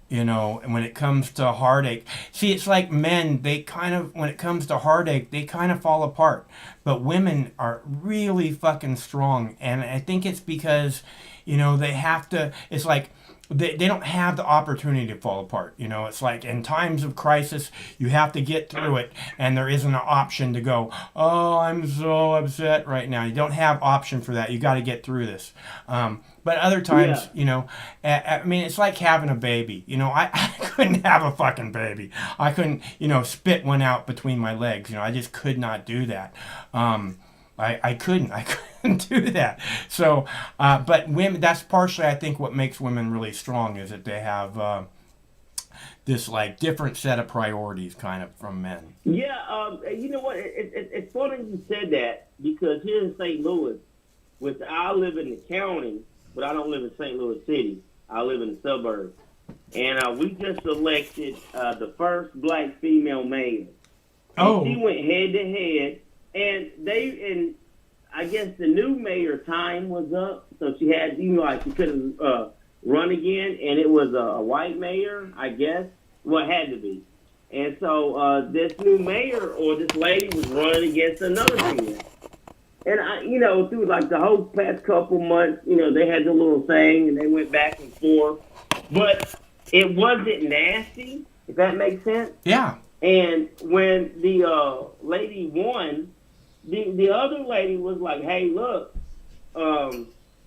you know, and when it comes to heartache. See, it's like men, they kind of, when it comes to heartache, they kind of fall apart. But women are really fucking strong. And I think it's because, you know, they have to, it's like, they don't have the opportunity to fall apart. You know, it's like in times of crisis, you have to get through it, and there isn't an option to go, oh, I'm so upset right now. You don't have option for that. You got to get through this. But other times, you know, I mean, it's like having a baby. You know, I couldn't have a fucking baby. I couldn't, you know, spit one out between my legs. You know, I just could not do that. I couldn't do that. So, but women, that's partially, I think, what makes women really strong is that they have this, like, different set of priorities kind of from men. Yeah, you know what? It's funny you said that, because here in St. Louis, which I live in the county, but I don't live in St. Louis City. I live in the suburbs. And we just elected the first black female mayor. And she went head to head. And I guess the new mayor time was up, so she had, you know, like, she couldn't run again, and it was a white mayor, I guess. Well, it had to be. And so this new mayor, or this lady, was running against another female. And I, you know, through, like, the whole past couple months, you know, they had the little thing, and they went back and forth. But it wasn't nasty, if that makes sense. And when the lady won, the other lady was like, hey, look,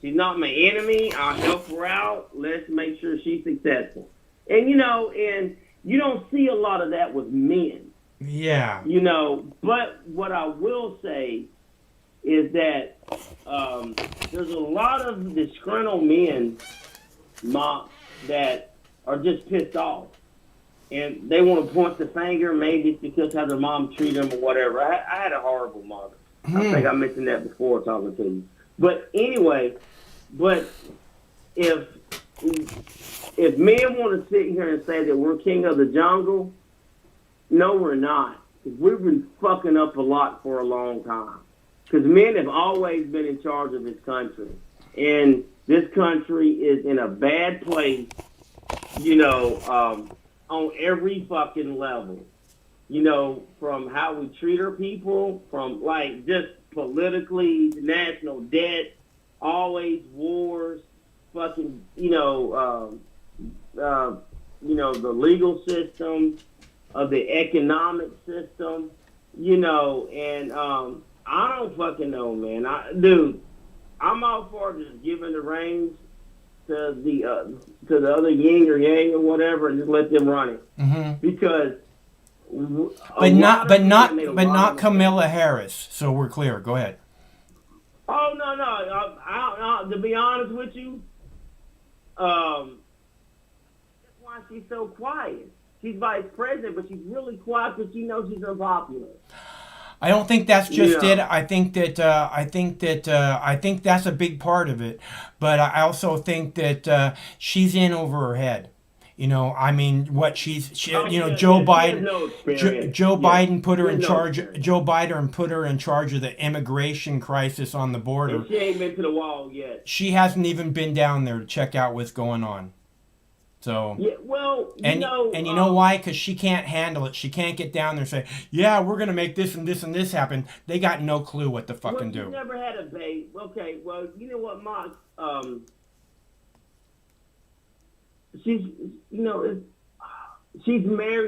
she's not my enemy. I'll help her out. Let's make sure she's successful. And, you know, and you don't see a lot of that with men. You know, but what I will say is that there's a lot of disgruntled men, that are just pissed off. And they want to point the finger, maybe it's because how their mom treated them or whatever. I had a horrible mother. I think I mentioned that before talking to you. But anyway, if men want to sit here and say that we're king of the jungle, no, we're not. because we've been fucking up a lot for a long time. Because men have always been in charge of this country. And this country is in a bad place, on every fucking level. From how we treat our people, from like just politically, national debt, always wars, fucking, the legal system, the economic system, and I don't fucking know, man. I'm all for just giving the reins to the other yin or yang or whatever, and just let them run it. Mm-hmm. Because, but not Kamala Harris. So we're clear. Go ahead. Oh no! I, to be honest with you, that's why she's so quiet. She's vice president, but she's really quiet because she knows she's unpopular. I don't think that's just it. I think that's a big part of it. But I also think that she's in over her head. Joe Biden, Joe Biden put her in charge. Joe Biden put her in charge of the immigration crisis on the border. And she ain't been to the wall yet. She hasn't even been down there to check out what's going on. So yeah, well, you know why? Because she can't handle it. She can't get down there and say, "Yeah, we're gonna make this and this and this happen." They got no clue what to fucking do. She never had a baby. Okay, well, you know what, Mark? She's married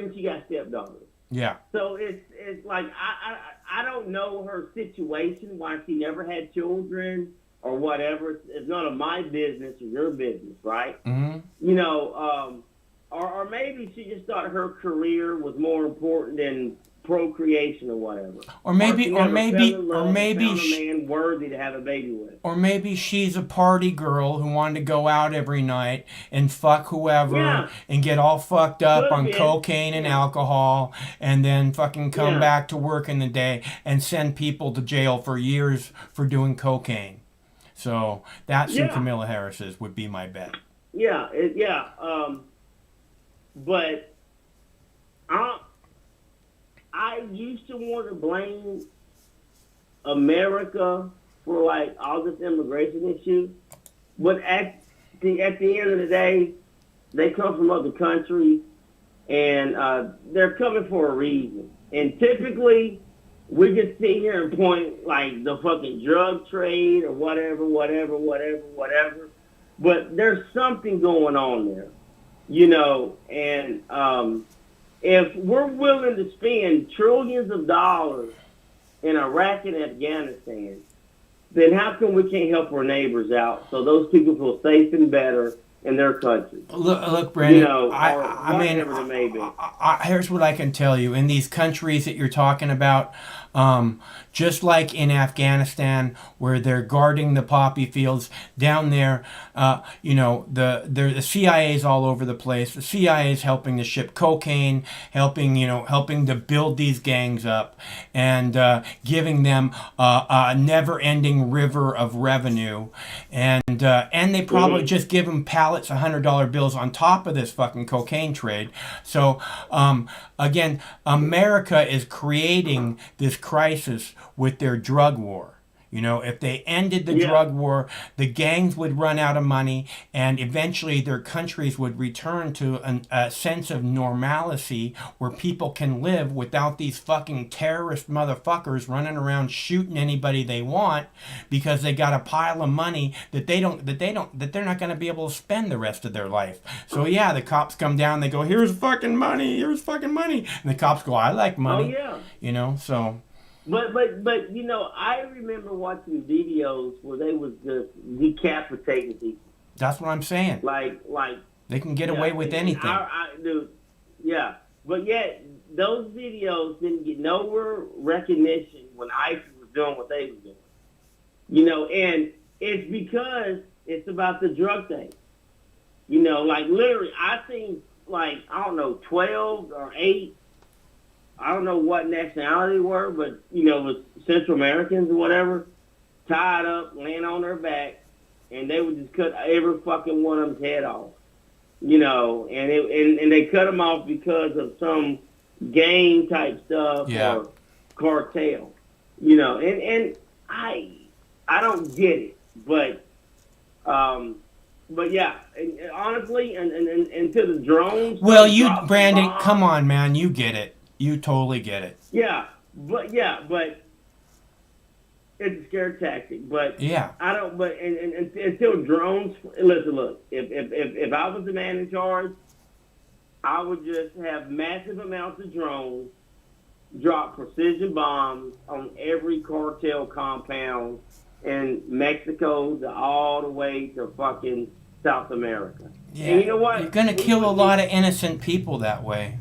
and she got stepdaughters. Yeah. So it's like I don't know her situation, why she never had children or whatever. It's none of my business or your business, right? Mm-hmm. Or maybe she just thought her career was more important than procreation or whatever. Or maybe found a man worthy to have a baby with. Or maybe she's a party girl who wanted to go out every night and fuck whoever and get all fucked up on cocaine and alcohol and then fucking come back to work in the day and send people to jail for years for doing cocaine. So that's who Kamala Harris is, would be my bet. But I used to want to blame America for like all this immigration issue, but at the end of the day, they come from other countries, and they're coming for a reason. And typically, we can sit here and point like the fucking drug trade or whatever. But there's something going on there, and if we're willing to spend trillions of dollars in Iraq and Afghanistan, then how come we can't help our neighbors out so those people feel safe and better in their country? Look, Brandon, I here's what I can tell you. In these countries that you're talking about, just like in Afghanistan, where they're guarding the poppy fields, down there, the CIA is all over the place. The CIA is helping to ship cocaine, helping to build these gangs up, and giving them a never-ending river of revenue, and they probably just give them pallets of $100 bills on top of this fucking cocaine trade. So again, America is creating this crisis with their drug war. If they ended the drug war, the gangs would run out of money, and eventually their countries would return to a sense of normalcy where people can live without these fucking terrorist motherfuckers running around shooting anybody they want because they got a pile of money that they're not going to be able to spend the rest of their life. So yeah, the cops come down, they go, "Here's fucking money, and the cops go, "I like money." So. But I remember watching videos where they was just decapitating people. That's what I'm saying. Like they can get away with anything. But yet those videos didn't get nowhere recognition when ISIS was doing what they was doing. And it's because it's about the drug thing. Literally, I seen 12 or 8. I don't know what nationality they were, but, it was Central Americans or whatever, tied up, laying on their back, and they would just cut every fucking one of them's head off. And they cut them off because of some, gang type stuff or cartel, you know, and I don't get it, but yeah, and honestly, and to the drones. Well, you, Brandon, come on, man, you get it. You totally get it. Yeah, but it's a scare tactic. But yeah, I don't. But and until drones. Listen, look. If I was the man in charge, I would just have massive amounts of drones drop precision bombs on every cartel compound in Mexico all the way to fucking South America. Yeah. And you know what? You're gonna kill a lot of innocent people that way.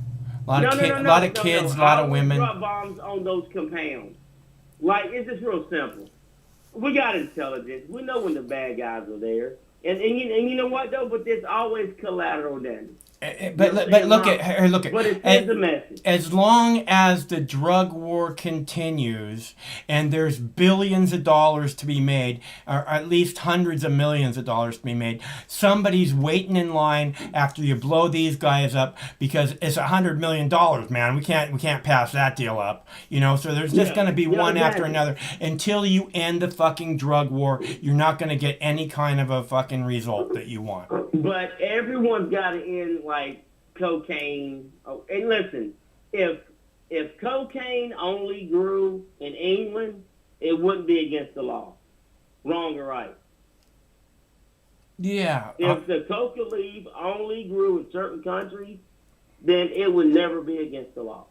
A lot of kids, a lot of women. Drop bombs on those compounds. Like, it's just real simple. We got intelligence. We know when the bad guys are there. And you know what though? But there's always collateral damage. But look at But it sends a message. As long as the drug war continues and there's billions of dollars to be made, or at least hundreds of millions of dollars to be made, somebody's waiting in line after you blow these guys up because it's $100 million, man. We can't pass that deal up, you know. So there's just going to be one after another until you end the fucking drug war. You're not going to get any kind of a fucking result that you want. But everyone's got to end like cocaine. Oh, and listen, if cocaine only grew in England, it wouldn't be against the law. Wrong or right? Yeah. If the coca leaf only grew in certain countries, then it would never be against the law.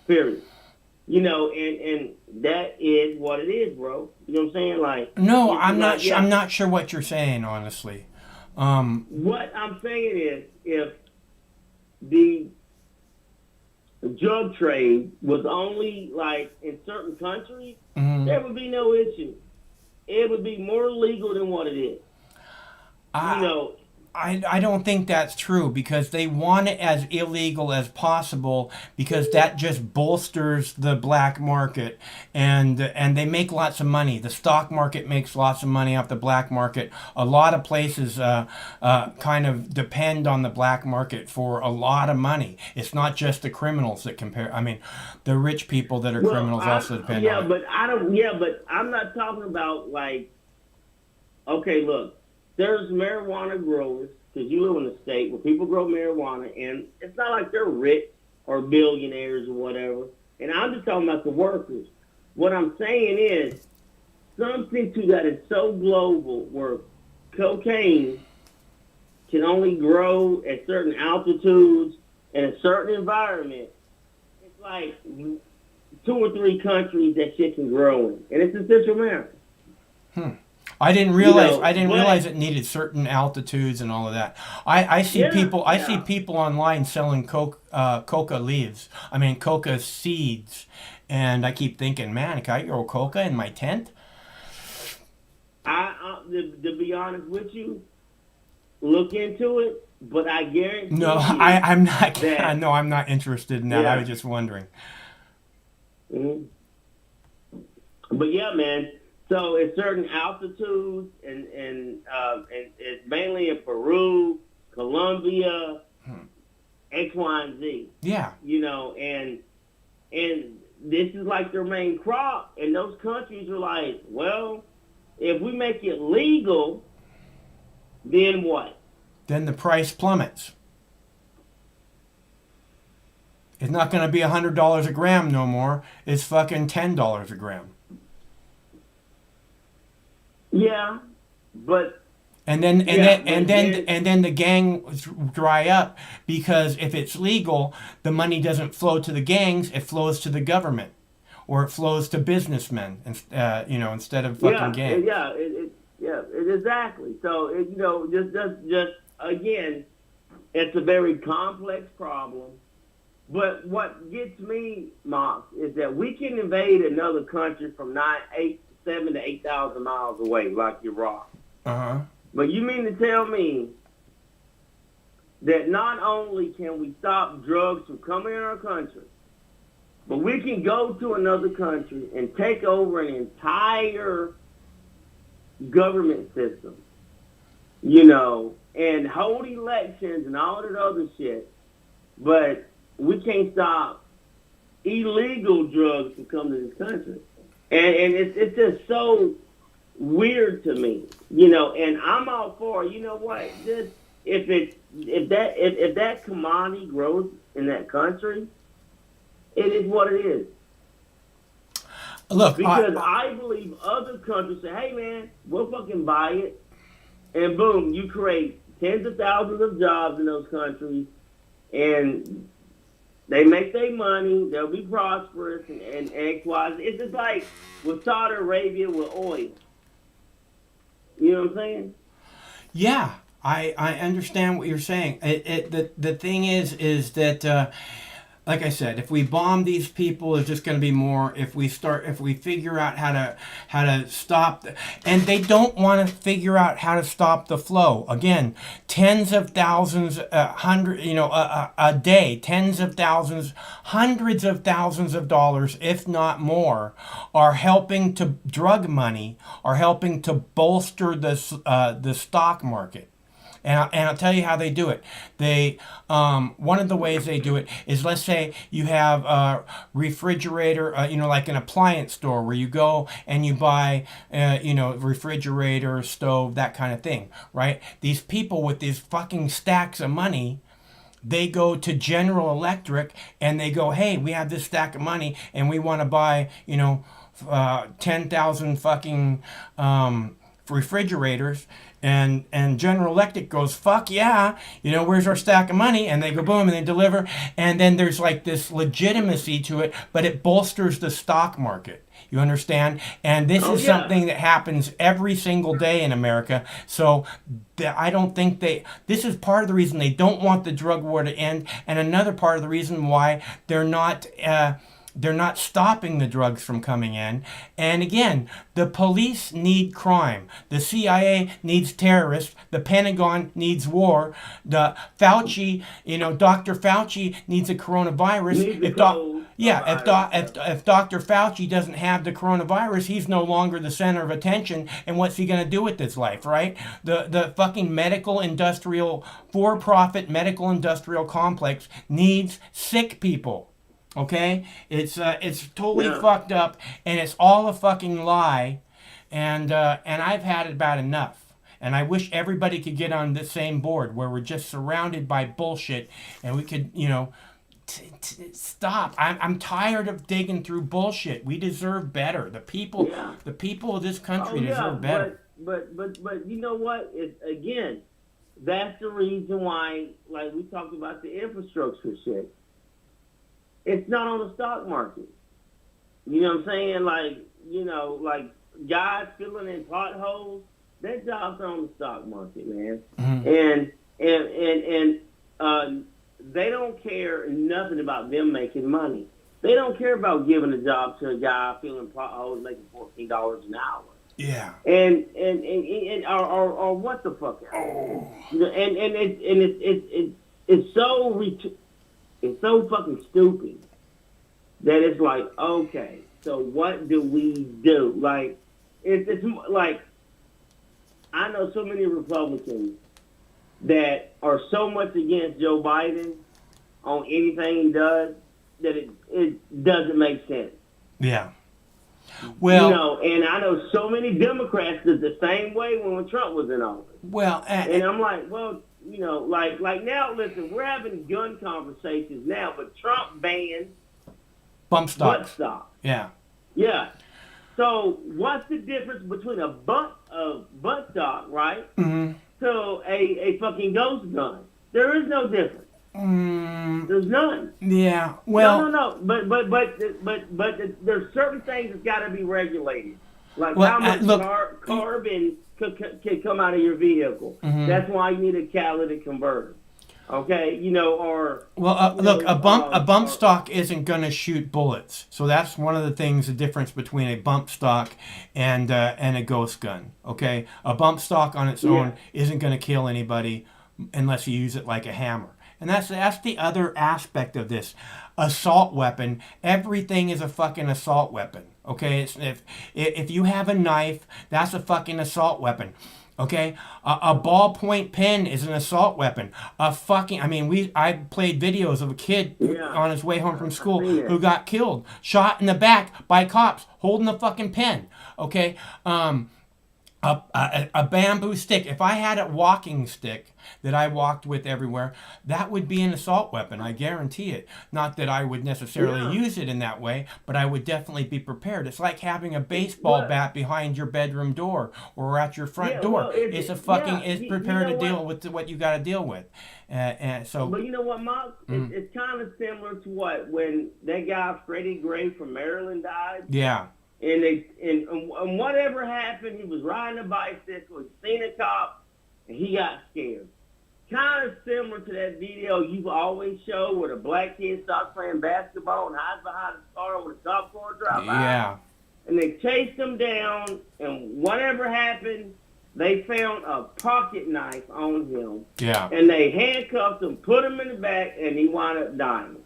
Period. You know, and that is what it is, bro. You know what I'm saying? Like, no, I'm not. I'm not sure what you're saying, honestly. What I'm saying is, if the drug trade was only like in certain countries, there would be no issue. It would be more legal than what it is. You know. I don't think that's true because they want it as illegal as possible because that just bolsters the black market and they make lots of money. The stock market makes lots of money off the black market. A lot of places kind of depend on the black market for a lot of money. It's not just the criminals that compare. I mean, the rich people that are criminals also depend on it. But but I'm not talking about like, okay, look. There's marijuana growers, because you live in a state where people grow marijuana, and it's not like they're rich or billionaires or whatever. And I'm just talking about the workers. What I'm saying is something to that is so global where cocaine can only grow at certain altitudes in a certain environment. It's like 2 or 3 countries that shit can grow in, and it's in Central America. I didn't realize it needed certain altitudes and all of that. I see people online selling coca leaves. I mean coca seeds, and I keep thinking, man, can I grow coca in my tent? To be honest with you, look into it. But I guarantee. No, I'm not. No, I'm not interested in that. I was just wondering. Mm-hmm. But yeah, man. So it's certain altitudes, and it's mainly in Peru, Colombia, X, Y, and Z. Yeah. You know, and this is like their main crop, and those countries are like, well, if we make it legal, then what? Then the price plummets. It's not going to be $100 a gram no more. It's fucking $10 a gram. Yeah, but and then the gangs dry up because if it's legal, the money doesn't flow to the gangs; it flows to the government, or it flows to businessmen, instead of fucking gangs. Exactly. So just again, it's a very complex problem. But what gets me, Mox, is that we can invade another country from 7,000 to 8,000 miles away, like Iraq. But you mean to tell me that not only can we stop drugs from coming in our country, but we can go to another country and take over an entire government system, and hold elections and all that other shit. But we can't stop illegal drugs from coming to this country. And it's just so weird to me, you know, and I'm all for, you know what, just if that commodity grows in that country, it is what it is. Look, because I believe other countries say, hey man, we'll fucking buy it, and boom, you create tens of thousands of jobs in those countries, and they make their money, they'll be prosperous, and X, Y, Z. It's just like with Saudi Arabia with oil. You know what I'm saying? Yeah, I understand what you're saying. The thing is that, like I said, if we bomb these people, it's just going to be more. If we figure out how to stop, and they don't want to figure out how to stop the flow. Again, tens of thousands, a day, tens of thousands, hundreds of thousands of dollars, if not more, are helping to drug money, are helping to bolster the stock market. And I'll tell you how they do it. They one of the ways they do it is, let's say you have a refrigerator, like an appliance store where you go and you buy, refrigerator, stove, that kind of thing, right? These people with these fucking stacks of money, they go to General Electric and they go, hey, we have this stack of money and we want to buy, 10,000 fucking refrigerators. And General Electric goes, fuck yeah, where's our stack of money? And they go boom, and they deliver. And then there's like this legitimacy to it, but it bolsters the stock market. You understand? And this is something that happens every single day in America. So I don't think this is part of the reason they don't want the drug war to end. And another part of the reason why they're not stopping the drugs from coming in. And again, the police need crime. The CIA needs terrorists. The Pentagon needs war. The Fauci, Dr. Fauci needs a coronavirus. If Dr. Fauci doesn't have the coronavirus, he's no longer the center of attention. And what's he going to do with his life, right? The fucking for-profit medical industrial complex needs sick people. Okay, it's totally fucked up, and it's all a fucking lie, and I've had about enough, and I wish everybody could get on the same board where we're just surrounded by bullshit, and we could, stop. I'm tired of digging through bullshit. We deserve better. The people of this country deserve better. But you know what? Again, that's the reason why, like we talked about the infrastructure shit. It's not on the stock market. You know what I'm saying? Like guys filling in potholes, their jobs are on the stock market, man. Mm-hmm. And they don't care nothing about them making money. They don't care about giving a job to a guy filling potholes making $14 an hour. Yeah. And what the fuck? Oh. It's so fucking stupid that it's like, okay, so what do we do? Like, it's like, I know so many Republicans that are so much against Joe Biden on anything he does that it doesn't make sense. Yeah. Well, and I know so many Democrats did the same way when Trump was in office. Well, and I'm like, well, like now, listen, we're having gun conversations now, but Trump banned bump stocks. Butt stock. Yeah. Yeah. So what's the difference between a butt stock, right, to a fucking ghost gun? There is no difference. There's none. Yeah. Well. No. But there's certain things that's got to be regulated, like how much carbon could come out of your vehicle. Mm-hmm. That's why you need a catalytic converter. Okay, a bump stock isn't going to shoot bullets, so that's one of the things. The difference between a bump stock and a ghost gun. Okay, a bump stock on its own isn't going to kill anybody unless you use it like a hammer. And that's the other aspect of this assault weapon. Everything is a fucking assault weapon. Okay, if you have a knife, that's a fucking assault weapon. Okay, a ballpoint pen is an assault weapon. I played videos of a kid on his way home from school who got killed, shot in the back by cops holding a fucking pen. Okay, a bamboo stick. If I had a walking stick that I walked with everywhere, that would be an assault weapon. I guarantee it. Not that I would necessarily use it in that way, but I would definitely be prepared. It's like having a baseball bat behind your bedroom door or at your front door. It's prepared to deal with what you got to deal with. And so. But you know what, Mark? It's kind of similar to when that guy Freddie Gray from Maryland died. Yeah. And whatever happened, he was riding a bicycle, he seen a cop, and he got scared. Kind of similar to that video you've always showed where the black kid stops playing basketball and hides behind the car when the cop car drives by. Yeah. And they chased him down, and whatever happened, they found a pocket knife on him. Yeah. And they handcuffed him, put him in the back, and he wound up dying.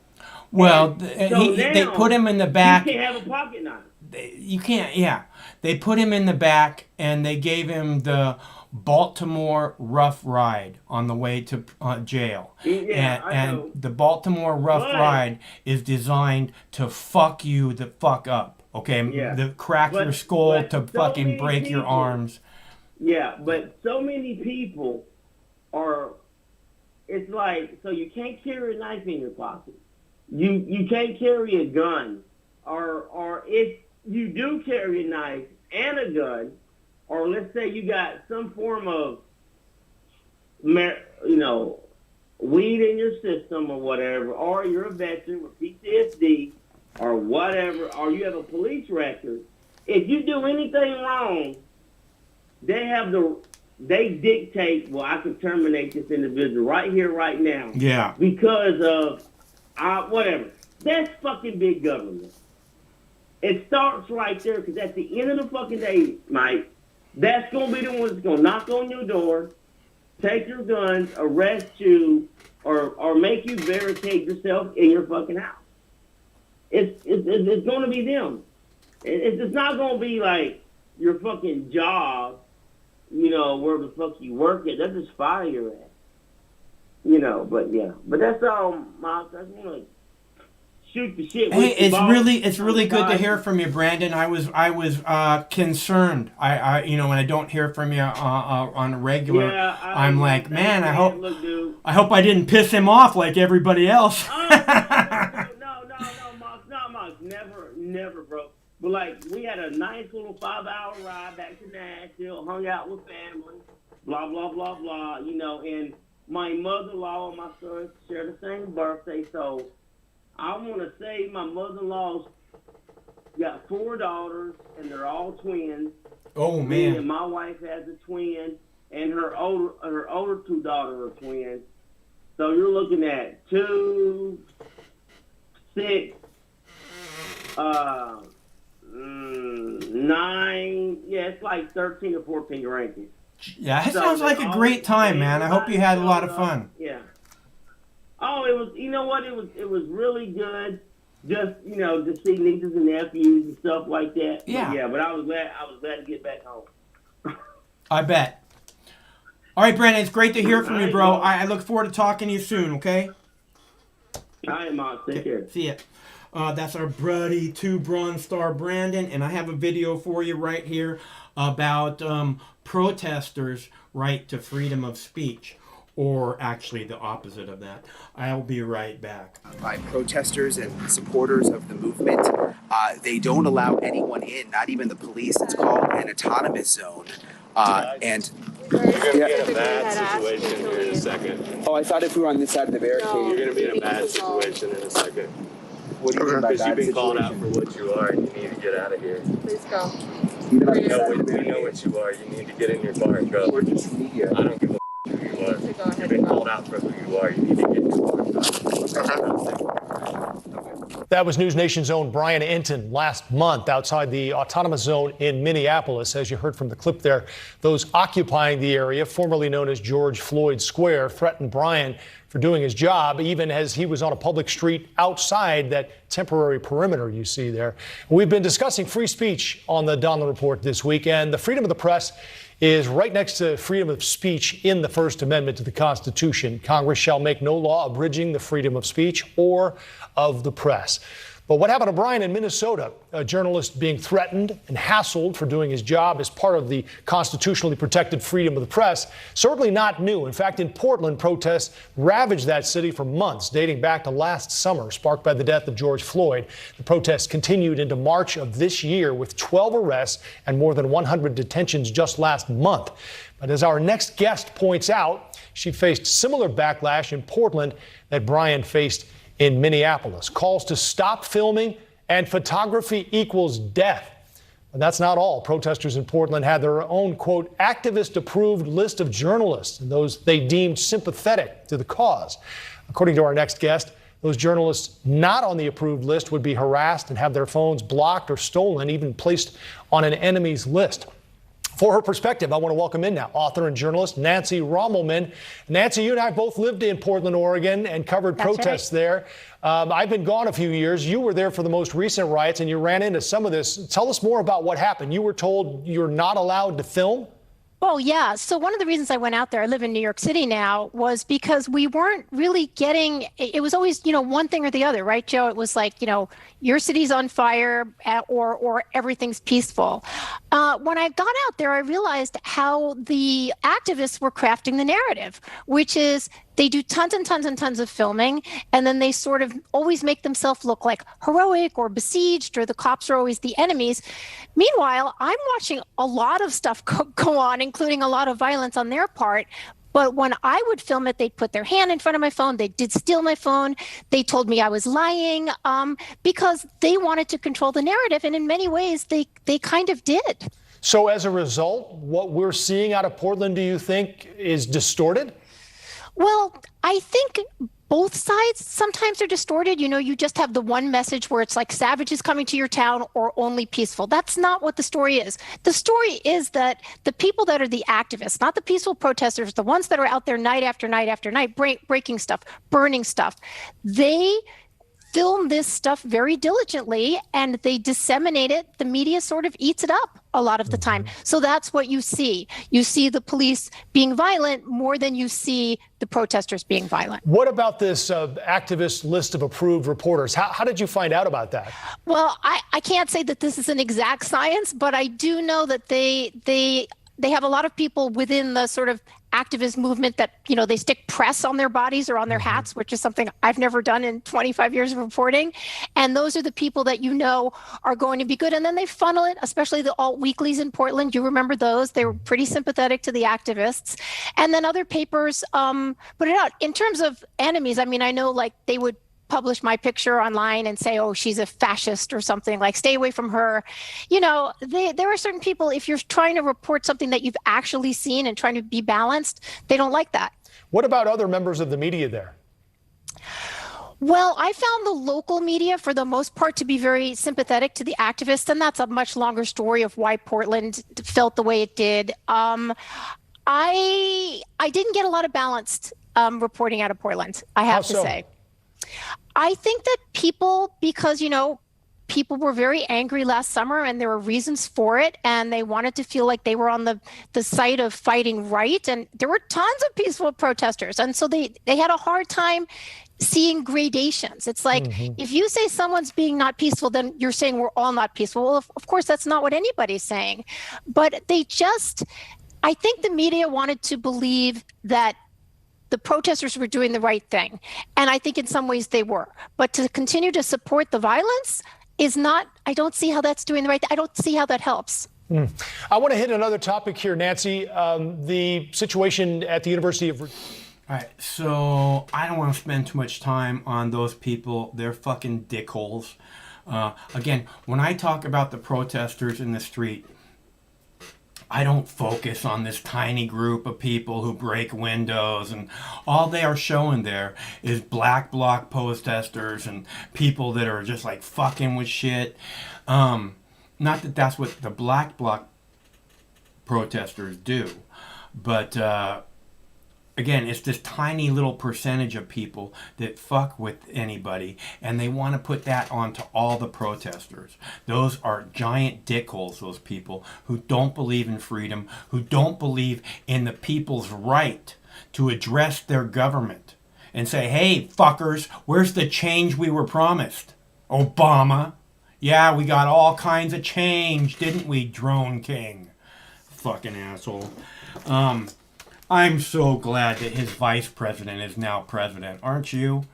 Well, they put him in the back. You can't have a pocket knife. You can't, yeah. They put him in the back and they gave him the Baltimore Rough Ride on the way to jail. Yeah, and the Baltimore Rough Ride is designed to fuck you the fuck up. Okay? Yeah. To crack your skull, to fucking break your arms. Yeah, but so many people are, it's like, so you can't carry a knife in your pocket. You can't carry a gun. Or if you do carry a knife and a gun, or let's say you got some form of, weed in your system or whatever, or you're a veteran with PTSD or whatever, or you have a police record, if you do anything wrong, they dictate, well, I can terminate this individual right here, right now. Yeah. Because of whatever. That's fucking big government. It starts right there, because at the end of the fucking day, Mike, that's going to be the one that's going to knock on your door, take your guns, arrest you, or make you barricade yourself in your fucking house. It's going to be them. It's not going to be like your fucking job, where the fuck you work at. They'll just fire your ass. But yeah. But that's all, Miles. I just want to shoot the shit. Hey, it's really good to hear from you, Brandon. I was concerned. I when I don't hear from you on a regular, I'm like, man, I hope I didn't piss him off like everybody else. No, Mark, never, bro. But like, we had a nice little 5-hour ride back to Nashville, hung out with family, blah blah blah blah. And my mother-in-law and my son share the same birthday, so I want to say my mother-in-law's got 4 daughters, and they're all twins. Oh, man. And my wife has a twin, and her older 2 daughters are twins. So you're looking at 2, 6, 9. Yeah, it's like 13 or 14 grandkids. Yeah, that sounds like a great time, man. I hope you had a lot of fun. Yeah. Oh, it was. You know what? It was really good. Just to see nieces and nephews and stuff like that. Yeah. But I was glad to get back home. I bet. All right, Brandon, it's great to hear from you, bro. I look forward to talking to you soon. Okay. All right, Mom. Take care. See ya. That's our buddy 2 Bronze Star Brandon, and I have a video for you right here about protesters' right to freedom of speech, or actually the opposite of that. I'll be right back. By protesters and supporters of the movement, they don't allow anyone in, not even the police. It's called an autonomous zone. And you're going to be in a bad situation here in a second. Oh, I thought if we were on this side of the barricade. No, you're going to be in a bad situation in a second. What do you mean by Because bad you've been called out situation? for what you are, and you need to get out of here. Please go. You know, We know what you are. You need to get in your car and go. We're just media. I don't give a who you are. You've been called out for who you are. You need to get in your car and go. That was News Nation's own Brian Enton last month outside the autonomous zone in Minneapolis. As you heard from the clip there, those occupying the area, formerly known as George Floyd Square, threatened Brian for doing his job, even as he was on a public street outside that temporary perimeter you see there. We've been discussing free speech on the Donlin Report this week, and the freedom of the press is right next to freedom of speech in the First Amendment to the Constitution. Congress shall make no law abridging the freedom of speech or of the press. But what happened to Brian in Minnesota, a journalist being threatened and hassled for doing his job as part of the constitutionally protected freedom of the press, certainly not new. In fact, in Portland, protests ravaged that city for months, dating back to last summer, sparked by the death of George Floyd. The protests continued into March of this year with 12 arrests and more than 100 detentions just last month. But as our next guest points out, she faced similar backlash in Portland that Brian faced in Minneapolis. Calls to stop filming and photography equals death. And that's not all. Protesters in Portland had their own, quote, activist-approved list of journalists and those they deemed sympathetic to the cause. According to our next guest, those journalists not on the approved list would be harassed and have their phones blocked or stolen, even placed on an enemy's list. For her perspective, I want to welcome in now author and journalist Nancy Rommelman. Nancy, you and I both lived in Portland, Oregon, and covered protests there. I've been gone a few years. You were there for the most recent riots, and you ran into some of this. Tell us more about what happened. You were told you're not allowed to film? Oh, yeah. So one of the reasons I went out there, I live in New York City now, was because we weren't really getting, it was always, one thing or the other, right, Joe? It was like, your city's on fire or everything's peaceful. When I got out there, I realized how the activists were crafting the narrative, which is they do tons and tons and tons of filming, and then they sort of always make themselves look like heroic or besieged, or the cops are always the enemies. Meanwhile, I'm watching a lot of stuff go on, including a lot of violence on their part. But when I would film it, they'd put their hand in front of my phone. They did steal my phone. They told me I was lying because they wanted to control the narrative. And in many ways, they kind of did. So as a result, what we're seeing out of Portland, do you think, is distorted? Well, I think both sides sometimes are distorted. You just have the one message where it's like savages coming to your town or only peaceful. That's not what the story is. The story is that the people that are the activists, not the peaceful protesters, the ones that are out there night after night after night, breaking stuff, burning stuff, they film this stuff very diligently and they disseminate it. The media sort of eats it up a lot of the time. So that's what you see. You see the police being violent more than you see the protesters being violent. What about this activist list of approved reporters? How did you find out about that? Well, I can't say that this is an exact science, but I do know that they have a lot of people within the sort of activist movement that, they stick press on their bodies or on their hats, which is something I've never done in 25 years of reporting. And those are the people that are going to be good. And then they funnel it, especially the alt weeklies in Portland. You remember those. They were pretty sympathetic to the activists. And then other papers put it out. In terms of enemies, I know they would publish my picture online and say, oh, she's a fascist or something, like stay away from her. There are certain people, if you're trying to report something that you've actually seen and trying to be balanced, they don't like that. What about other members of the media there? Well, I found the local media, for the most part, to be very sympathetic to the activists, and that's a much longer story of why Portland felt the way it did. I didn't get a lot of balanced reporting out of Portland, I have to say. I think that because, people were very angry last summer and there were reasons for it, and they wanted to feel like they were on the side of fighting right. And there were tons of peaceful protesters. And so they had a hard time seeing gradations. It's like, if you say someone's being not peaceful, then you're saying we're all not peaceful. Well, of course, that's not what anybody's saying. But I think the media wanted to believe that the protesters were doing the right thing. And I think in some ways they were. But to continue to support the violence is not, I don't see how that's doing the right thing. I don't see how that helps. I want to hit another topic here, Nancy, the situation at the University of Virginia. All right, so I don't want to spend too much time on those people. They're fucking dickholes. Again, when I talk about the protesters in the street, I don't focus on this tiny group of people who break windows, and all they are showing there is black bloc protesters and people that are just like fucking with shit. Not that that's what the black bloc protesters do, but again, it's this tiny little percentage of people that fuck with anybody, and they want to put that onto all the protesters. Those are giant dickholes, those people who don't believe in freedom, who don't believe in the people's right to address their government and say, hey, fuckers, where's the change we were promised? Obama. Yeah, we got all kinds of change, didn't we, Drone King? Fucking asshole. I'm so glad that his vice president is now president, aren't you?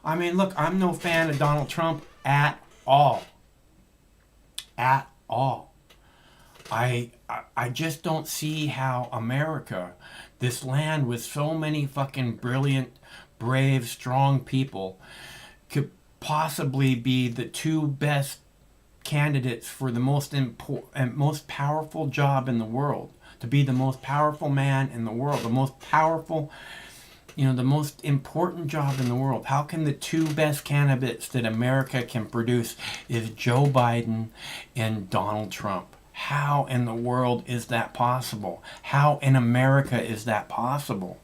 I mean, look, I'm no fan of Donald Trump at all. At all. I just don't see how America, this land with so many fucking brilliant, brave, strong people, could possibly be the two best candidates for the most important, most powerful job in the world. To be the most powerful man in the world, the most powerful, the most important job in the world. How can the two best candidates that America can produce is Joe Biden and Donald Trump? How in the world is that possible? How in America is that possible?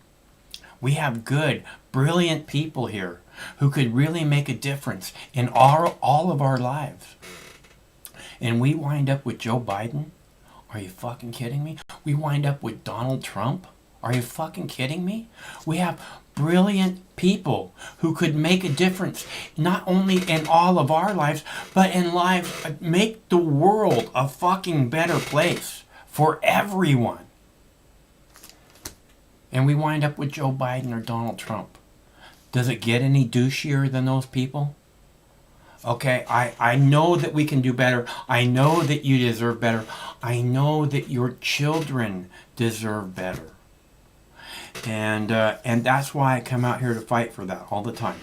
We have good, brilliant people here who could really make a difference in all of our lives. And we wind up with Joe Biden? Are you fucking kidding me? We wind up with Donald Trump? Are you fucking kidding me? We have brilliant people who could make a difference, not only in all of our lives, but in lives, make the world a fucking better place for everyone. And we wind up with Joe Biden or Donald Trump. Does it get any douchier than those people? Okay, I know that we can do better. I know that you deserve better. I know that your children deserve better. And that's why I come out here to fight for that all the time.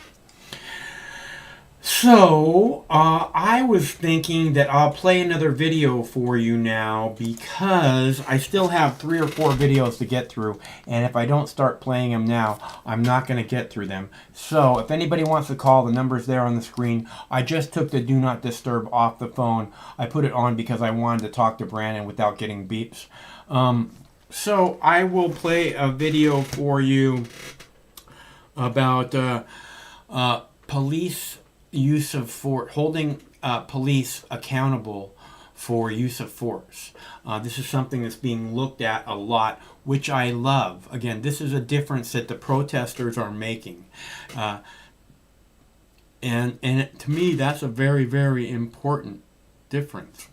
So, I was thinking that I'll play another video for you now because I still have 3 or 4 videos to get through. And if I don't start playing them now, I'm not going to get through them. So, if anybody wants to call, the number's there on the screen. I just took the Do Not Disturb off the phone. I put it on because I wanted to talk to Brandon without getting beeps. So, I will play a video for you about police use of force, holding police accountable for use of force. This is something that's being looked at a lot, which I love. Again, this is a difference that the protesters are making. And to me, that's a very, very important difference.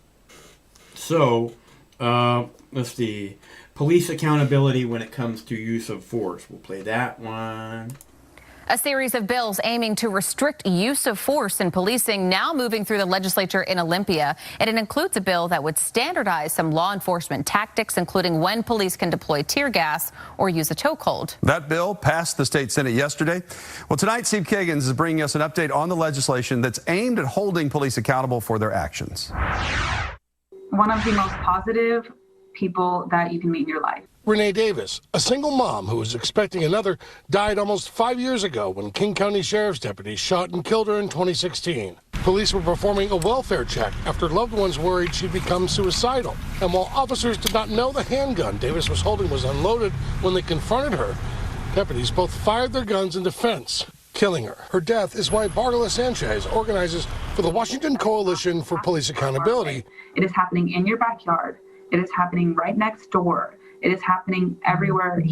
So, let's see. Police accountability when it comes to use of force. We'll play that one. A series of bills aiming to restrict use of force in policing now moving through the legislature in Olympia. And it includes a bill that would standardize some law enforcement tactics, including when police can deploy tear gas or use a chokehold. That bill passed the state Senate yesterday. Well, tonight, Steve Kagans is bringing us an update on the legislation that's aimed at holding police accountable for their actions. One of the most positive people that you can meet in your life. Renee Davis, a single mom who was expecting another, died almost 5 years ago when King County Sheriff's deputies shot and killed her in 2016. Police were performing a welfare check after loved ones worried she'd become suicidal. And while officers did not know the handgun Davis was holding was unloaded when they confronted her, deputies both fired their guns in defense, killing her. Her death is why Barbara Sanchez organizes for the Washington Coalition for Police Accountability. It is happening in your backyard. It is happening right next door. It is happening everywhere,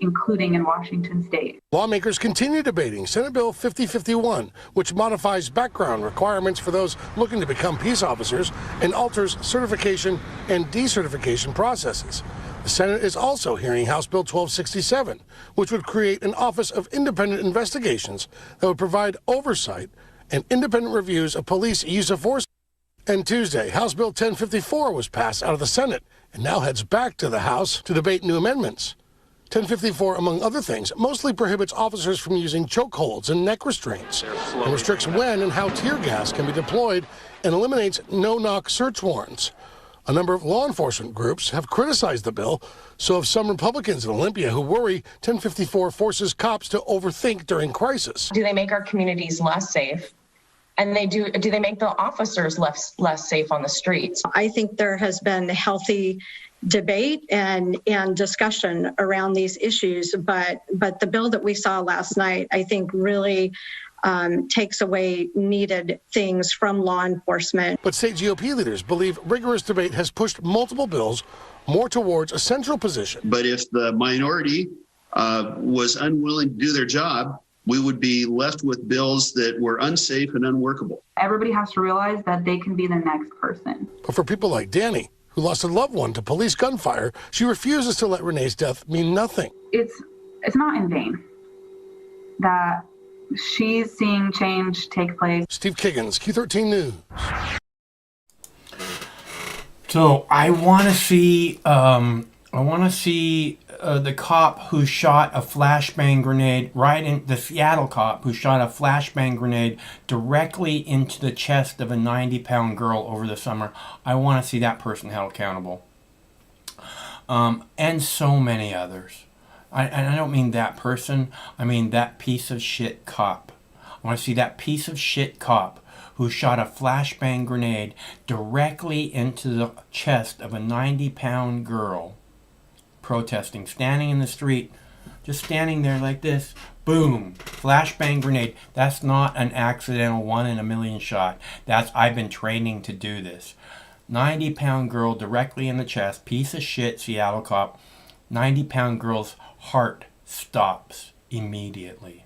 including in Washington state. Lawmakers continue debating Senate Bill 5051, which modifies background requirements for those looking to become peace officers and alters certification and decertification processes. The Senate is also hearing House Bill 1267, which would create an Office of Independent Investigations that would provide oversight and independent reviews of police use of force. And Tuesday, House Bill 1054 was passed out of the Senate and now heads back to the House to debate new amendments. 1054, among other things, mostly prohibits officers from using chokeholds and neck restraints, and restricts when and how tear gas can be deployed, and eliminates no-knock search warrants. A number of law enforcement groups have criticized the bill, so have some Republicans in Olympia who worry 1054 forces cops to overthink during crisis. Do they make our communities less safe? And do they make the officers less safe on the streets? I think there has been healthy debate and discussion around these issues, but the bill that we saw last night, I think, really takes away needed things from law enforcement. But state GOP leaders believe rigorous debate has pushed multiple bills more towards a central position. But if the minority was unwilling to do their job, we would be left with bills that were unsafe and unworkable. Everybody has to realize that they can be the next person. But for people like Danny, who lost a loved one to police gunfire, she refuses to let Renee's death mean nothing. It's not in vain that she's seeing change take place. Steve Kiggins, Q13 News. So I want to see the cop who shot a flashbang grenade the Seattle cop who shot a flashbang grenade directly into the chest of a 90-pound girl over the summer. I want to see that person held accountable. And so many others. I don't mean that person. I mean that piece of shit cop. I want to see that piece of shit cop who shot a flashbang grenade directly into the chest of a 90-pound girl protesting, standing in the street, just standing there like this. Boom, flashbang grenade. That's not an accidental 1 in a million shot. I've been training to do this. 90-pound girl directly in the chest, piece of shit Seattle cop. 90-pound girl's heart stops immediately.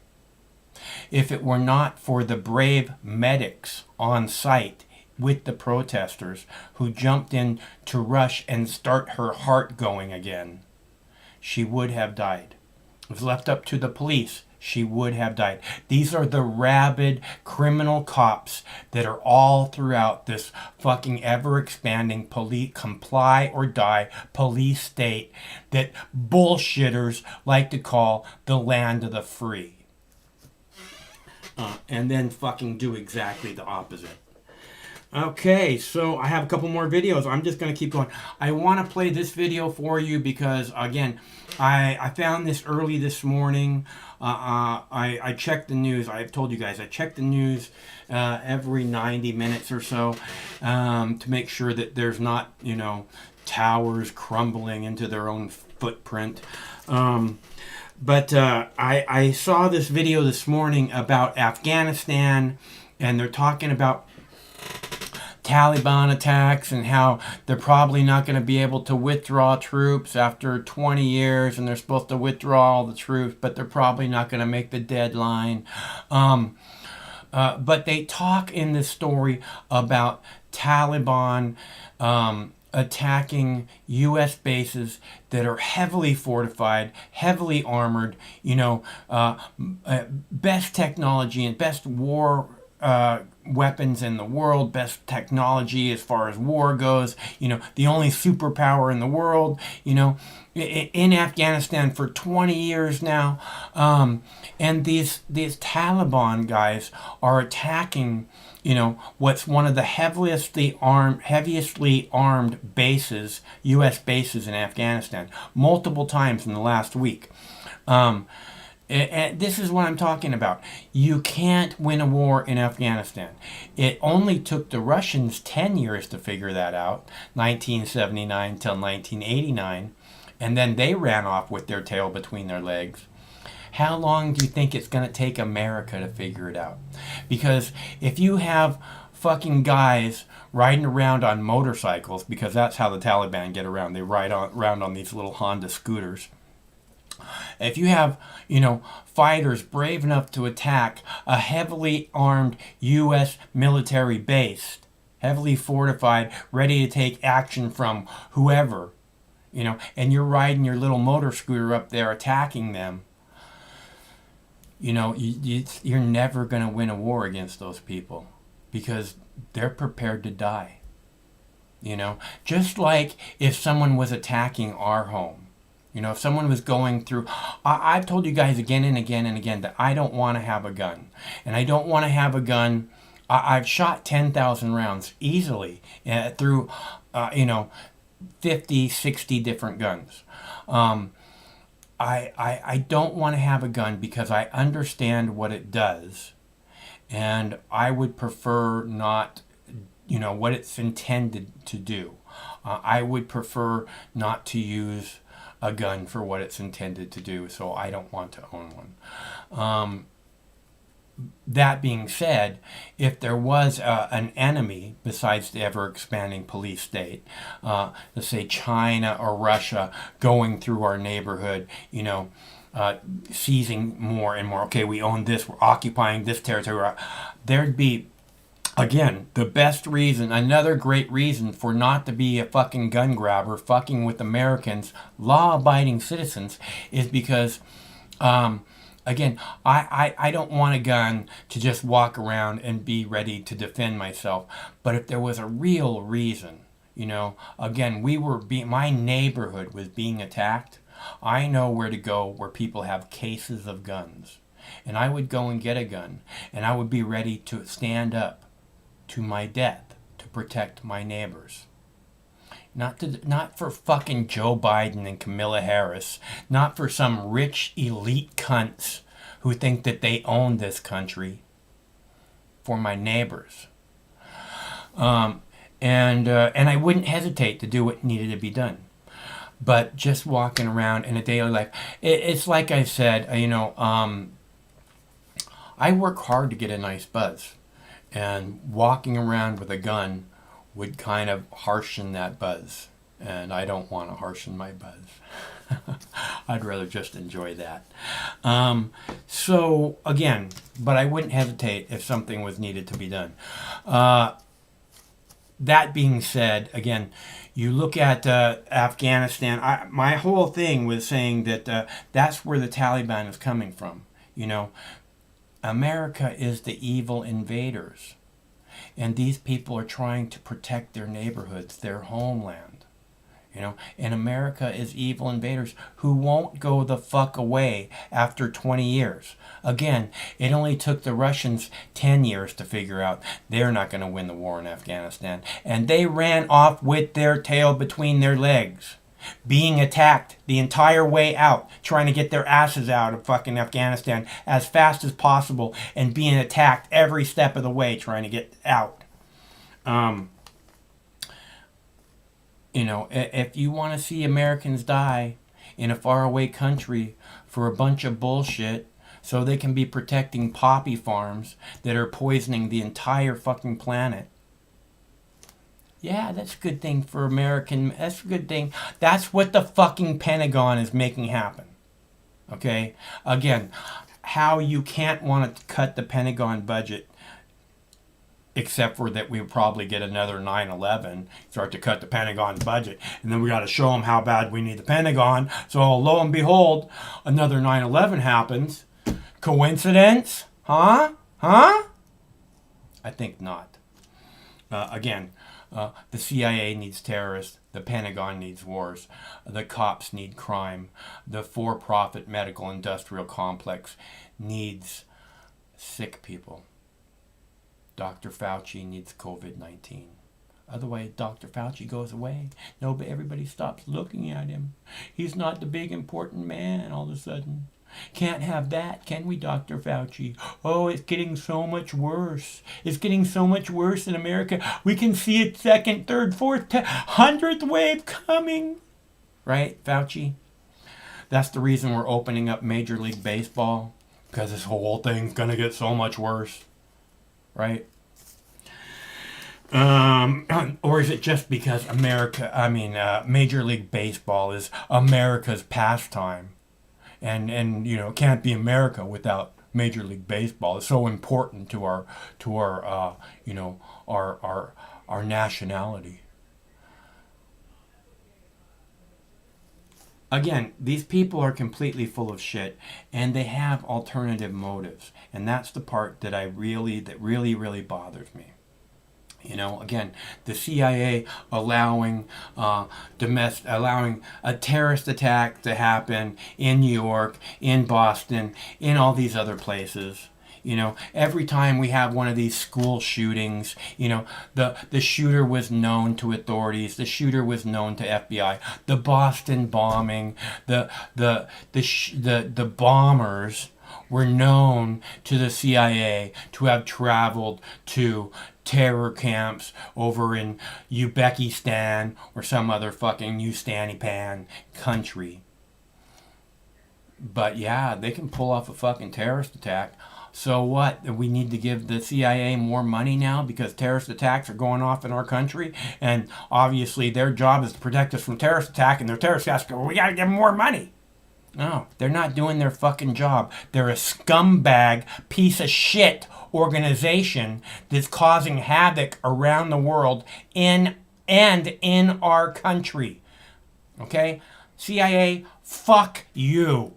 If it were not for the brave medics on site with the protesters who jumped in to rush and start her heart going again, she would have died. If it was left up to the police, she would have died. These are the rabid criminal cops that are all throughout this fucking ever-expanding police comply or die police state that bullshitters like to call the land of the free. And then fucking do exactly the opposite. Okay, so I have a couple more videos. I'm just going to keep going. I want to play this video for you because, again, I found this early this morning. I checked the news. I've told you guys, I check the news every 90 minutes or so to make sure that there's not, towers crumbling into their own footprint. But I saw this video this morning about Afghanistan, and they're talking about Taliban attacks and how they're probably not going to be able to withdraw troops after 20 years, and they're supposed to withdraw all the troops, but they're probably not going to make the deadline. But they talk in this story about Taliban attacking U.S. bases that are heavily fortified, heavily armored, best technology and best war weapons in the world, best technology as far as war goes, the only superpower in the world, in Afghanistan for 20 years now. And these Taliban guys are attacking what's one of the heaviestly armed bases, U.S. bases in Afghanistan, multiple times in the last week. And this is what I'm talking about. You can't win a war in Afghanistan. It only took the Russians 10 years to figure that out, 1979 till 1989, and then they ran off with their tail between their legs. How long do you think it's going to take America to figure it out? Because if you have fucking guys riding around on motorcycles, because that's how the Taliban get around, they ride around on these little Honda scooters. If you have, fighters brave enough to attack a heavily armed U.S. military base, heavily fortified, ready to take action from whoever, and you're riding your little motor scooter up there attacking them, you're never going to win a war against those people because they're prepared to die. Just like if someone was attacking our home. If someone was going through... I've told you guys again and again and again that I don't want to have a gun. And I don't want to have a gun... I've shot 10,000 rounds easily through, 50, 60 different guns. I don't want to have a gun because I understand what it does. And I would prefer not, what it's intended to do. I would prefer not to use a gun for what it's intended to do, so I don't want to own one. That being said, if there was an enemy besides the ever-expanding police state, let's say China or Russia going through our neighborhood, seizing more and more, okay, we own this, we're occupying this territory, there'd be, again, the best reason, another great reason for not to be a fucking gun grabber, fucking with Americans, law-abiding citizens, is because, again, I don't want a gun to just walk around and be ready to defend myself. But if there was a real reason, again, my neighborhood was being attacked. I know where to go where people have cases of guns. And I would go and get a gun. And I would be ready to stand up to my death to protect my neighbors. Not for fucking Joe Biden and Kamala Harris. Not for some rich elite cunts who think that they own this country. For my neighbors. And I wouldn't hesitate to do what needed to be done. But just walking around in a daily life, it's like I said, I work hard to get a nice buzz. And walking around with a gun would kind of harshen that buzz. And I don't want to harshen my buzz. I'd rather just enjoy that. So, again, but I wouldn't hesitate if something was needed to be done. That being said, again, you look at Afghanistan, my whole thing was saying that that's where the Taliban is coming from. America is the evil invaders. And these people are trying to protect their neighborhoods, their homeland. And America is evil invaders who won't go the fuck away after 20 years. Again, it only took the Russians 10 years to figure out they're not going to win the war in Afghanistan. And they ran off with their tail between their legs, being attacked the entire way out, trying to get their asses out of fucking Afghanistan as fast as possible, and being attacked every step of the way trying to get out. If you want to see Americans die in a faraway country for a bunch of bullshit so they can be protecting poppy farms that are poisoning the entire fucking planet, yeah, that's a good thing for that's a good thing. That's what the fucking Pentagon is making happen. Okay? Again, how you can't want to cut the Pentagon budget, except for that we'll probably get another 9/11, start to cut the Pentagon budget, and then we got to show them how bad we need the Pentagon. So lo and behold, another 9/11 happens. Coincidence? Huh? I think not. Again, the CIA needs terrorists. The Pentagon needs wars. The cops need crime. The for-profit medical industrial complex needs sick people. Dr. Fauci needs COVID-19. Otherwise, Dr. Fauci goes away. No, but everybody stops looking at him. He's not the big important man all of a sudden. Can't have that, can we, Dr. Fauci? Oh, it's getting so much worse. It's getting so much worse in America. We can see it second, third, fourth, 100th wave coming. Right, Fauci? That's the reason we're opening up Major League Baseball. Because this whole thing's going to get so much worse. Right? Or is it just because Major League Baseball is America's pastime? And can't be America without Major League Baseball. It's so important to our nationality. Again, these people are completely full of shit, and they have alternative motives, and that's the part that really bothers me. Again, the CIA allowing a terrorist attack to happen in New York, in Boston, in all these other places. Every time we have one of these school shootings, the shooter was known to authorities, the shooter was known to FBI. The Boston bombing, the bombers were known to the CIA to have traveled to terror camps over in Uzbekistan or some other fucking Ustanipan country. But yeah, they can pull off a fucking terrorist attack. So what? We need to give the CIA more money now because terrorist attacks are going off in our country, and obviously their job is to protect us from terrorist attack, and their terrorist attacks go, we gotta give them more money. No, they're not doing their fucking job. They're a scumbag piece of shit organization that's causing havoc around the world in our country. Okay? CIA, fuck you.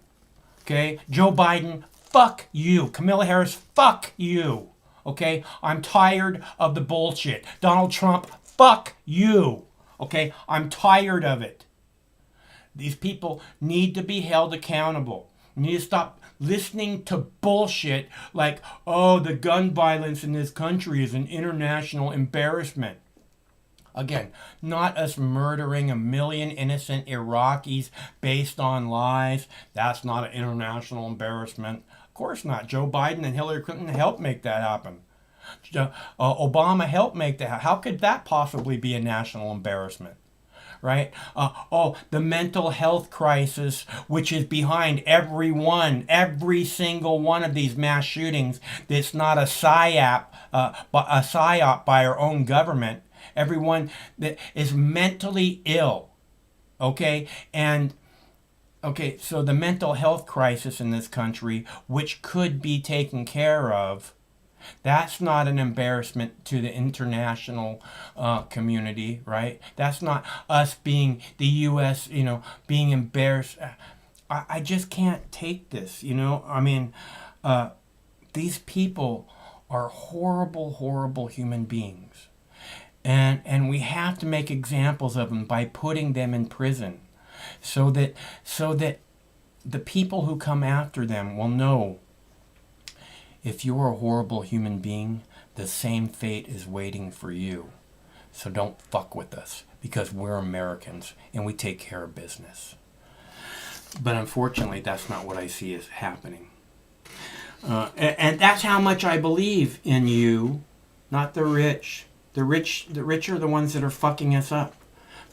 Okay? Joe Biden, fuck you. Kamala Harris, fuck you. Okay? I'm tired of the bullshit. Donald Trump, fuck you. Okay? I'm tired of it. These people need to be held accountable. You need to stop listening to bullshit like, oh, the gun violence in this country is an international embarrassment. Again, not us murdering 1 million innocent Iraqis based on lies. That's not an international embarrassment. Of course not. Joe Biden and Hillary Clinton helped make that happen. Obama helped make that happen. How could that possibly be a national embarrassment? Right? The mental health crisis, which is behind every single one of these mass shootings. That's not a psyop by our own government. Everyone that is mentally ill. Okay? So the mental health crisis in this country, which could be taken care of, that's not an embarrassment to the international community, right? That's not us being the U.S., being embarrassed. I just can't take this, I mean, these people are horrible, horrible human beings. And we have to make examples of them by putting them in prison so that the people who come after them will know, if you're a horrible human being, the same fate is waiting for you. So don't fuck with us, because we're Americans and we take care of business. But unfortunately, that's not what I see as happening. And that's how much I believe in you, not the rich. The rich are the ones that are fucking us up.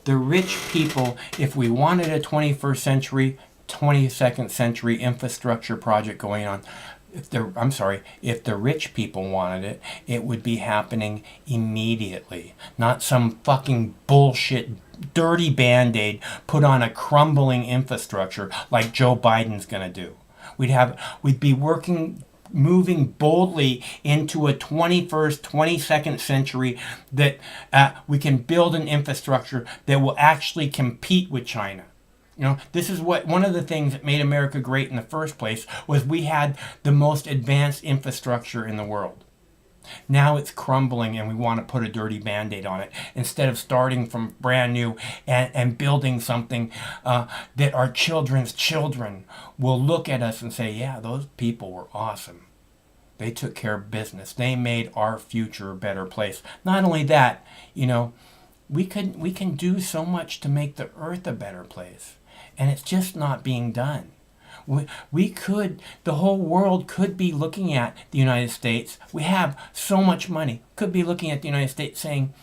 The rich people, if we wanted a 21st century, 22nd century infrastructure project going on, if the rich people wanted it, it would be happening immediately. Not some fucking bullshit, dirty Band-Aid put on a crumbling infrastructure like Joe Biden's gonna do. We'd be moving boldly into a 21st, 22nd century that we can build an infrastructure that will actually compete with China. This is one of the things that made America great in the first place was we had the most advanced infrastructure in the world. Now it's crumbling and we want to put a dirty Band-Aid on it instead of starting from brand new and building something that our children's children will look at us and say, yeah, those people were awesome. They took care of business. They made our future a better place. Not only that, we can do so much to make the earth a better place. And it's just not being done. The whole world could be looking at the United States. We have so much money. Could be looking at the United States saying,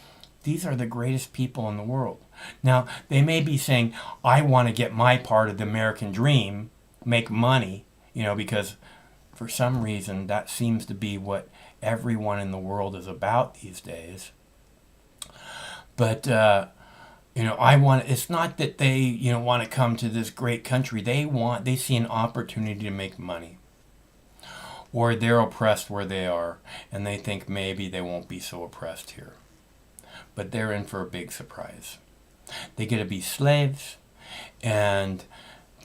these are the greatest people in the world. Now, they may be saying, I want to get my part of the American dream, make money, because for some reason that seems to be what everyone in the world is about these days. But, it's not that they, want to come to this great country. They see an opportunity to make money. Or they're oppressed where they are, and they think maybe they won't be so oppressed here. But they're in for a big surprise. They get to be slaves, and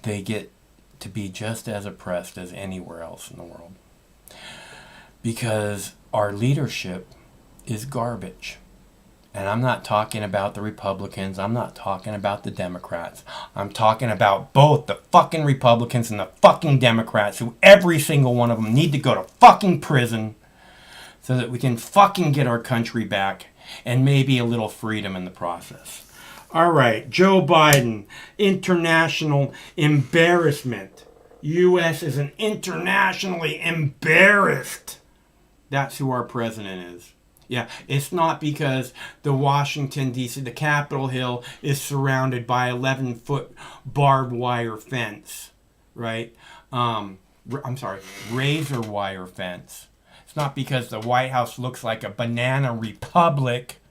they get to be just as oppressed as anywhere else in the world. Because our leadership is garbage. And I'm not talking about the Republicans. I'm not talking about the Democrats. I'm talking about both the fucking Republicans and the fucking Democrats, who every single one of them need to go to fucking prison so that we can fucking get our country back and maybe a little freedom in the process. All right, Joe Biden, international embarrassment. U.S. is an internationally embarrassed. That's who our president is. Yeah, it's not because the Washington, D.C., the Capitol Hill is surrounded by 11-foot barbed wire fence, right? I'm sorry, razor wire fence. It's not because the White House looks like a banana republic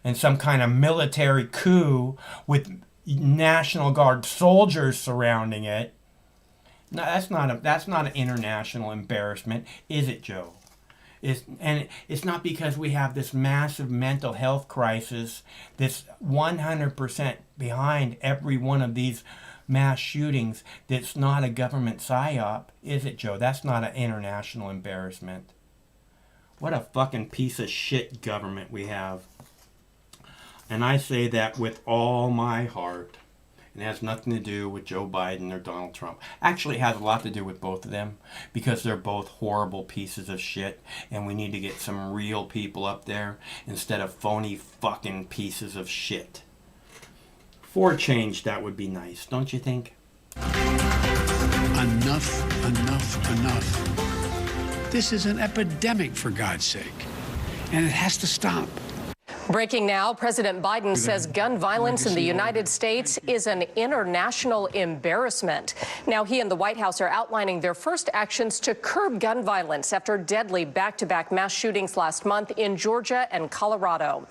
and some kind of military coup with National Guard soldiers surrounding it. No, that's not an international embarrassment, is it, Joe? And it's not because we have this massive mental health crisis that's 100% behind every one of these mass shootings that's not a government psyop, is it, Joe? That's not an international embarrassment. What a fucking piece of shit government we have. And I say that with all my heart. It has nothing to do with Joe Biden or Donald Trump. Actually, it has a lot to do with both of them because they're both horrible pieces of shit, and we need to get some real people up there instead of phony fucking pieces of shit. For change, that would be nice, don't you think? Enough, enough, enough. This is an epidemic, for God's sake, and it has to stop. Breaking now, President Biden says gun violence in the United States is an international embarrassment. Now he and the White House are outlining their first actions to curb gun violence after deadly back-to-back mass shootings last month in Georgia and Colorado.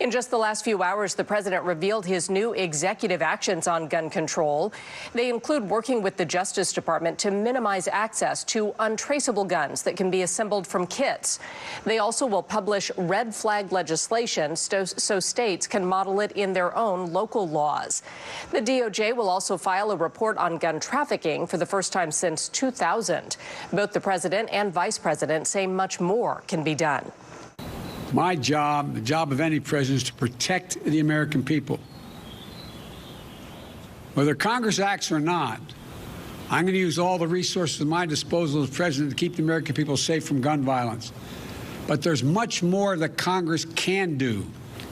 In just the last few hours, the president revealed his new executive actions on gun control. They include working with the Justice Department to minimize access to untraceable guns that can be assembled from kits. They also will publish red flag legislation so states can model it in their own local laws. The DOJ will also file a report on gun trafficking for the first time since 2000. Both the president and vice president say much more can be done. My job, the job of any president, is to protect the American people. Whether Congress acts or not, I'm going to use all the resources at my disposal as president to keep the American people safe from gun violence. But there's much more that Congress can do.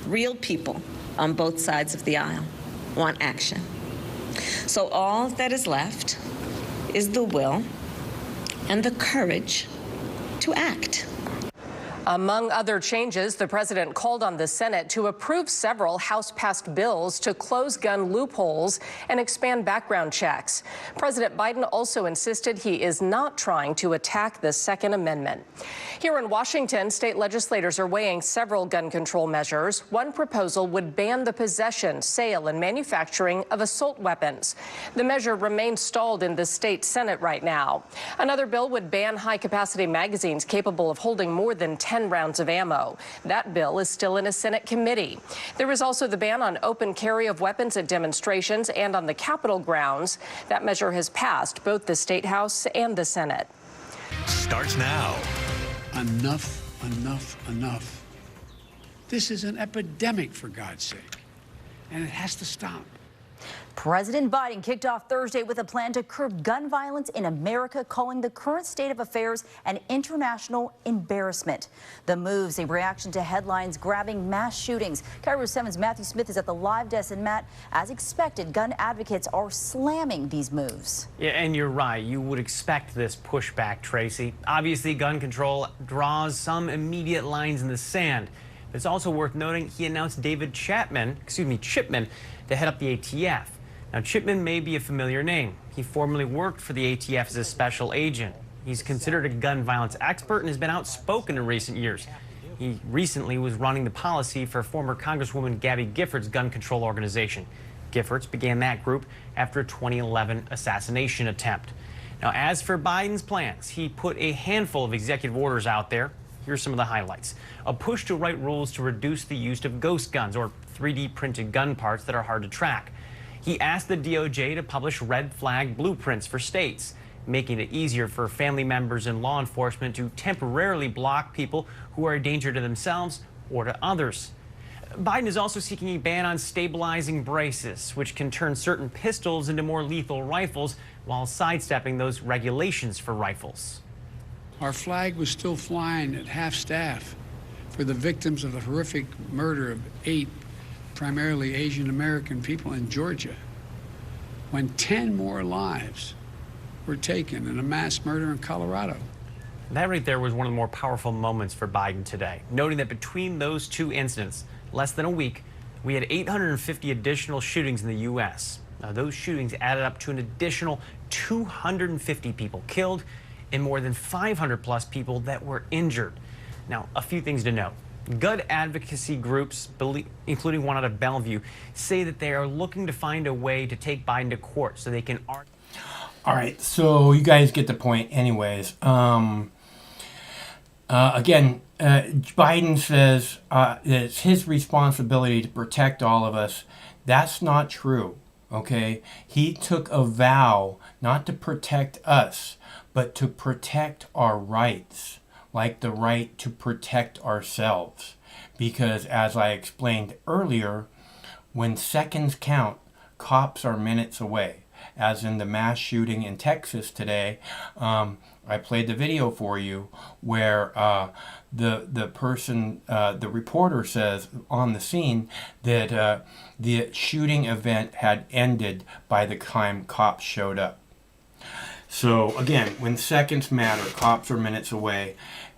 Real people on both sides of the aisle want action. So all that is left is the will and the courage to act. Among other changes, the president called on the Senate to approve several House-passed bills to close gun loopholes and expand background checks. President Biden also insisted he is not trying to attack the Second Amendment. Here in Washington, state legislators are weighing several gun control measures. One proposal would ban the possession, sale, and manufacturing of assault weapons. The measure remains stalled in the state Senate right now. Another bill would ban high-capacity magazines capable of holding more than 10 rounds of ammo. That bill is still in a Senate committee. There is also the ban on open carry of weapons at demonstrations and on the Capitol grounds. That measure has passed both the State House and the Senate. Starts now. Enough, enough, enough. This is an epidemic, for God's sake, and it has to stop. President Biden kicked off Thursday with a plan to curb gun violence in America, calling the current state of affairs an international embarrassment. The move's a reaction to headlines grabbing mass shootings. KIRO 7's Matthew Smith is at the live desk, and Matt, as expected, gun advocates are slamming these moves. Yeah, and you're right. You would expect this pushback, Tracy. Obviously, gun control draws some immediate lines in the sand. But it's also worth noting he announced Chipman, to head up the ATF. Now, Chipman may be a familiar name. He formerly worked for the ATF as a special agent. He's considered a gun violence expert and has been outspoken in recent years. He recently was running the policy for former Congresswoman Gabby Giffords' gun control organization. Giffords began that group after a 2011 assassination attempt. Now, as for Biden's plans, he put a handful of executive orders out there. Here's some of the highlights. A push to write rules to reduce the use of ghost guns, or 3D printed gun parts that are hard to track. He asked the DOJ to publish red flag blueprints for states, making it easier for family members and law enforcement to temporarily block people who are a danger to themselves or to others. Biden is also seeking a ban on stabilizing braces, which can turn certain pistols into more lethal rifles while sidestepping those regulations for rifles. Our flag was still flying at half staff for the victims of the horrific murder of 8 primarily Asian American people in Georgia, when 10 more lives were taken in a mass murder in Colorado. That right there was one of the more powerful moments for Biden today, noting that between those two incidents, less than a week, we had 850 additional shootings in the U.S. Now, those shootings added up to an additional 250 people killed and more than 500 plus people that were injured. Now, a few things to note. Gun advocacy groups, including one out of Bellevue, say that they are looking to find a way to take Biden to court so they can argue. All right, so you guys get the point anyways. Again, Biden says it's his responsibility to protect all of us. That's not true, okay? He took a vow not to protect us, but to protect our rights, like the right to protect ourselves. Because as I explained earlier, when seconds count, cops are minutes away. As in the mass shooting in Texas today, I played the video for you where the person, the reporter says on the scene that the shooting event had ended by the time cops showed up. So again, when seconds matter, cops are minutes away,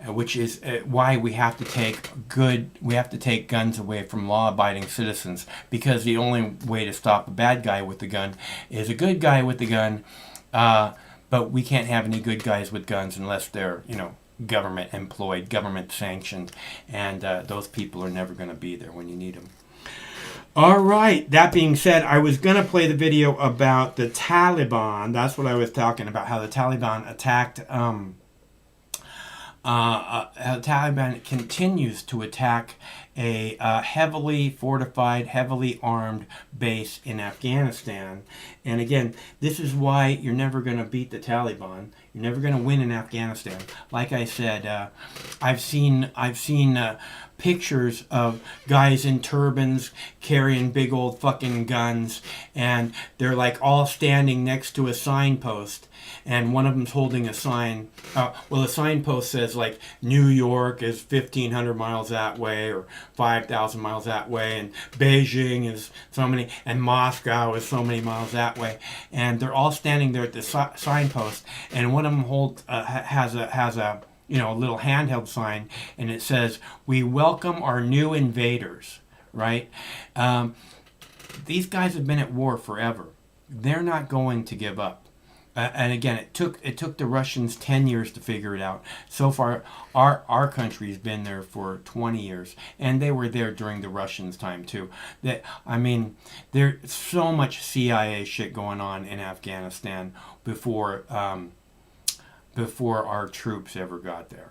which is why we have to take guns away from law-abiding citizens, because the only way to stop a bad guy with the gun is a good guy with the gun. But we can't have any good guys with guns unless they're, government employed, government sanctioned, and those people are never going to be there when you need them. All right, that being said, I was going to play the video about the Taliban. That's what I was talking about, how the Taliban attacked, how the Taliban continues to attack a heavily fortified, heavily armed base in Afghanistan. And again, this is why you're never going to beat the Taliban. You're never going to win in Afghanistan. Like I said, I've seen pictures of guys in turbans carrying big old fucking guns, and they're like all standing next to a signpost, and one of them's holding a sign. The signpost says like New York is 1,500 miles that way, or 5,000 miles that way, and Beijing is so many, and Moscow is so many miles that way, and they're all standing there at the signpost, and one of them has a little handheld sign, and it says, "We welcome our new invaders," right? These guys have been at war forever. They're not going to give up. And again, it took the Russians 10 years to figure it out. So far, our country's been there for 20 years, and they were there during the Russians' time too. There's so much CIA shit going on in Afghanistan before our troops ever got there.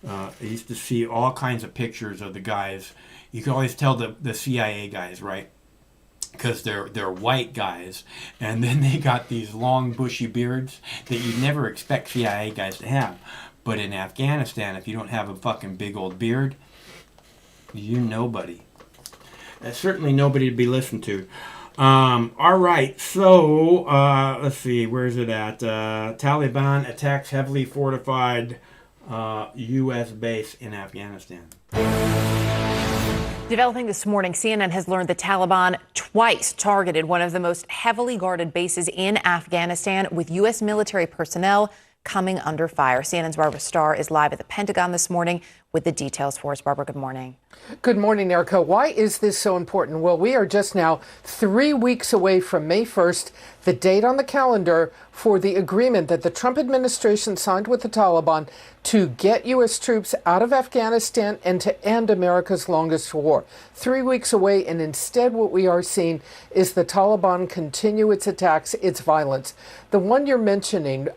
I used to see all kinds of pictures of the guys. You can always tell the CIA guys, right? Because they're white guys, and then they got these long bushy beards that you'd never expect CIA guys to have. But in Afghanistan, if you don't have a fucking big old beard, you're nobody. That's certainly nobody to be listened to. All right, so let's see, where's it at? Taliban attacks heavily fortified U.S. base in Afghanistan. Developing this morning, CNN has learned the Taliban twice targeted one of the most heavily guarded bases in Afghanistan, with U.S. military personnel coming under fire. CNN's Barbara Starr is live at the Pentagon this morning with the details for us. Barbara, good morning. Good morning, Erica. Why is this so important? Well, we are just now 3 weeks away from May 1st, the date on the calendar for the agreement that the Trump administration signed with the Taliban to get U.S. troops out of Afghanistan and to end America's longest war. 3 weeks away, and instead what we are seeing is the Taliban continue its attacks, its violence. The one you're mentioning,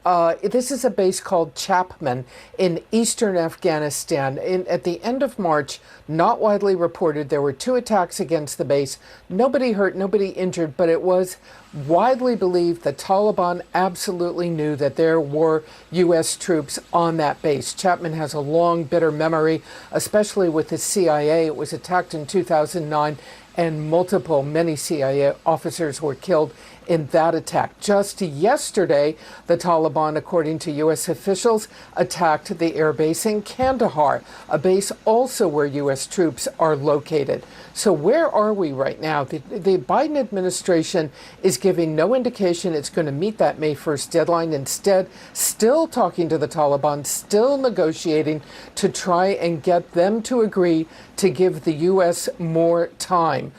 this is a base called Chapman in eastern Afghanistan. At the end of March, not widely reported, there were 2 attacks against the base. Nobody hurt, nobody injured, but it was widely believed the Taliban absolutely knew that there were U.S. troops on that base. Chapman has a long, bitter memory, especially with the CIA. It was attacked in 2009, and many CIA officers were killed in that attack. Just yesterday, the Taliban, according to U.S. officials, attacked the air base in Kandahar, a base also where U.S. troops are located. So where are we right now? The Biden administration is giving no indication it's going to meet that May 1st deadline. Instead, still talking to the Taliban, still negotiating to try and get them to agree to give the U.S. more time.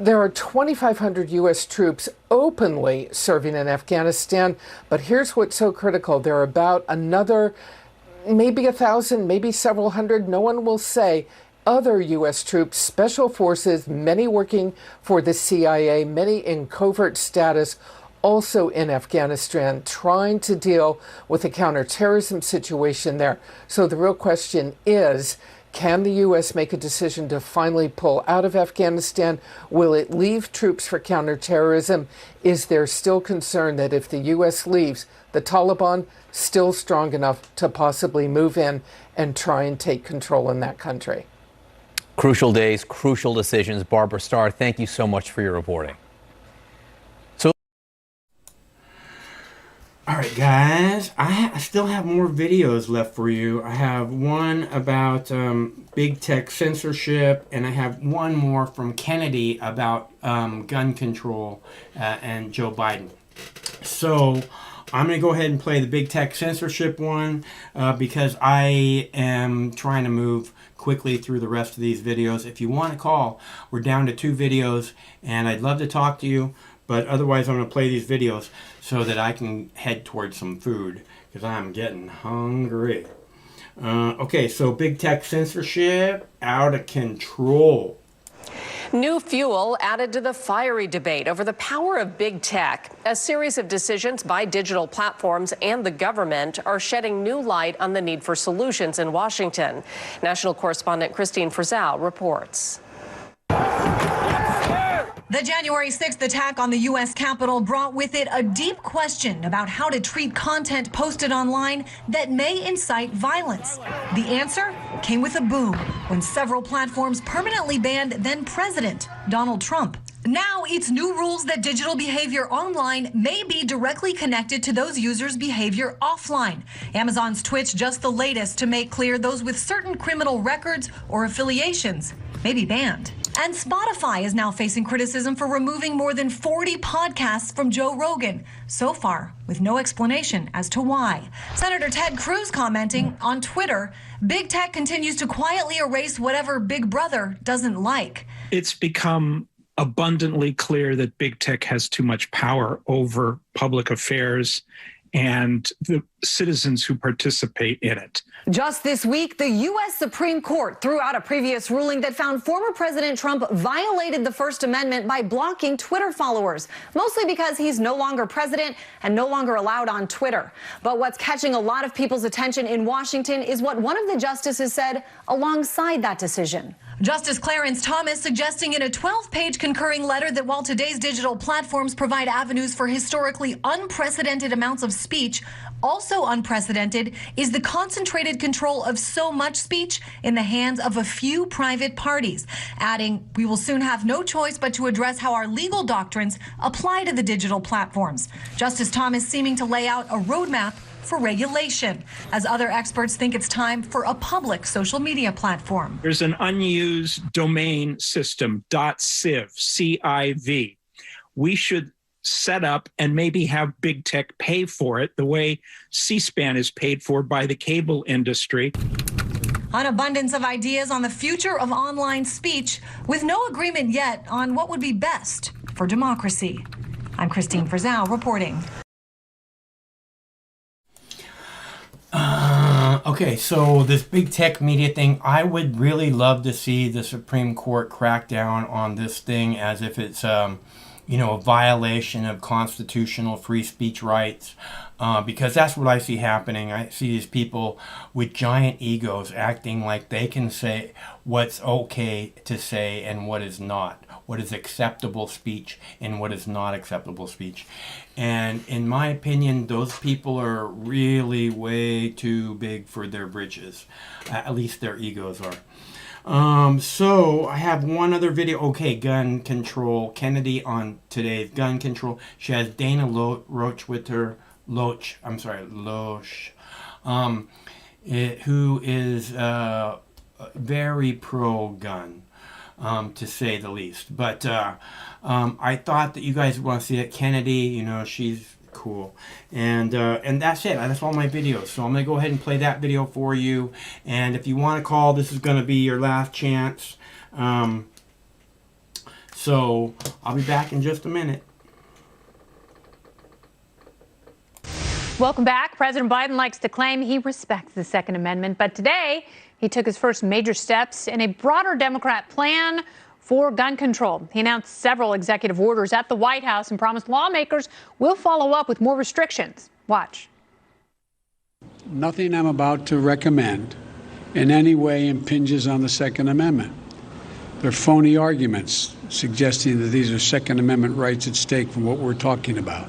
There are 2,500 U.S. troops openly serving in Afghanistan, but here's what's so critical. There are about another, maybe 1,000, maybe several hundred, no one will say, other U.S. troops, special forces, many working for the CIA, many in covert status, also in Afghanistan, trying to deal with the counterterrorism situation there. So the real question is, can the U.S. make a decision to finally pull out of Afghanistan? Will it leave troops for counterterrorism? Is there still concern that if the U.S. leaves, the Taliban still strong enough to possibly move in and try and take control in that country? Crucial days, crucial decisions. Barbara Starr, thank you so much for your reporting. All right, guys, I still have more videos left for you. I have one about big tech censorship, and I have one more from Kennedy about gun control and Joe Biden. So I'm going to go ahead and play the big tech censorship one because I am trying to move quickly through the rest of these videos. If you want to call, we're down to 2 videos, and I'd love to talk to you. But otherwise, I'm going to play these videos so that I can head towards some food because I'm getting hungry. Okay, so big tech censorship out of control. New fuel added to the fiery debate over the power of big tech. A series of decisions by digital platforms and the government are shedding new light on the need for solutions in Washington. National correspondent Christine Frizzell reports. The January 6th attack on the U.S. Capitol brought with it a deep question about how to treat content posted online that may incite violence. The answer came with a boom when several platforms permanently banned then-President Donald Trump. Now it's new rules that digital behavior online may be directly connected to those users' behavior offline. Amazon's Twitch just the latest to make clear those with certain criminal records or affiliations may be banned. And Spotify is now facing criticism for removing more than 40 podcasts from Joe Rogan, so far with no explanation as to why. Senator Ted Cruz commenting on Twitter, big tech continues to quietly erase whatever Big Brother doesn't like. It's become abundantly clear that big tech has too much power over public affairs and the citizens who participate in it. Just this week, the U.S. Supreme Court threw out a previous ruling that found former President Trump violated the First Amendment by blocking Twitter followers, mostly because he's no longer president and no longer allowed on Twitter. But what's catching a lot of people's attention in Washington is what one of the justices said alongside that decision. Justice Clarence Thomas suggesting in a 12-page concurring letter that while today's digital platforms provide avenues for historically unprecedented amounts of speech, also unprecedented is the concentrated control of so much speech in the hands of a few private parties, adding, we will soon have no choice but to address how our legal doctrines apply to the digital platforms. Justice Thomas seeming to lay out a roadmap for regulation, as other experts think it's time for a public social media platform. There's an unused domain system, .civ, C-I-V. We should set up and maybe have big tech pay for it the way C-SPAN is paid for by the cable industry. An abundance of ideas on the future of online speech, with no agreement yet on what would be best for democracy. I'm Christine Frizzell reporting. Okay, so this big tech media thing, I would really love to see the Supreme Court crack down on this thing as if it's, a violation of constitutional free speech rights, because that's what I see happening. I see these people with giant egos acting like they can say what's okay to say and what is not, what is acceptable speech and what is not acceptable speech. And in my opinion, those people are really way too big for their britches. At least their egos are. So I have one other video. Okay, gun control. Kennedy on today's gun control. She has Dana Loach with her. Loach, who is very pro-gun, to say the least. But I thought that you guys want to see it. Kennedy, you know, she's cool. And that's it. That's all my videos. So I'm going to go ahead and play that video for you. And if you want to call, this is going to be your last chance. So I'll be back in just a minute. Welcome back. President Biden likes to claim he respects the Second Amendment, but today he took his first major steps in a broader Democrat plan for gun control. He announced several executive orders at the White House and promised lawmakers will follow up with more restrictions. Watch. Nothing I'm about to recommend in any way impinges on the Second Amendment. They're phony arguments suggesting that these are Second Amendment rights at stake from what we're talking about.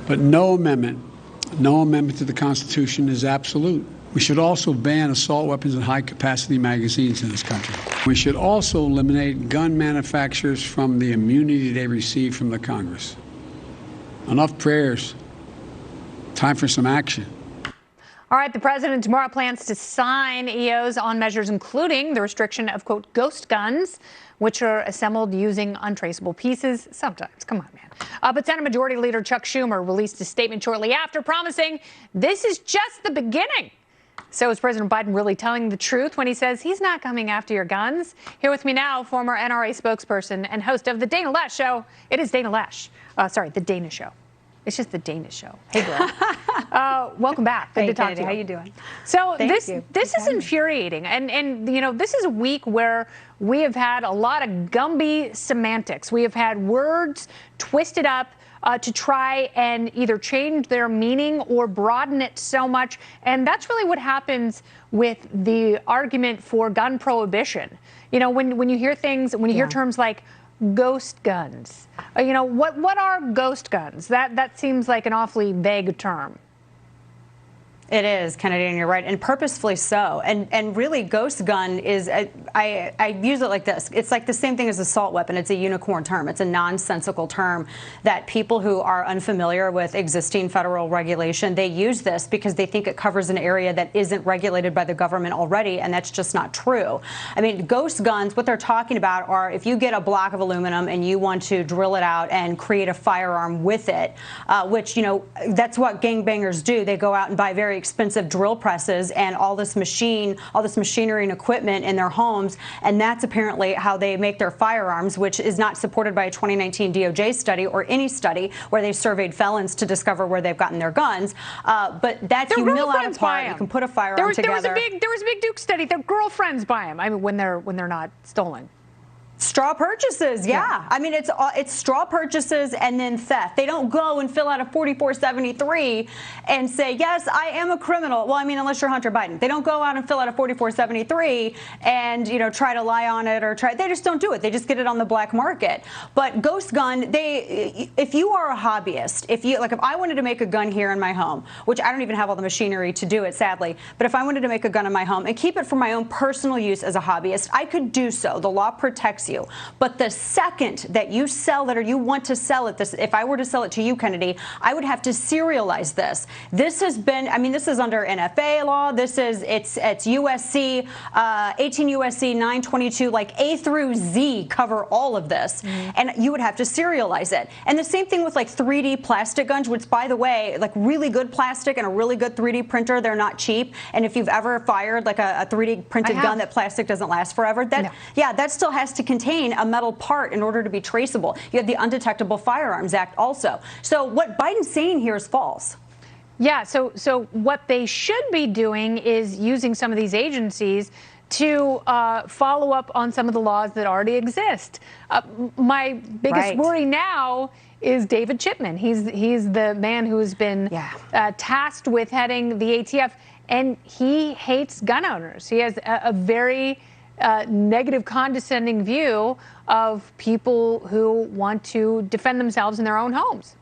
But no amendment to the Constitution is absolute. We should also ban assault weapons and high-capacity magazines in this country. We should also eliminate gun manufacturers from the immunity they receive from the Congress. Enough prayers. Time for some action. All right, the president tomorrow plans to sign EOs on measures including the restriction of, quote, ghost guns, which are assembled using untraceable pieces. Sometimes, come on, man. But Senate Majority Leader Chuck Schumer released a statement shortly after promising this is just the beginning. So is President Biden really telling the truth when he says he's not coming after your guns? Here with me now, former NRA spokesperson and host of The Dana Lash Show. It is Dana Lash. The Dana Show. It's just The Dana Show. Hey, girl. Welcome back. Good to talk to you. How you doing? So this is infuriating. And, you know, this is a week where we have had a lot of Gumby semantics. We have had words twisted up to try and either change their meaning or broaden it so much. And that's really what happens with the argument for gun prohibition. You know, when you hear things, when you hear terms like ghost guns, you know, what are ghost guns? That seems like an awfully vague term. It is, Kennedy, and you're right, and purposefully so. And really, ghost gun is, I use it like this. It's like the same thing as assault weapon. It's a unicorn term. It's a nonsensical term that people who are unfamiliar with existing federal regulation, they use this because they think it covers an area that isn't regulated by the government already, and that's just not true. I mean, ghost guns, what they're talking about are if you get a block of aluminum and you want to drill it out and create a firearm with it, which, you know, that's what gangbangers do. They go out and buy very expensive drill presses and all this machinery and equipment in their homes, and that's apparently how they make their firearms, which is not supported by a 2019 DOJ study or any study where they surveyed felons to discover where they've gotten their guns. But that's you mill out a part, you can put a firearm together. There was a big Duke study. Their girlfriends buy them. I mean, when they're not stolen. Straw purchases, yeah. I mean, it's straw purchases and then theft. They don't go and fill out a 4473 and say, yes, I am a criminal. Well, I mean, unless you're Hunter Biden. They don't go out and fill out a 4473 and, you know, try to lie on it or try. They just don't do it. They just get it on the black market. But ghost gun, if you are a hobbyist, if I wanted to make a gun here in my home, which I don't even have all the machinery to do it, sadly, but if I wanted to make a gun in my home and keep it for my own personal use as a hobbyist, I could do so. The law protects you. But the second that you sell it or you want to sell it, if I were to sell it to you, Kennedy, I would have to serialize this. This has been, I mean, this is under NFA law. It's USC, 18 USC 922, like A through Z cover all of this. And you would have to serialize it. And the same thing with like 3D plastic guns, which, by the way, like really good plastic and a really good 3D printer, they're not cheap. And if you've ever fired like a 3D printed gun, that plastic doesn't last forever. That still has to contain a metal part in order to be traceable. You have the Undetectable Firearms Act also. So what Biden's saying here is false. Yeah, so what they should be doing is using some of these agencies to follow up on some of the laws that already exist. My biggest worry now is David Chipman. He's the man who's been tasked with heading the ATF, and he hates gun owners. He has a very negative, condescending view of people who want to defend themselves in their own homes.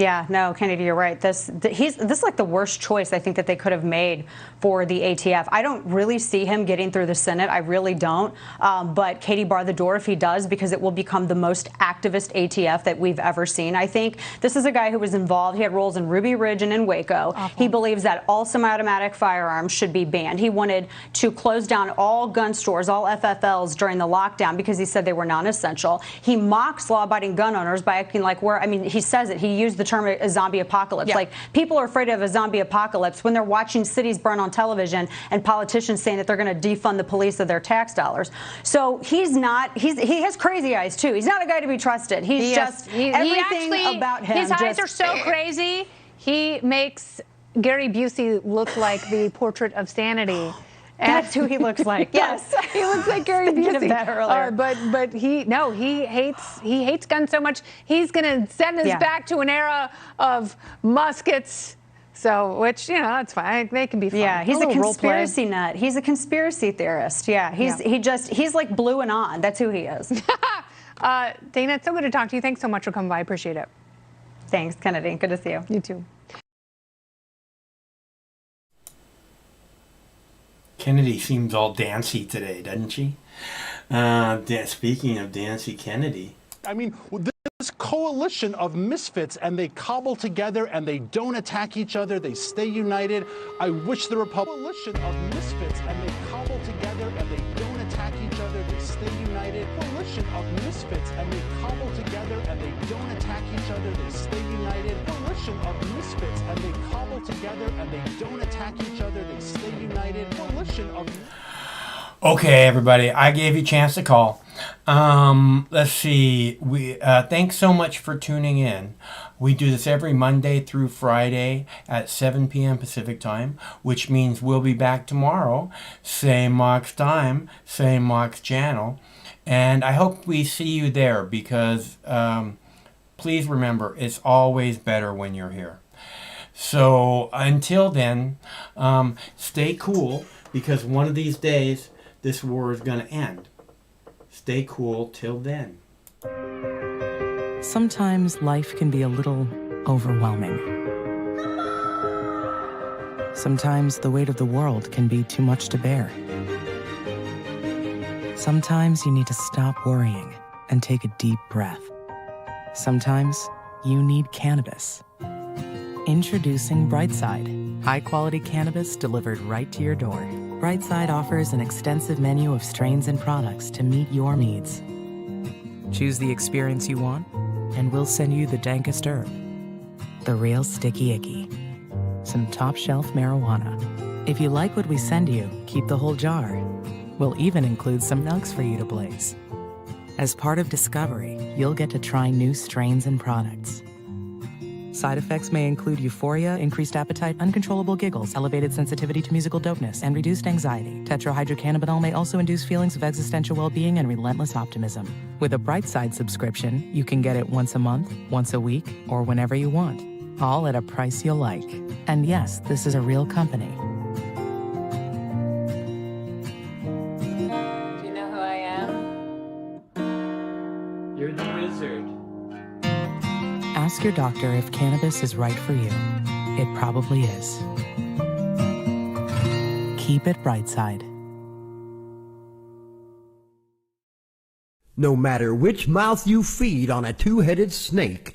Yeah, no, Kennedy, you're right. This is like the worst choice I think that they could have made for the ATF. I don't really see him getting through the Senate. I really don't. But Katie barred the door if he does, because it will become the most activist ATF that we've ever seen. I think this is a guy who was involved. He had roles in Ruby Ridge and in Waco. Awful. He believes that all semi-automatic firearms should be banned. He wanted to close down all gun stores, all FFLs during the lockdown, because he said they were non-essential. He mocks law-abiding gun owners by acting like he says it. He used the term a zombie apocalypse. Yeah. Like, people are afraid of a zombie apocalypse when they're watching cities burn on television and politicians saying that they're going to defund the police of their tax dollars. So he has crazy eyes too. He's not a guy to be trusted. Everything about him. His eyes are so crazy. He makes Gary Busey look like the portrait of sanity. That's who he looks like. Yes, he looks like Gary Busey. Of that earlier. But he hates guns so much. He's going to send us back to an era of muskets. So, which, that's fine. They can be fun. Yeah, he's a conspiracy nut. He's a conspiracy theorist. Yeah, he's like blue and on. That's who he is. Dana, it's so good to talk to you. Thanks so much for coming by. I appreciate it. Thanks, Kennedy. Good to see you. You too. Kennedy seems all dancy today, doesn't she? Speaking of Dancy Kennedy. I mean, this coalition of misfits, and they cobble together and they don't attack each other. They stay united. I wish the coalition of misfits, and they cobble together and they don't attack each other. They stay united. Coalition of misfits, and they cobble together and they don't attack each other. They stay united. Coalition of misfits, and they cobble together and they don't attack each other. They stay united. Coalition of. Okay, everybody, I gave you a chance to call. Let's see. Thanks so much for tuning in. We do this every Monday through Friday at 7 p.m. Pacific time, which means we'll be back tomorrow. Same Mox time, same Mox channel. And I hope we see you there, because please remember, it's always better when you're here. So until then, stay cool, because one of these days, this war is going to end. Stay cool till then. Sometimes life can be a little overwhelming. Sometimes the weight of the world can be too much to bear. Sometimes you need to stop worrying and take a deep breath. Sometimes you need cannabis. Introducing Brightside, high-quality cannabis delivered right to your door. Brightside offers an extensive menu of strains and products to meet your needs. Choose the experience you want, and we'll send you the dankest herb, the real sticky icky, some top-shelf marijuana. If you like what we send you, keep the whole jar. We'll even include some nugs for you to blaze. As part of Discovery, you'll get to try new strains and products. Side effects may include euphoria, increased appetite, uncontrollable giggles, elevated sensitivity to musical dopeness, and reduced anxiety. Tetrahydrocannabinol may also induce feelings of existential well-being and relentless optimism. With a Brightside subscription, you can get it once a month, once a week, or whenever you want, all at a price you'll like. And yes, this is a real company. Do you know who I am? You're the wizard. Ask your doctor if cannabis is right for you. It probably is. Keep it Brightside. No matter which mouth you feed on a two-headed snake,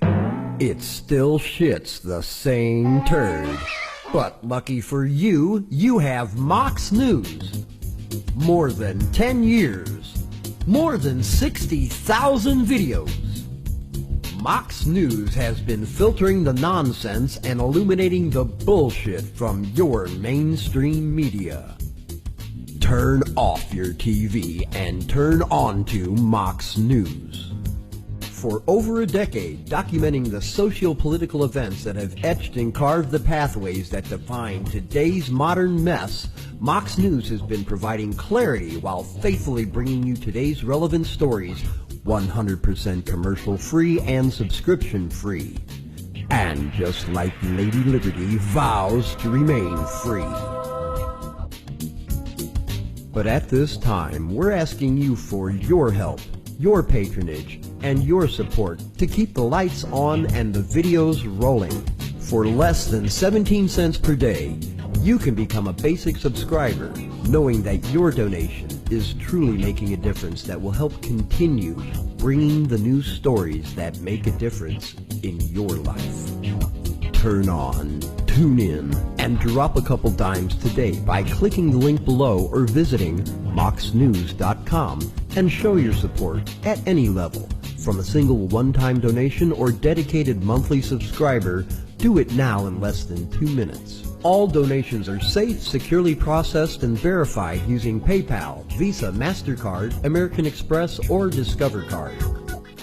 it still shits the same turd. But lucky for you, you have Mox News. More than 10 years. More than 60,000 videos. Mox News has been filtering the nonsense and illuminating the bullshit from your mainstream media. Turn off your TV and turn on to Mox News. For over a decade, documenting the socio-political events that have etched and carved the pathways that define today's modern mess, Mox News has been providing clarity while faithfully bringing you today's relevant stories 100% commercial-free and subscription-free. And just like Lady Liberty vows to remain free. But at this time, we're asking you for your help, your patronage, and your support to keep the lights on and the videos rolling. For less than 17 cents per day, you can become a basic subscriber, knowing that your donation is truly making a difference that will help continue bringing the news stories that make a difference in your life. Turn on, tune in, and drop a couple dimes today by clicking the link below or visiting moxnews.com and show your support at any level. From a single one-time donation or dedicated monthly subscriber, do it now in less than 2 minutes. All donations are safe, securely processed, and verified using PayPal, Visa, MasterCard, American Express, or Discover Card.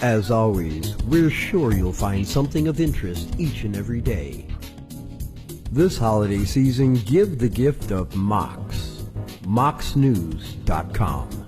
As always, we're sure you'll find something of interest each and every day. This holiday season, give the gift of Mox. moxnews.com.